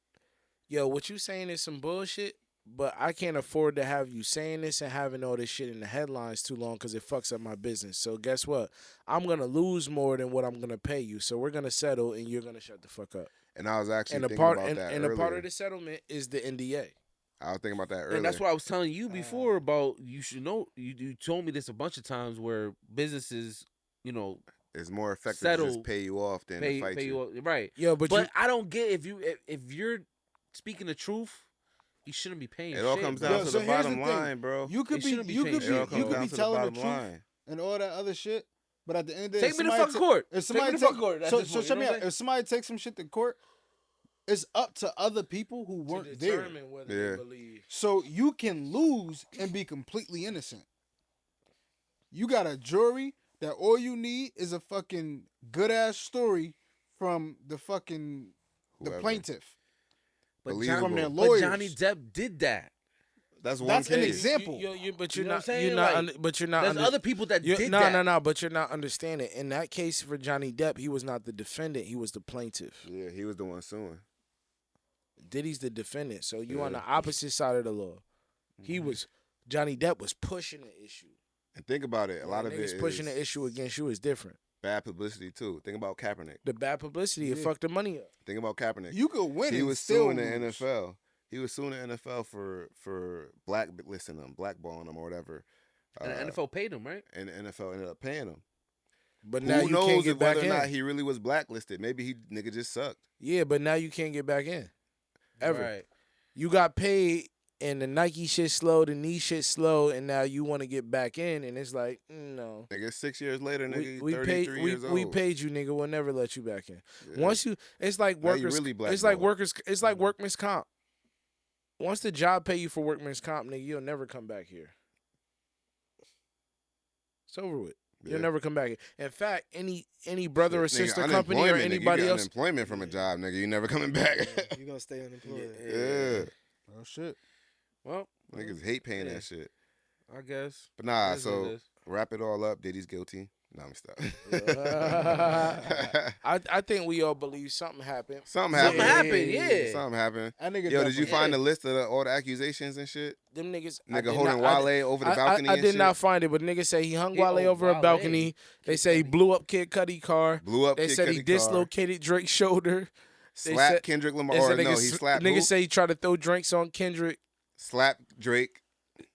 yo, what you saying is some bullshit, but I can't afford to have you saying this and having all this shit in the headlines too long because it fucks up my business. So guess what? I'm gonna lose more than what I'm gonna pay you. So we're gonna settle, and you're gonna shut the fuck up. And I was actually And a thinking part about and, that and a part earlier. of the settlement is the NDA. I was thinking about that earlier. And that's what I was telling you before about you should know. You told me this a bunch of times where businesses, it's more effective to settle, just pay you off than to fight you. right. Yo, But I don't get if you're speaking the truth, you shouldn't be paying. It all shit, comes bro. down Yo, to so the here's bottom the thing. line, bro. You could It be shouldn't be you changed. could be It all you comes could down be to the telling the bottom truth line. and all that other shit. But at the end of the day, Take if me to somebody fucking court. If Take somebody me to fucking court. at so this so point, check you me know out. what I'm If somebody takes some shit to court, it's up to other people who To weren't there. determine whether Yeah. they believe. So you can lose and be completely innocent. You got a jury that all you need is a fucking good ass story from the Whoever. plaintiff. Believable. From their But lawyers. Johnny Depp did that. That's one That's an case. example. But You you're know not. what I'm You're saying? not. Like, But you're not. There's other people that did no, that. no. But you're not understanding. In that case for Johnny Depp, he was not the defendant. He was the plaintiff. Yeah, he was the one suing. Diddy's the defendant. So you Yeah. on the opposite side of the law. He was. Johnny Depp was pushing the issue. And think about it. A lot of it Niggas is pushing the issue against you is different. bad publicity too. Think about Kaepernick. The bad publicity, it Yeah. fucked the money up. Think about Kaepernick. You could win. He and was still suing the lose. NFL. He was suing the NFL for blacklisting them, blackballing them, or whatever. And the NFL paid him, right? And the NFL ended up paying him. But now Who you can't knows get if back whether or in. not he really was blacklisted? Maybe he nigga just sucked. Yeah, but now you can't get back in. Ever. Right. You got paid and the Nike shit slow, the knee shit slow, and now you want to get back in, and it's like, no. Nigga, 6 years later, nigga, We 33 paid years old. we paid you, nigga. We'll never let you back in. Yeah. Once you, it's like Now you workers. really it's like blackballed. workers. It's like workman's comp. Once the job pay you for workman's comp, nigga, you'll never come back here. It's over with. You'll Yeah. never come back here. In fact, any brother or Nigga, sister company or unemployment, nigga, anybody you get else. unemployment from a job, nigga. You never coming back. You're gonna stay unemployed. Yeah. Oh shit. Well, Niggas hate paying Yeah. that shit. I guess. But nah, It is what it so is. wrap it all up. Diddy's guilty. Nah, I'm stop. I think we all believe something happened. Something Something happened. happened, yeah. Something happened. That nigga Yo, did you definitely- find the list of all the accusations and shit? Them niggas. I Nigga did holding not- Wale over the balcony I and did shit? not find it, but nigga say he hung Wale oh, over a Wale. balcony. They say he blew up Kid Cudi car. Blew up They Kid said he Cudi car, dislocated Drake's shoulder. They slapped said- Kendrick Lamar. They Or said no, niggas, he slapped who? niggas say he tried to throw drinks on Kendrick. Slapped Drake.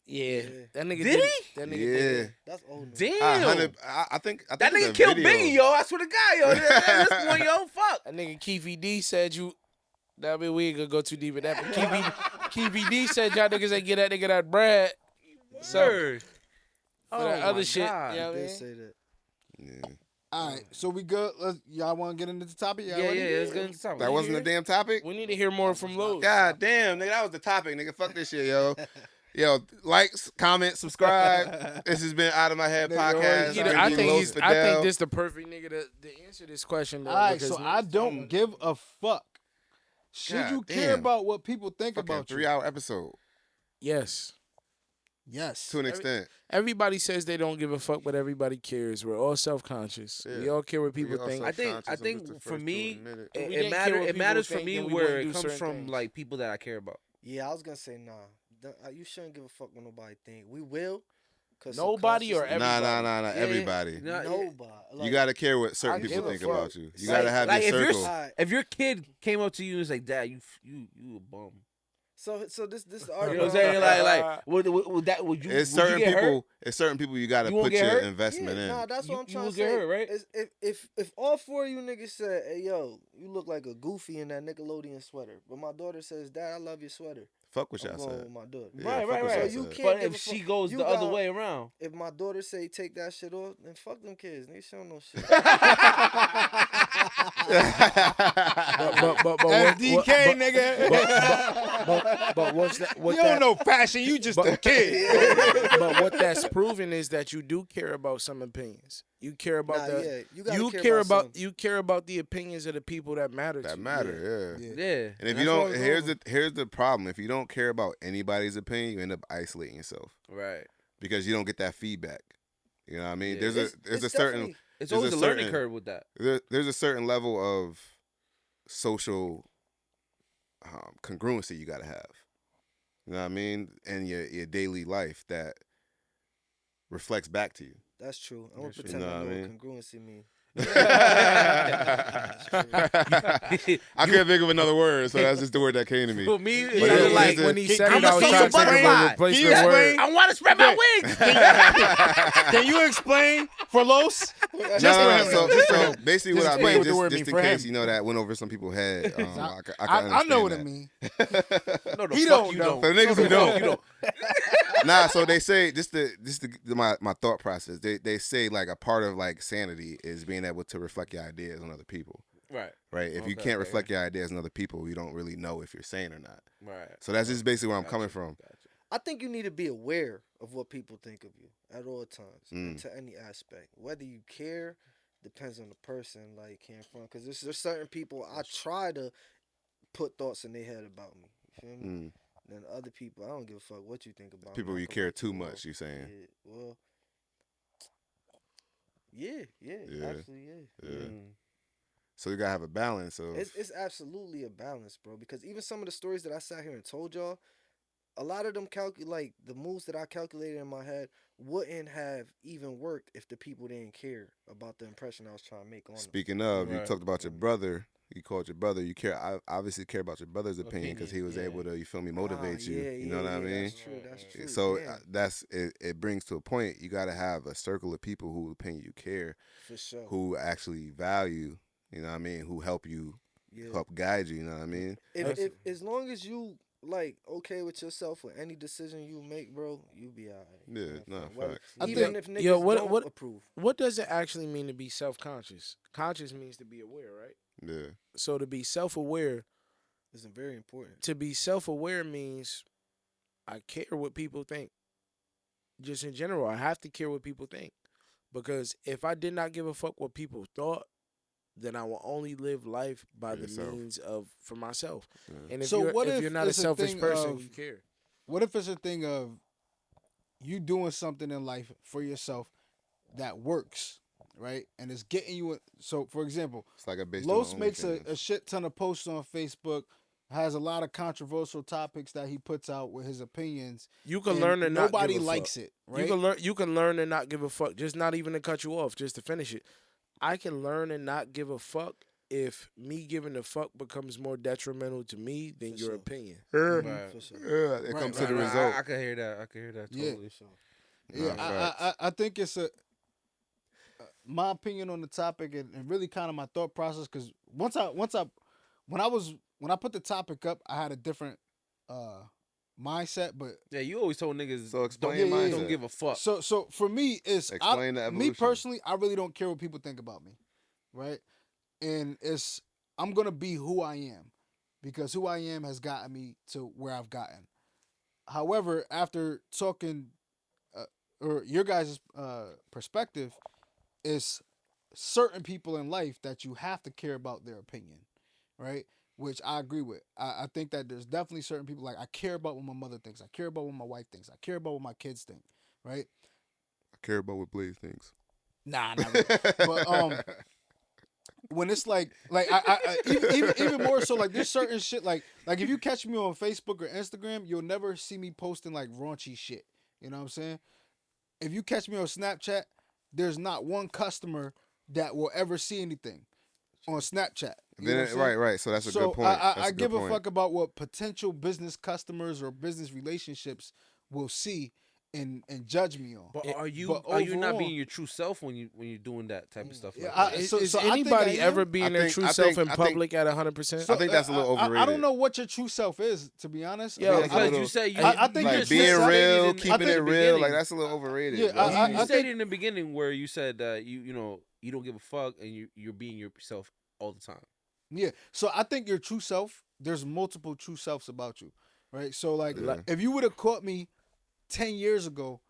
Yeah, that nigga Did it. he? That nigga Yeah. did it. That's old. Now. Damn. I think That it's nigga a killed video. Biggie, yo. I swear to God, yo. This one, yo, fuck. That nigga Keefy D said you. That mean we ain't gonna go too deep in that. But Keefy D said y'all niggas ain't get that nigga that bread. So Word. for that my other shit, God. you know I what I did mean? say that. Yeah. All right, so we good. Y'all want to get into the topic? Y'all Yeah, ready? yeah, it's good to talk. That wasn't a damn topic? We need to hear more from Lil. God damn, nigga, that was the topic, nigga. Fuck this shit, yo. Yo, likes, comment, subscribe. This has been Out of My Head Nigga, podcast. you know, I Bringing think Los he's. I Fidel. think this the perfect nigga to answer this question. Though, All right, because so I don't give a fuck. Should God you care damn. about what people think Fucking about you? 3-hour episode yes. Yes. to an extent. Everybody says they don't give a fuck, but everybody cares. We're all self-conscious. We Yeah. all care what people all think. I think self-conscious. I'm just the for first to me, admit it. If we it didn't care what matters. It people matters for think, me then we where wouldn't it do comes certain from, things. like people that I care about. Yeah, I was gonna say nah. You shouldn't give a fuck what nobody think. We will. Nobody or everybody? Nah. Everybody. Nobody. You gotta care what I certain people give a think fuck. about you. You Like- gotta have like your if circle. if your kid came up to you and was like, "Dad, you a bum," So this the you know argument. what I'm saying? Like would you? It's would you certain get hurt? people. It's certain people you gotta You won't put get your hurt? investment in. Nah, that's what I'm You trying will to get say. hurt, right? Is if all four of you niggas said, "Hey yo, you look like a goofy in that Nickelodeon sweater," but my daughter says, "Dad, I love your sweater," Fuck what I'm y'all going said. with my daughter. Yeah, fuck what right. y'all So you said. can't But give if a she fuck. goes You the other got- way around, If my daughter say take that shit off, then fuck them kids. They show no shit. But FDK, nigga. But what's that? What You don't know fashion. You just a kid. But what that's proven is that you do care about some opinions. You care about Nah, the. yeah, you gotta You care care about about you care about the opinions of the people that matter to That you. matter, yeah. yeah. And if that's you what don't, I'm here's the problem. If you don't care about anybody's opinion, you end up isolating yourself right. because you don't get that feedback. You know what I mean? Yeah. There's It's a certain definitely- It's There's always a a learning certain- curve with that. there's a certain level of social congruency you got to have. You know what I mean? In your daily life that reflects back to you. That's true. I'm gonna That's true. pretend You know I know what I what mean? congruency mean. I couldn't think of another word, so that's just the word that came to me. For me, But it it sounded is- like it's a- when he said I'm it, I a was social trying to think of butterfly. a replacement Can you word. I want to spread my wings. Can you explain for Los? Just No, for him. so basically what Just I explain mean, what the word just mean in for case him. you know that went over some people's head. I I know what understand it mean. No, the He fuck don't you know. don't. For the niggas who No, don't. you don't. Nah, so they say my thought process. They say like a part of like sanity is being able to reflect your ideas on other people. Right. Right. If you Okay, can't okay. reflect your ideas on other people, you don't really know if you're sane or not. Right. So that's just basically where I'm coming from. I think you need to be aware of what people think of you at all times, Mm. to any aspect. Whether you care depends on the person, like came from. Because there's certain people I try to put thoughts in their head about me. You feel me? Mm. Then other people, I don't give a fuck what you think about People me. I you can care let too you know. much, you saying. Yeah, well, yeah, Yeah. actually, yeah. Yeah. So you gotta have a balance of It's absolutely a balance, bro. Because even some of the stories that I sat here and told y'all, a lot of them like the moves that I calculated in my head wouldn't have even worked if the people didn't care about the impression I was trying to make on them. Speaking of, you Right. talked about your brother. You called your brother. You care. I obviously care about your brother's opinion because he was Opinion, able to, you feel me, motivate you. Yeah, You know what I mean? That's true. That's true. So Damn, that's it. It brings to a point. You got to have a circle of people who opinion you care, for sure. who actually value. You know what I mean? Who help you, Yeah. help guide you. You know what I mean? If as long as you like okay with yourself with any decision you make, bro, you be alright. Yeah, nah, Whether- facts. Even if niggas Yo, what- don't what- approve. What does it actually mean to be self-conscious? Conscious means to be aware, right? Yeah. So to be self-aware, It's very important. to be self-aware means I care what people think. Just in general, I have to care what people think. Because if I did not give a fuck what people thought, then I will only live life by For the yourself. means of for myself. Yeah. And if So you're what if if you're not a it's a selfish thing person, of- you care. What if it's a thing of you doing something in life for yourself that works, right? And it's getting you. So, for example, It's like a bitch. Los makes a shit ton of posts on Facebook, has a lot of controversial topics that he puts out with his opinions. You can and learn to not nobody give a likes fuck. it, right? You can learn to not give a fuck. Just not even to cut you off, just to finish it. I can learn and not give a fuck if me giving a fuck becomes more detrimental to me than For your sure. opinion. Right. For sure. Yeah, it Right, comes right, to the right. result. I can hear that. I can hear that Yeah. totally. Yeah, Nah, I think it's my opinion on the topic and really kind of my thought process because when I put the topic up, I had a different mindset, but Yeah, you always told niggas So explain don't, mindset. don't give a fuck. so for me it's Explain the me evolution. personally, I really don't care what people think about me, right? And I'm gonna be who I am because who I am has gotten me to where I've gotten. However, after talking or your guys' perspective, is certain people in life that you have to care about their opinion, right? Which I agree with. I think that there's definitely certain people like I care about what my mother thinks. I care about what my wife thinks. I care about what my kids think, right? I care about what Blaze thinks. Nah, not really. But when it's like even more so, like there's certain shit like if you catch me on Facebook or Instagram, you'll never see me posting like raunchy shit. You know what I'm saying? If you catch me on Snapchat, there's not one customer that will ever see anything on Snapchat. You know what I'm saying? Right. So that's a good point. I give a fuck about what potential business customers or business relationships will see and judge me on. But are you but not overall- being your true self when you're doing that type of stuff? Yeah, Like that? So Is I think anybody I am. ever being I their think- true I self think- in I think- public at 100%? I think that's a little overrated. I don't know what your true self is, to be honest. Yeah, I mean, because little- you said you, I think you your just true being self- real, in- keeping at the it real, beginning. like that's a little overrated. Yeah, bro. I You think- said in the beginning where you said that you don't give a fuck and you're being yourself all the time. Yeah. So I think your true self, there's multiple true selves about you, right? So like Yeah. if you would have caught me 10 years ago,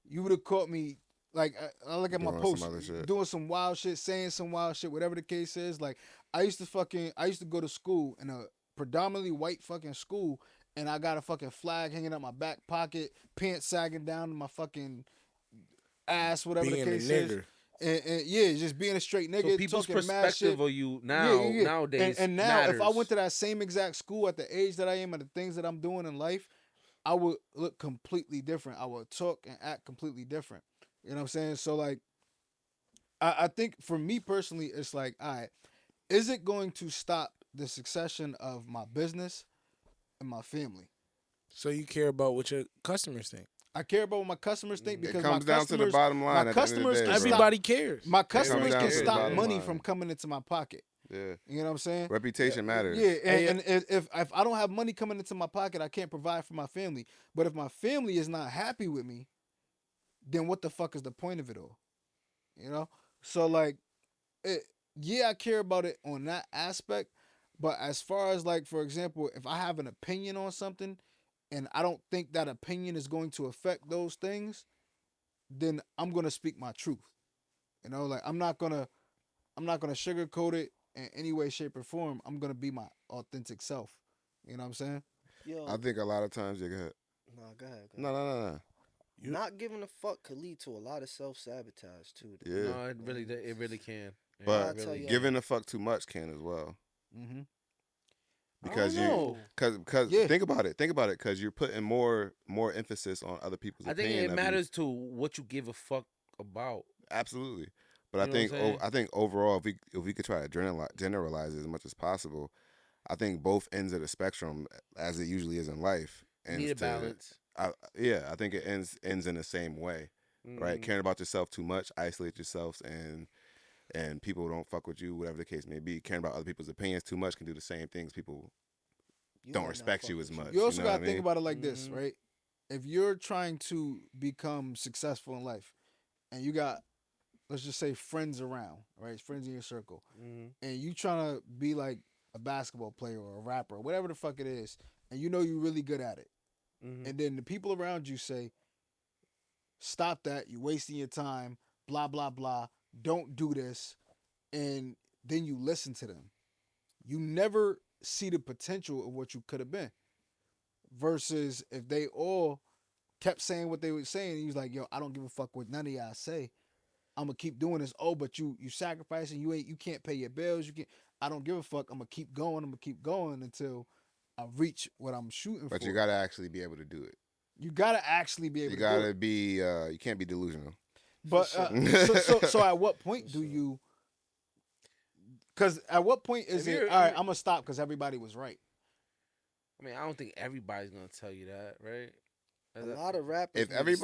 you would have caught me like I look at my Doing posts, some other shit. doing some wild shit, saying some wild shit, whatever the case is. Like I used to go to school in a predominantly white fucking school, and I got a fucking flag hanging out my back pocket, pants sagging down to my fucking ass, whatever Being the a case is. nigger. And yeah, just being a straight nigga. So people's talking mad perspective shit. of you nowadays and now matters. if I went to that same exact school at the age that I am and the things that I'm doing in life, I would look completely different. I would talk and act completely different. You know what I'm saying? So like I think for me personally, it's like, all right, is it going to stop the succession of my business and my family? So you care about what your customers think. I care about what my customers think because It comes my down to the customers, bottom line. my at the end of the customers day, can bro. stop- Everybody cares. my customers down can to the stop bottom money line. from coming into my pocket. Yeah, You know what I'm saying? reputation matters. Yeah, and if I don't have money coming into my pocket, I can't provide for my family. But if my family is not happy with me, then what the fuck is the point of it all? You know? So like, I care about it on that aspect. But as far as like, for example, if I have an opinion on something, and I don't think that opinion is going to affect those things, then I'm gonna speak my truth. You know, like I'm not gonna sugarcoat it in any way, shape, or form. I'm gonna be my authentic self. You know what I'm saying? Yo, I think a lot of times you get nah, go ahead. no. Not giving a fuck could lead to a lot of self-sabotage too. though. Yeah, No, it really can. Yeah, but it tell really you- giving a fuck too much can as well. Mm-hmm. Because I don't know. because Yeah. think about it, because you're putting more emphasis on other people's I think opinion. it of matters to what you give a fuck about. you. Absolutely, but You I know think what I'm saying? I think overall, if we could try to generalize it as much as possible, I think both ends of the spectrum, as it usually is in life, ends Need a to- balance. I think it ends in the same way, right? Mm. Caring about yourself too much, isolate yourselves, and people don't fuck with you, whatever the case may be. Caring about other people's opinions too much can do the same things. People You don't might not respect fuck you with as much. You also know gotta what I think mean? about it like this, Mhm. right? If you're trying to become successful in life, and you got, let's just say, friends around, right? Friends in your circle, Mhm. and you trying to be like a basketball player or a rapper or whatever the fuck it is, and you know you're really good at it, Mhm. and then the people around you say, "Stop that! You're wasting your time." Blah blah blah. Don't do this, and then you listen to them. You never see the potential of what you could have been. Versus if they all kept saying what they were saying, and he was like, "Yo, I don't give a fuck what none of y'all say. I'm gonna keep doing this. Oh, but you sacrificing. You can't pay your bills. You can't. I don't give a fuck. I'm gonna keep going. I'm gonna keep going until I reach what I'm shooting But for. you gotta actually be able to do it. You gotta actually be able You to do gotta it. be. You can't be delusional. But so at what point do you? Because at what point is If it? you're- All right, I'm gonna stop because everybody was right. I mean, I don't think everybody's gonna tell you that, right? A lot of rappers. If need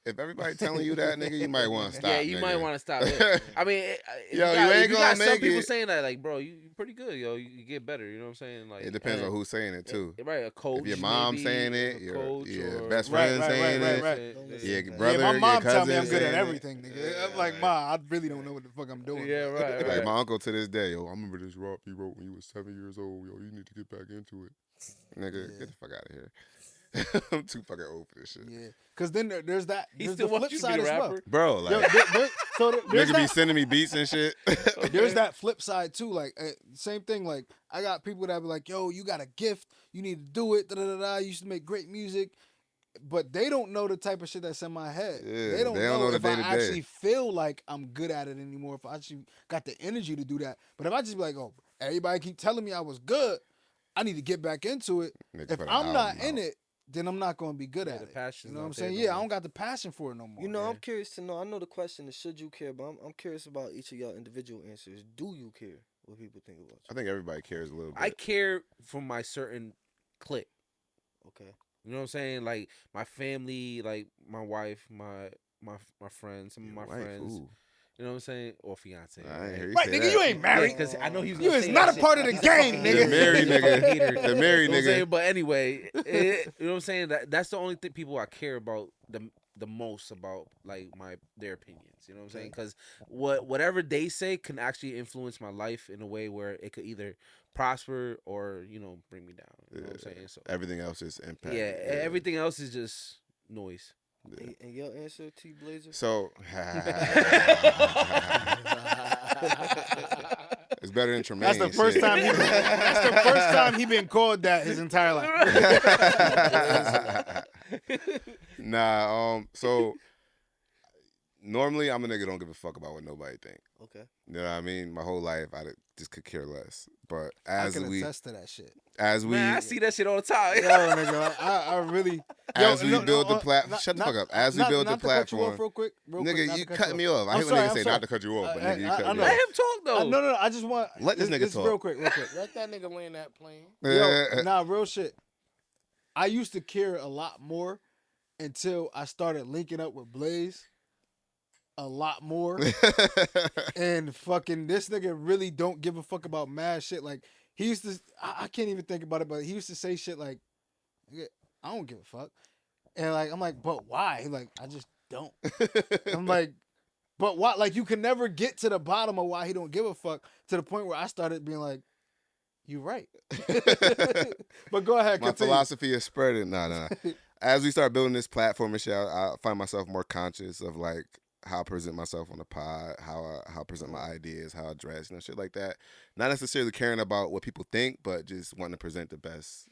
to everybody telling you that, nigga, you might want to stop. Yeah, you might nigga. want to stop. Yeah. I mean, if Yo, you you got, ain't if you gonna got some make people it. saying that, like, bro, you're pretty good, yo. You get better. You know what I'm saying? Like, It depends on who's saying it too. Right, a coach. If your mom maybe, saying it, a your coach your or- best Right, friend right, saying right, it, right. Don't your listen to that. brother, Yeah, my mom your tell cousin me I'm good at saying it. everything, nigga. I'm like, Ma, I really don't know what the fuck I'm doing. Yeah, right, Like right. my uncle to this day, yo, I remember this rap you wrote when you was 7 years old. Yo, you need to get back into it, nigga. Yeah. Get the fuck out of here. I'm too fucking old for this shit, Yeah, because then there's that. He There's still the wants flip you to side be a as well. rapper? bro. Yo, Like there's nigga be that, sending me beats and shit. there's that flip side too. Like same thing. Like I got people that be like, "Yo, you got a gift. You need to do it." Da da da da. You used to make great music. but they don't know the type of shit that's in my head. Yeah, they don't know the if I day-to-day. actually feel like I'm good at it anymore. If I actually got the energy to do that. But if I just be like, oh, everybody keep telling me I was good, I need to get back into it. Nigga If put an I'm not album in out. it, then I'm not gonna be good Yeah, at the it. passion's You know what I'm not there saying? no Yeah, I more. don't got the passion for it no more. You know, Yeah. I'm curious to know. I know the question is, should you care? But I'm curious about each of y'all individual answers. Do you care what people think about I you? think everybody cares a little bit. I care for my certain clique. Okay. You know what I'm saying? Like my family, like my wife, my friends, some of my Wife, friends. ooh. You know what I'm saying? Or fiance. I ain't hear you Right, say nigga, that. you ain't married. Because I know he was You gonna is say not that a part of shit. the gang, He's a nigga. fucking married hater. nigga. Hater. The married You know what I'm saying? nigga. But anyway, you know what I'm saying? That's the only people I care about the most about, like their opinions. You know what I'm saying? Because whatever they say can actually influence my life in a way where it could either prosper or bring me down. You know what I'm saying? So Everything else is impact. yeah, everything else is just noise. Yeah. And your answer, T Blazer? So it's better than Tremaine. That's the first shit. time. That's the first time he been called that his entire life. Nah. So normally I'm a nigga don't give a fuck about what nobody think. Okay. You know what I mean? My whole life I just could care less. But I as can we attest to that shit. Man, I see that shit all the time. Yo, nigga, I really. As we build the platform, shut the not- fuck up. As we build the not to cut you platform, off real quick, nigga, not you to cut cutting me off. I I'm hate sorry, when niggas I'm say sorry. not to cut you off, but nigga, you I cut me know. Let off. him talk though. No. I just want Let this nigga talk. Real quick. Let that nigga land that plane. Yo, nah, real shit. I used to care a lot more until I started linking up with Blaze a lot more. And fucking this nigga really don't give a fuck about mad shit. Like he used to, I can't even think about it, but he used to say shit like, "Nigga, I don't give a fuck." And like I'm like, but why? He's like, I just don't. I'm like, but why? Like you can never get to the bottom of why he don't give a fuck to the point where I started being like, you right. But go ahead, My continue. philosophy is spreading. Nah. As we start building this platform and shit, I find myself more conscious of like how I present myself on the pod, how I present my ideas, how I dress, shit like that. Not necessarily caring about what people think, but just wanting to present the best,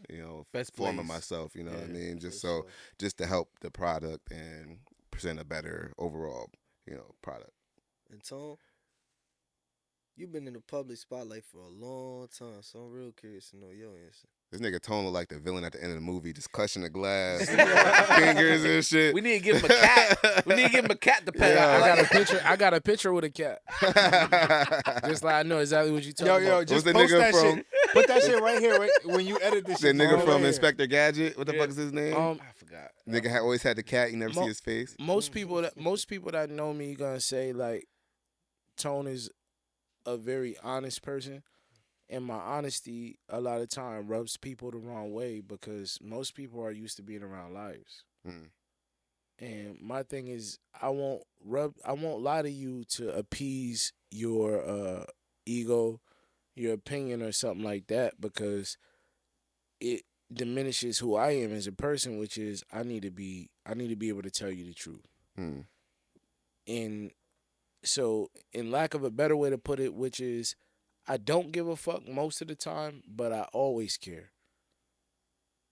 Best form of place. myself. You know what I mean? Just sure. just to help the product and present a better overall, product. And Tone, you've been in the public spotlight for a long time, so I'm real curious to know your answer. This nigga Tone look like the villain at the end of the movie, just clutching the glass, fingers and shit. We need to give him a cat. We need to give him a cat to pet. Yeah. I got a picture with a cat. Just like I know exactly what you talking Yo, about. just the post nigga that from- shit. Put that shit right here when you edit this The shit. nigga right from here. Inspector Gadget. What the fuck is his name? I forgot. Nigga always had the cat. You never see his face. Most people that know me gonna say like Tone is a very honest person, and my honesty a lot of time rubs people the wrong way because most people are used to being around liars. And my thing is I won't lie to you to appease your ego, your opinion or something like that because it diminishes who I am as a person, which is I need to be able to tell you the truth. And so, in lack of a better way to put it, which is I don't give a fuck most of the time, but I always care.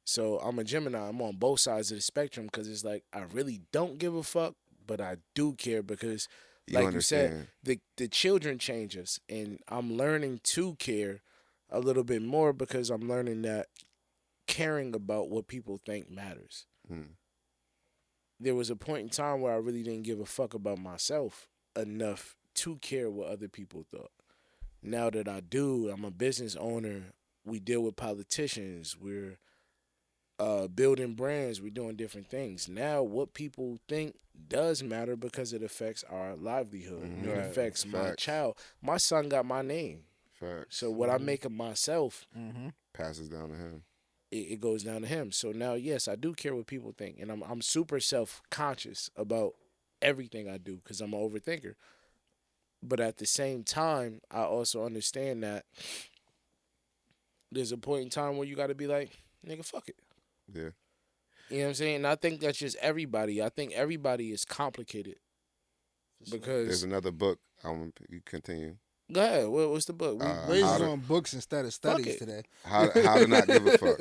So I'm a Gemini. I'm on both sides of the spectrum because it's like I really don't give a fuck, but I do care because, like you said, the children change us, and I'm learning to care a little bit more because I'm learning that caring about what people think matters. There was a point in time where I really didn't give a fuck about myself enough to care what other people thought. Now that I do, I'm a business owner. We deal with politicians. We're building brands. We're doing different things. Now, what people think does matter because it affects our livelihood. It affects my child. My son got my name. Facts. So what I make of myself Passes down to him. It goes down to him. So now, yes, I do care what people think, and I'm super self-conscious about everything I do because I'm an overthinker. But at the same time, I also understand that there's a point in time where you got to be like, nigga, fuck it. Yeah. You know what I'm saying? And I think that's just everybody. I think everybody is complicated because There's another book. You continue. Go ahead. What's the book? Blaze How is to- on books instead of studies it. today. How to not give a fuck.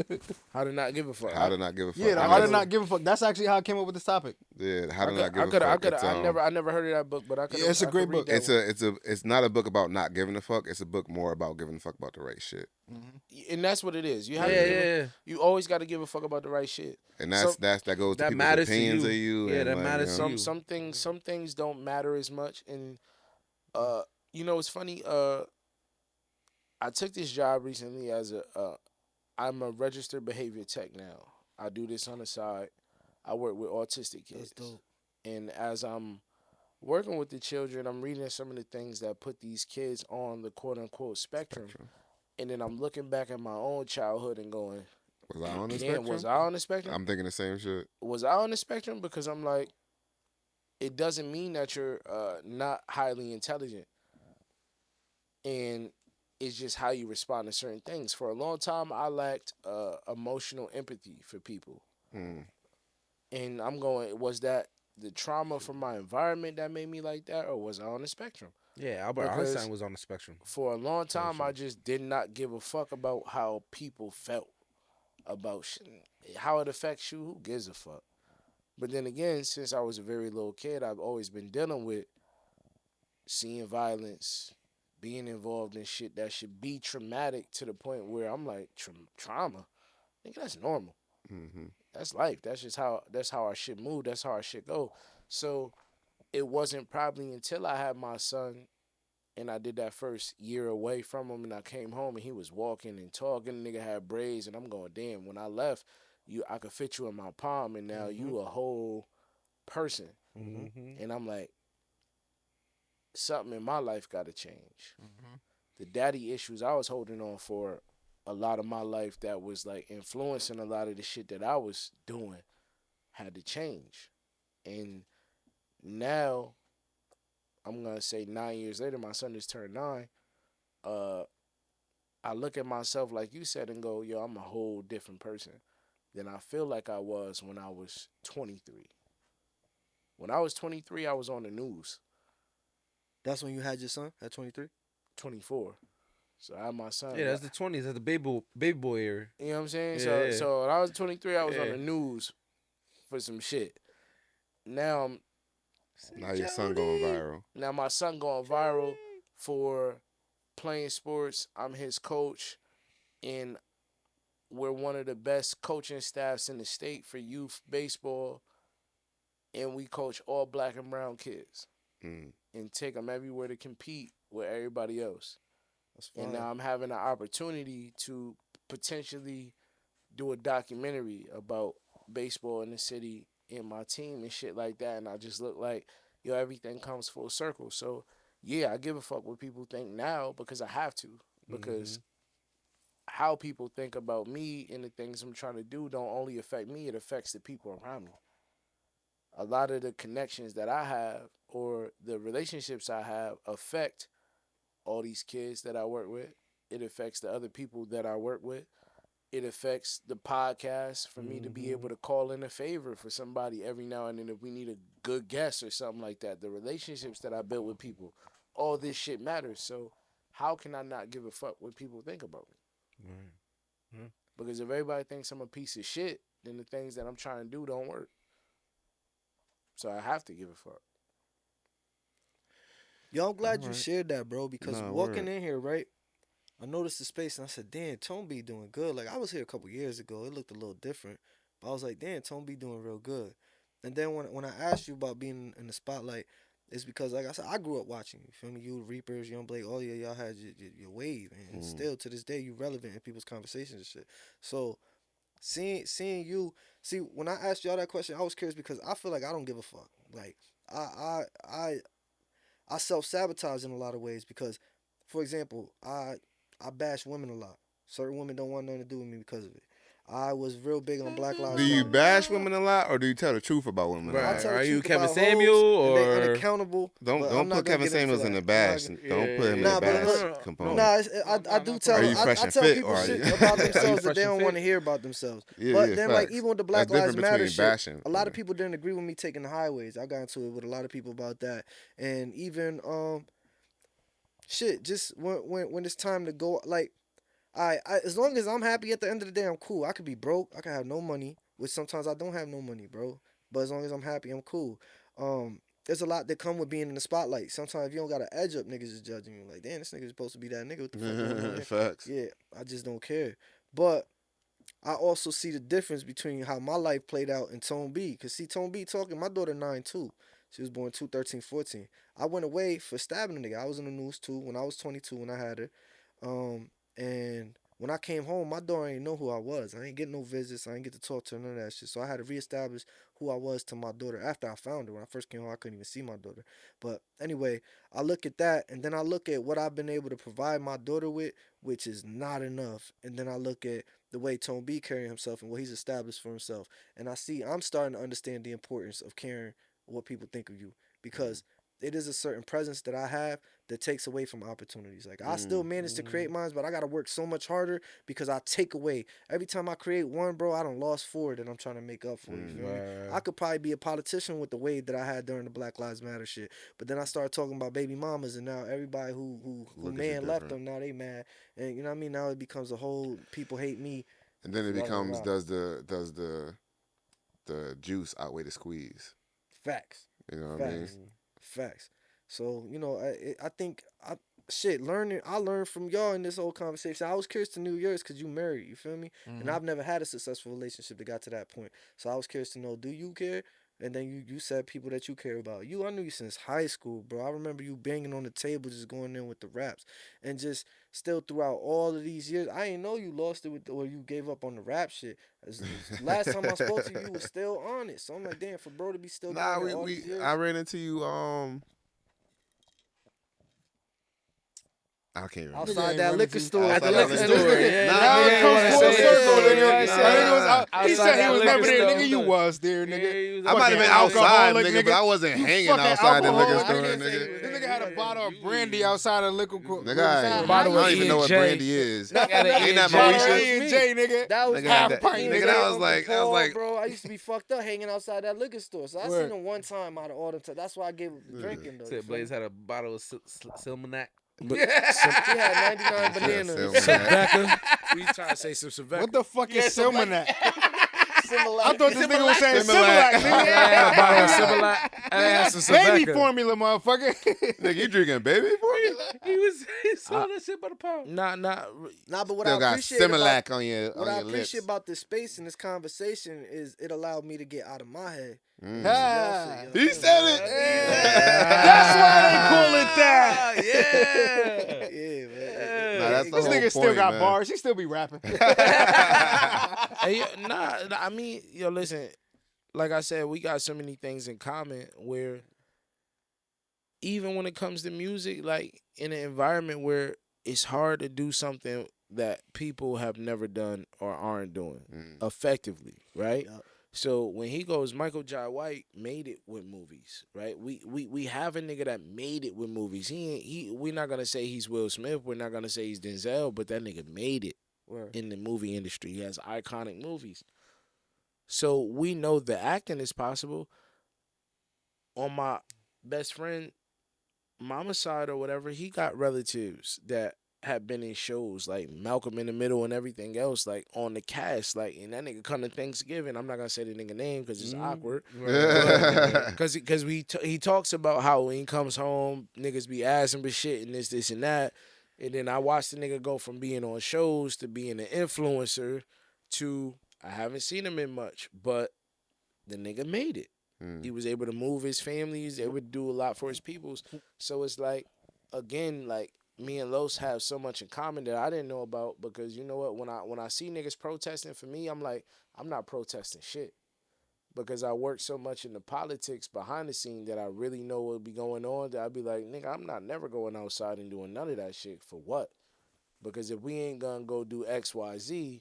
How to not give a fuck. How to not give a fuck. Yeah, the I how to never- not give a fuck. That's actually how I came up with this topic. Yeah, how to not give I a could. fuck. It's, I never heard of that book, but I could. Yeah, it's a great book. It's not a book about not giving a fuck. It's a book more about giving a fuck about the right shit. And that's what it is. You have Yeah, to give yeah. You always got to give a fuck about the right shit. And that goes to That people's matters to opinions you. of you. Yeah, and that like, matters you know. to you. Some things don't matter as much. And it's funny. I took this job recently as I'm a registered behavior tech now. I do this on the side. I work with autistic kids. That's dope. And as I'm working with the children, I'm reading some of the things that put these kids on the quote unquote spectrum. And then I'm looking back at my own childhood and going, Was I on the damn, spectrum? was I on the spectrum? I'm thinking the same shit. Was I on the spectrum? Because I'm like, it doesn't mean that you're not highly intelligent. And it's just how you respond to certain things. For a long time, I lacked emotional empathy for people. And I'm going, was that the trauma from my environment that made me like that, or was I on the spectrum? Yeah, Albert Because Einstein was on the spectrum. For a long time, I just did not give a fuck about how people felt about how it affects you. Who gives a fuck? But then again, since I was a very little kid, I've always been dealing with seeing violence, being involved in shit that should be traumatic to the point where I'm like, trauma? I think that's normal. That's life. That's just how our shit move. That's how our shit go. So it wasn't probably until I had my son and I did that first year away from him and I came home and he was walking and talking. The nigga had braids and I'm going, damn, when I left, I could fit you in my palm and now you a whole person. And I'm like, something in my life got to change. The daddy issues I was holding on for a lot of my life that was like influencing a lot of the shit that I was doing had to change. And now, I'm going to say 9 years later, my son just turned 9. I look at myself, like you said, and go, yo, I'm a whole different person than I feel like I was when I was 23. When I was 23, I was on the news. That's when you had your son at 23? 24. So I had my son. Yeah, that's the 20s. That's the baby boy era. You know what I'm saying? Yeah, So when I was 23, I was on Yeah. the news for some shit. Now Your son going viral. Now my son going viral for playing sports. I'm his coach, and we're one of the best coaching staffs in the state for youth baseball, and we coach all black and brown kids and take them everywhere to compete with everybody else. And now I'm having an opportunity to potentially do a documentary about baseball in the city and my team and shit like that. And I just look like, yo, everything comes full circle. So, yeah, I give a fuck what people think now because I have to. Because how people think about me and the things I'm trying to do don't only affect me, it affects the people around me. A lot of the connections that I have or the relationships I have affect all these kids that I work with. It affects the other people that I work with. It affects the podcast for me to be able to call in a favor for somebody every now and then if we need a good guest or something like that. The relationships that I built with people, all this shit matters. So how can I not give a fuck what people think about me? Because if everybody thinks I'm a piece of shit, then the things that I'm trying to do don't work. So I have to give a fuck. Yo, I'm glad you shared that, bro, because Nah, walking word. in here, right, I noticed the space and I said, damn, Tone be doing good. Like, I was here a couple years ago. It looked a little different. But I was like, damn, Tone be doing real good. And then when I asked you about being in the spotlight, it's because, like I said, I grew up watching. You feel me? You, Reapers, Young Blake, all y'all had your wave. And still, to this day, you relevant in people's conversations and shit. So, seeing you, see, when I asked y'all that question, I was curious because I feel like I don't give a fuck. Like, I self-sabotage in a lot of ways because, for example, I bash women a lot. Certain women don't want nothing to do with me because of it. I was real big on Black Lives Do you Matter. bash women a lot, or do you tell the truth about women? Right. A lot? I tell the Are you truth Kevin about Samuel hoes, and they or- unaccountable? Don't but I'm don't not put gonna Kevin get into Samuels in that. the bash. I'm not Don't put him in Nah, the but bash look, component. Nah, I do tell Are you I fresh tell and fit, people or are shit you- about Are you themselves that fresh they and don't want to fit? hear about themselves. Yeah, But yeah, then, like, facts. even with the Black That's Lives different Matter between shit, bashing. a lot of people didn't agree with me taking the highways. I got into it with a lot of people about that, and even shit, just when it's time to go, like, I as long as I'm happy at the end of the day, I'm cool. I could be broke, I could have no money, which sometimes I don't have no money, bro. But as long as I'm happy, I'm cool. There's a lot that come with being in the spotlight. Sometimes if you don't got an edge up, niggas is judging you. Like, damn, this nigga's supposed to be that nigga. What the fuck going on here? Facts. Yeah, I just don't care. But I also see the difference between how my life played out and Tone B. Because see, Tone B talking, my daughter 9'2". She was born 2/13/14. I went away for stabbing a nigga. I was in the news too when I was 22 when I had her. And when I came home, my daughter ain't know who I was. I ain't get no visits. I ain't get to talk to her, none of that shit. So I had to reestablish who I was to my daughter after I found her. When I first came home, I couldn't even see my daughter. But anyway, I look at that, and then I look at what I've been able to provide my daughter with, which is not enough. And then I look at the way Tone B carrying himself and what he's established for himself. And I see I'm starting to understand the importance of caring what people think of you, because it is a certain presence that I have that takes away from opportunities. Like, I still manage to create mines, but I got to work so much harder because I take away. Every time I create one, bro, I done lost 4 that I'm trying to make up for. You feel me? I could probably be a politician with the wave that I had during the Black Lives Matter shit. But then I started talking about baby mamas, and now everybody who man left them, now they mad. And you know what I mean? Now it becomes a whole people hate me. And then it becomes, does the juice outweigh the squeeze? Facts. You know what I mean? Facts. So, you know, I think I learned from y'all in this whole conversation. I was curious to know yours because you married, you feel me? And I've never had a successful relationship that got to that point. So I was curious to know, do you care? And then you said people that you care about. I knew you since high school, bro. I remember you banging on the table, just going in with the raps. And just still throughout all of these years, I didn't know you lost it or you gave up on the rap shit. Last time I spoke to you, you was still on it. So I'm like, damn, for bro to be still doing it all these years. I ran into you, I can't remember. Outside that liquor store. At the liquor store. He said he was never there, nigga. You was there, nigga. I might have been outside, nigga, but I wasn't You hanging fucking outside the liquor alcoholic, store, nigga. nigga. This nigga had a bottle of brandy outside of liquor store. Nigga, I don't even know what brandy is. Ain't that Bottle of Moesha? E&J, nigga. That was Nigga, half that- pint. nigga, that was like, bro, I used to be fucked up hanging outside that liquor store. So I Word. seen him one time out of all the time. That's why I gave him the drinking, though. Said Blaze had a bottle of Silmanac. He had 99 bananas. Becca, we trying to say some Savecca. What the fuck is Silmanac? Similac. I thought this nigga was saying Similac. Similac, nigga. Yeah, a bottle of Similac. And I had some Baby Savecca. formula, motherfucker. nigga, you drinking baby formula? He sold that shit by the pound. Nah. Nah, but what Still I got appreciate about Similac on your what I lips. appreciate about this space and this conversation is it allowed me to get out of my head. Ah. He said it. That's why they call it that. Yeah, man. Nah, that's the This whole nigga still point, got man. bars. He still be rapping. Hey, I mean, listen, like I said, we got so many things in common where even when it comes to music, like in an environment where it's hard to do something that people have never done or aren't doing effectively, right? Yep. So when he goes, Michael Jai White made it with movies, right? We have a nigga that made it with movies. We're not gonna say he's Will Smith. We're not gonna say he's Denzel, but that nigga made it in the movie industry. He has iconic movies. So we know the acting is possible. On my best friend, mama's side or whatever, he got relatives that have been in shows like Malcolm in the Middle and everything else, like on the cast, like, and that nigga come to Thanksgiving. I'm not gonna say the nigga name because it's awkward. Because he talks about how when he comes home, niggas be asking for shit and this and that. And then I watched the nigga go from being on shows to being an influencer to I haven't seen him in much, but the nigga made it. He was able to move his family. He was able to do a lot for his peoples. So it's like, again, like me and Los have so much in common that I didn't know about because you know what? When I see niggas protesting, for me, I'm like, I'm not protesting shit because I work so much in the politics behind the scene that I really know what be going on that I'd be like, nigga, I'm not never going outside and doing none of that shit for what? Because if we ain't gonna go do X, Y, Z,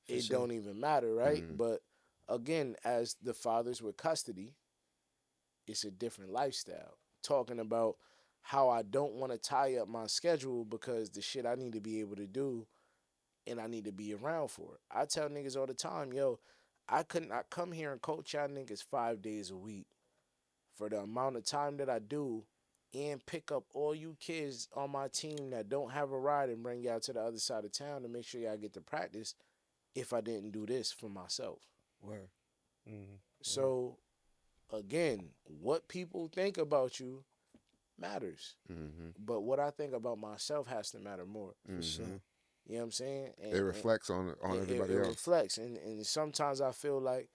it don't even matter, right? But again, as the fathers with custody, it's a different lifestyle. Talking about how I don't want to tie up my schedule because the shit I need to be able to do and I need to be around for it. I tell niggas all the time, yo, I could not come here and coach y'all niggas 5 days a week for the amount of time that I do and pick up all you kids on my team that don't have a ride and bring y'all to the other side of town to make sure y'all get to practice if I didn't do this for myself. Word. So, again, what people think about you matters. But what I think about myself has to matter more. For sure. You know what I'm saying? And, It reflects on everybody it else. reflects. And sometimes I feel like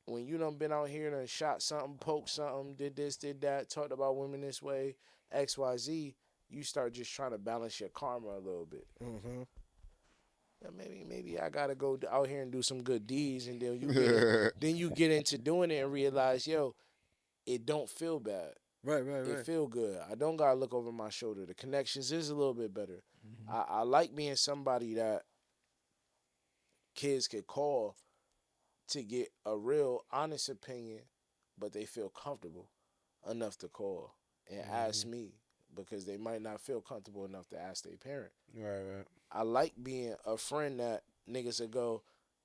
when you done been out here and shot something, poked something, did this, did that, talked about women this way, X, Y, Z, you start just trying to balance your karma a little bit. Yeah, maybe I gotta go out here and do some good deeds, and then you get into doing it and realize, yo, it don't feel bad. Right. It feel good. I don't gotta look over my shoulder. The connections is a little bit better. I like being somebody that kids could call to get a real honest opinion, but they feel comfortable enough to call and ask me because they might not feel comfortable enough to ask their parent. Right. I like being a friend that niggas would go,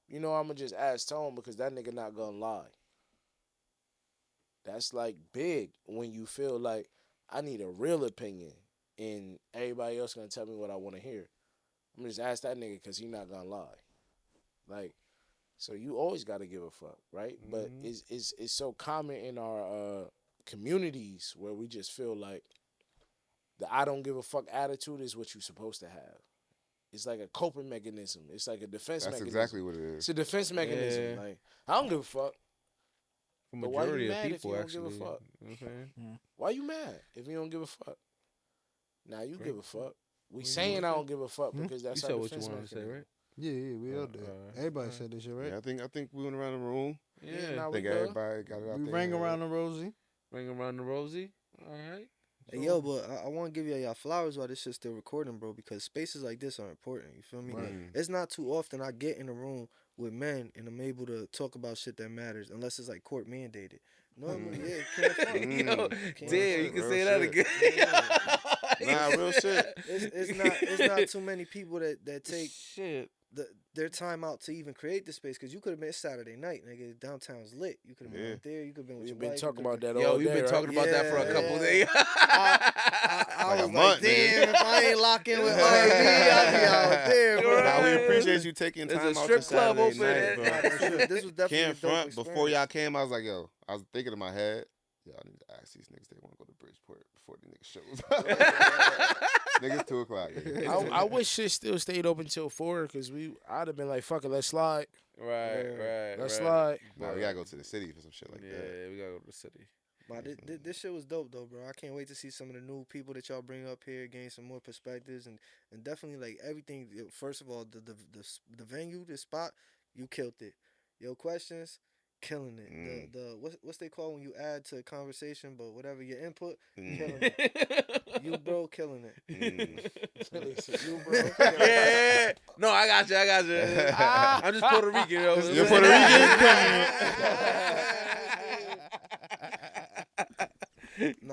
you know, I'm going to just ask Tone because that nigga not going to lie. That's like big when you feel like I need a real opinion and everybody else going to tell me what I want to hear. I'm going to just ask that nigga because he not going to lie. Like, so you always got to give a fuck, right? But it's so common in our communities where we just feel like the I don't give a fuck attitude is what you're supposed to have. It's like a coping mechanism. It's like a defense mechanism. That's exactly what it is. It's a defense mechanism. Yeah. Like, I don't give a fuck. For But why you majority of mad if people, you don't actually. give a fuck? You know what I'm saying? Why you mad if you don't give a fuck? Now you give a fuck. We saying I don't give a fuck because You that's said our what you defense wanted to say, mechanism. right? Yeah, we all did. Everybody said this shit, right? Yeah, I think we went around the room. Yeah, now I we think good. everybody got it out We there. rang around the Rosie. Bring around the Rosie. All right. Hey, yo, but I want to give y'all flowers while this shit's still recording, bro, because spaces like this are important. You feel me? It's not too often I get in a room with men and I'm able to talk about shit that matters, unless it's like court mandated. Normally, yeah, can't front. Yo, Can't damn, you front. can Real say that shit. again. Nah, real shit. It's not too many people that take Shit. their time out to even create the space, because you could have been Saturday night, nigga. Downtown's lit. You could have been out there. You could have been with We've your been wife, talking you coulda about that Yo, all we've day, been right? talking about that for a couple days. I Like a was month, like, damn, nigga. if I ain't locked in with R&B, I'll be out there, bro. Nah, we appreciate you taking There's time a out strip your club Saturday open night, at- bro. This was definitely Can't a dope front. experience. Before y'all came, I was like, yo, I was thinking in my head, yo, I need to ask these niggas they want to go to Bridgeport before the niggas shows. Niggas 2 o'clock. Nigga. I wish shit still stayed open till 4 because I'd have been like, fuck it, let's slide. Right. Let's slide. Nah, we gotta go to the city for some shit like that. Yeah, we gotta go to the city. But this shit was dope though, bro. I can't wait to see some of the new people that y'all bring up here, gain some more perspectives, and definitely like everything. First of all, the venue, the spot, you killed it. Your questions, killing it. The what's they call when you add to a conversation, but whatever your input, killing it. You bro, killing it. You bro, killing it. Yeah. No, I got you. I'm just Puerto Rican, yo. You're Puerto Rican?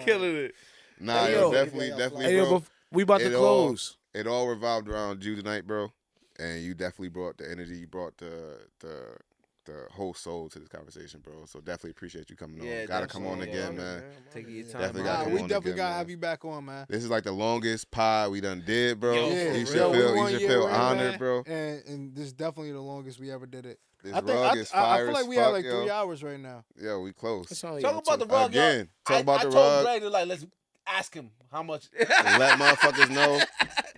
Killing it. Nah, Hey, yo, yo. definitely, Hey, yo, bro. we about to It all- close. It all revolved around you tonight, bro. And you definitely brought the energy. You brought the whole soul to this conversation, bro. So definitely appreciate you coming Yeah, on. Gotta come on definitely, again, yeah. man. Taking your time. Definitely out. gotta Nah, come we on definitely again, gotta man. have you back on, man. This is like the longest pod we done did, bro. Yo, Yeah, you should real. We feel, 1 you should year feel in, honored, man. bro. And this is definitely the longest we ever did it. This I rug is I fire feel like as we fuck, had like yo. 3 hours right now. Yo, we close. It's only Talk about the about rug, yo. Again, talk about I the told rug. Greg to let's ask him how much. Let motherfuckers know.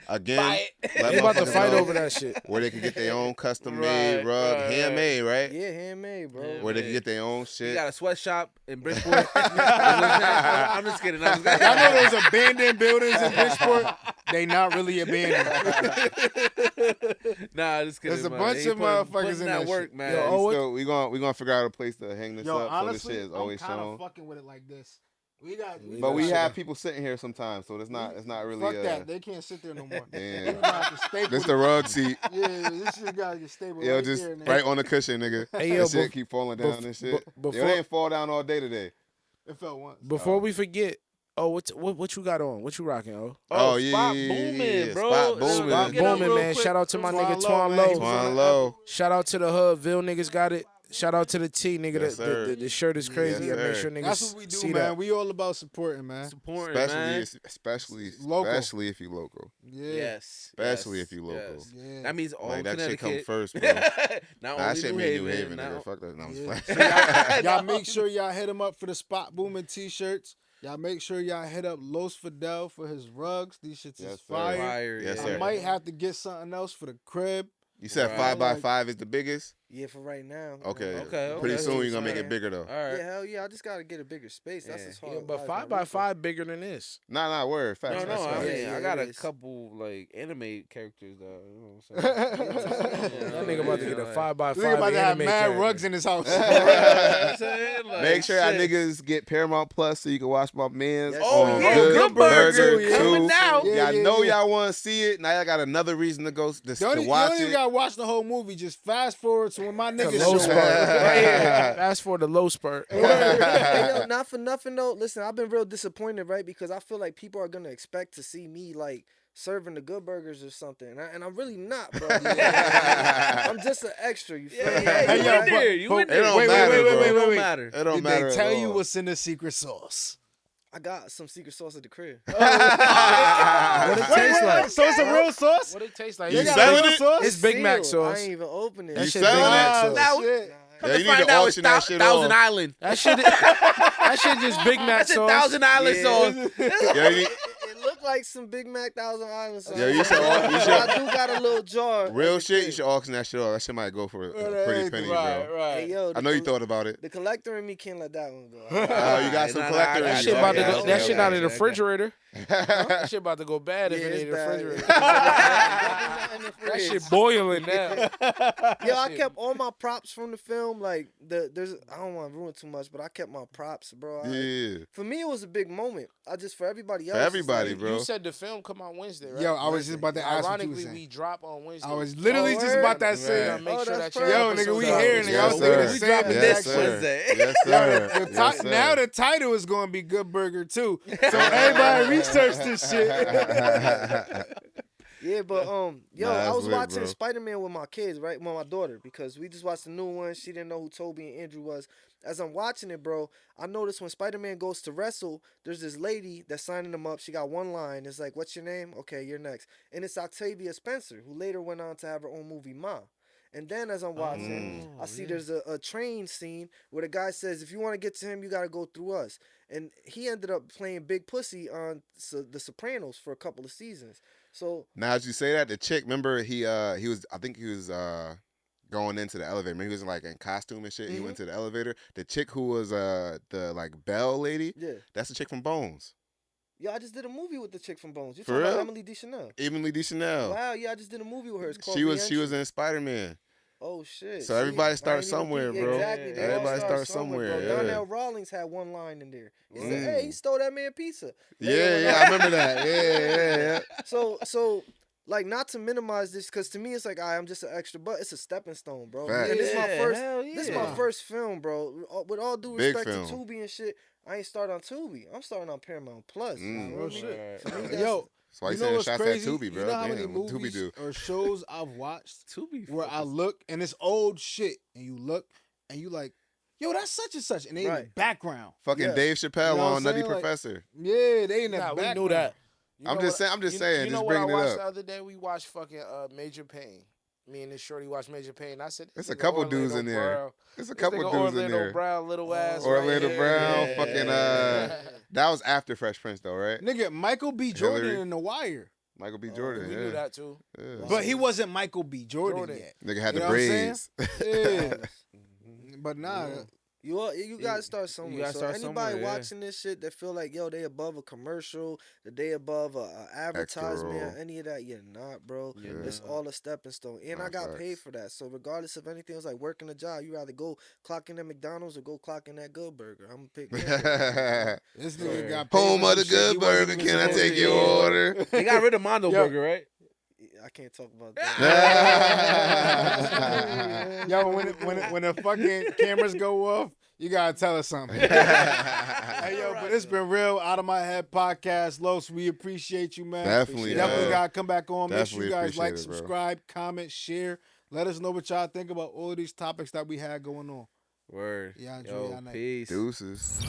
Again, Buy it. let We about to motherfuckers fight know over that shit. where they can get their own custom made rug, right. handmade, right? Yeah, handmade, bro. Yeah. Where they can get their own We shit. got a sweatshop in Bridgeport. I'm just kidding. I know those abandoned buildings in Bridgeport. They not really abandoned. Nah, just kidding. There's a man. bunch He of motherfuckers putting in that that work, shit. man. Yo, oh, So we gonna figure out a place to hang this Yo, up honestly, so this shit is I'm always kind shown. of fucking with it like this. We got, But we got have shit. people sitting here sometimes, so it's not really. fuck that. They can't sit there no more. Damn. We gonna have to staple This it. the rug seat. Yeah, this shit gotta get stable Yo, right just there, nigga. right on the cushion, nigga. Hey, yo, This shit keep falling down and shit. Yo, before- they ain't fall down all day today. It felt once. Before we forget, what you got on? What you rocking, oh? Oh, yeah, Spot yeah, booming, yeah, bro. Spot booming. Spot Get up booming, real man. quick. Shout out to my nigga Twan Low, Twan man. Low. He was on Twan the Low. Shout out to the Hood. Ville niggas got it. Shout out to the T, nigga. Yes, sir. The shirt is crazy. Yes, I make sir. sure niggas That's what we do, see man. that. We all about supporting, man. Supporting, man. Especially Local. if you local. Yeah. Yes. Especially yes, if you local. yes. Yeah. That means all Like that shit come Connecticut. first, bro. Not That only shit New mean New Haven. Haven, now- nigga. Fuck that. No, I'm Yeah. just So playing. y'all make sure y'all hit him up for the Spot Booming t-shirts. Y'all make sure y'all hit up Los Fidel for his rugs. These shits Yes, is sir. fire. Fire, Yes, yeah. I sir. might have to get something else for the crib. You said Right. 5x5 is the biggest? Yeah, for right now. Okay. Okay, Pretty okay. soon you're gonna make Alright. it bigger though. All right. Yeah, hell yeah. I just gotta get a bigger space. That's Yeah. as hard. Yeah, but life 5x5 bigger than this. Nah, word. Facts. No, facts, I facts. mean, Yeah, I got it a is. couple like anime characters that you know what I'm saying. That nigga about to get a 5x5 Nigga about to have anime mad character. rugs in his house. You know what I'm saying? Like, Make sure y'all shit. niggas get Paramount Plus so you can watch my man's Yes, Oh on yeah, Good Good Burger Burger coming 2. out. Yeah, Y'all yeah, know yeah. y'all want to see it. Now y'all got another reason to go to You don't watch even it. gotta watch the whole movie. Just fast forward to when my The niggas low show spurt. up. Right here. Fast for the low spurt. Hey, yo, not for nothing though. Listen, I've been real disappointed, right? Because I feel like people are gonna expect to see me like serving the good burgers or something, and I'm really not, bro. I'm just an extra. You feel me? Hey, you yo, in there. You in It there. don't Wait, matter, wait, bro. wait, It don't wait. matter. It don't Did matter they at tell you all. what's in the secret sauce? I got some secret sauce at the crib. What it taste like? So it's a real sauce? What it taste like? You They got selling real it? sauce? It's Big Mac Sealed. I sauce. ain't even opened it. That You shit Big selling Mac Ah, sauce. Now- shit. Yeah, you need find to out it's auction that shit Thousand off. Island. That shit just Big Mac That's a sauce. Thousand Island Yeah. sauce. Yeah, you, It looked like some Big Mac Thousand Island sauce. Yeah, you should- you should- I do got a little jar. real at the shit, you crib. should auction that shit off. That shit might go for a pretty penny, right, bro. right. Hey, yo, I know you thought about it. The collector in me can't let that one go. You got some Nah, collector nah, in That you. shit about to Okay, go. okay, That shit okay. out of the okay. refrigerator. That shit about to go bad if Yeah, it it's ain't in the bad. refrigerator. That That shit boiling now. Yo, I shit. kept all my props from the film. Like there's, I don't want to ruin too much, but I kept my props, bro. Yeah. For me, it was a big moment. For everybody else. For it's everybody, like- bro. You said the film come out Wednesday, right? Yo, I was just about to ask what you was Ironically, saying. we drop on Wednesday. I was literally Oh, just word? about that Yeah, same. make Oh, sure that's that your Yo, episode's nigga, we out. here, nigga. I Yes, was thinking sir. the We same dropping thing. this Yes, sir. Wednesday. Yes, Yo, sir. the Yes, sir. now the title is going to be Good Burger too. So everybody research this shit. Yeah, but Nah, I that's was lit, watching bro. Spider-Man with my kids, right? With my daughter, because we just watched the new one. She didn't know who Toby and Andrew was. As I'm watching it, bro, I noticed when Spider-Man goes to wrestle, there's this lady that's signing him up. She got one line. It's like, "What's your name?" "Okay, you're next." And it's Octavia Spencer, who later went on to have her own movie, Ma. And then as I'm watching, I see there's a train scene where the guy says, "If you want to get to him, you got to go through us." And he ended up playing Big Pussy on The Sopranos for a couple of seasons. So Now, as you say that, the chick, remember he was, I think he was going into the elevator. Maybe he was in costume and shit. He went to the elevator. The chick who was the bell lady, yeah. that's the chick from Bones. Yeah, I just did a movie with the chick from Bones. You For talking about real? Emily Deschanel? Emily Deschanel. Wow, yeah, I just did a movie with her. It's called She was Re-Entry. in Spider-Man. Oh shit! So everybody I starts ain't even somewhere, think- bro. Exactly. They Everybody all starts somewhere, bro. yeah. Donnell Rawlings had one line in there. He said, "Hey, he stole that man pizza." Yeah, I remember that. Yeah. So like, not to minimize this, because to me it's like, I'm just an extra, but it's a stepping stone, bro. Facts. And this is my Yeah, first. hell This is yeah. my first film, bro. With all due Big respect film. to Tubi and shit, I ain't starting on Tubi. I'm starting on Paramount Plus. You know what I mean? shit. For me, that's- Yo, That's why you you know saying what's shots crazy? at Tubi, bro. You know how many Damn, what Tubi movies do? or shows I've watched Tubi where I look and it's old shit and you look and you like, yo, that's such and such, and they in the Right. background. Fucking Yeah. Dave Chappelle You know what on I'm Nutty saying? Like, Professor. Yeah, they in the Nah, we background. knew that. You I'm know just what- saying, You just know what bringing I it watched up. the other day? We watched fucking Major Payne. Me and this shorty watched Major Payne. I said, There's a "Nigga couple Orlando dudes in there. Brown. There's a This couple nigga dudes in Orlando there. Brown, little ass. Orlando right Brown, here. fucking that was after Fresh Prince though, right? Nigga, Michael B. Jordan Hillary. in The Wire. Michael B. Jordan. We yeah. knew that too. Yeah. But he wasn't Michael B. Jordan, Jordan. yet. Nigga had You the know what I'm braids. Yeah. But nah, You gotta start somewhere. gotta So start anybody somewhere, yeah. watching this shit that feel like, yo, they above a commercial, that they above a advertisement, roll. or any of that, you're not, bro. Yeah. It's all a stepping stone. And Nah, I got facts. paid for that. So regardless of anything, it's like working a job. You rather go clock in at McDonald's or go clock in that Good Burger. I'm gonna pick Good this nigga got paid Home for of the some shit he Good wasn't Burger. even Can I supposed take to your do. order? They got rid of Mondo Yo. Burger, right? I can't talk about that. Yo, when the fucking cameras go off, you gotta tell us something. Hey yo, but it's been real. Out of My Head podcast, Los. We appreciate you, man. Definitely, Definitely man. gotta come back on. Make sure Definitely you guys like, appreciate it, bro. subscribe, comment, share. Let us know what y'all think about all of these topics that we had going on. Word. Yeah, enjoy Yo, y'all night. peace. Deuces.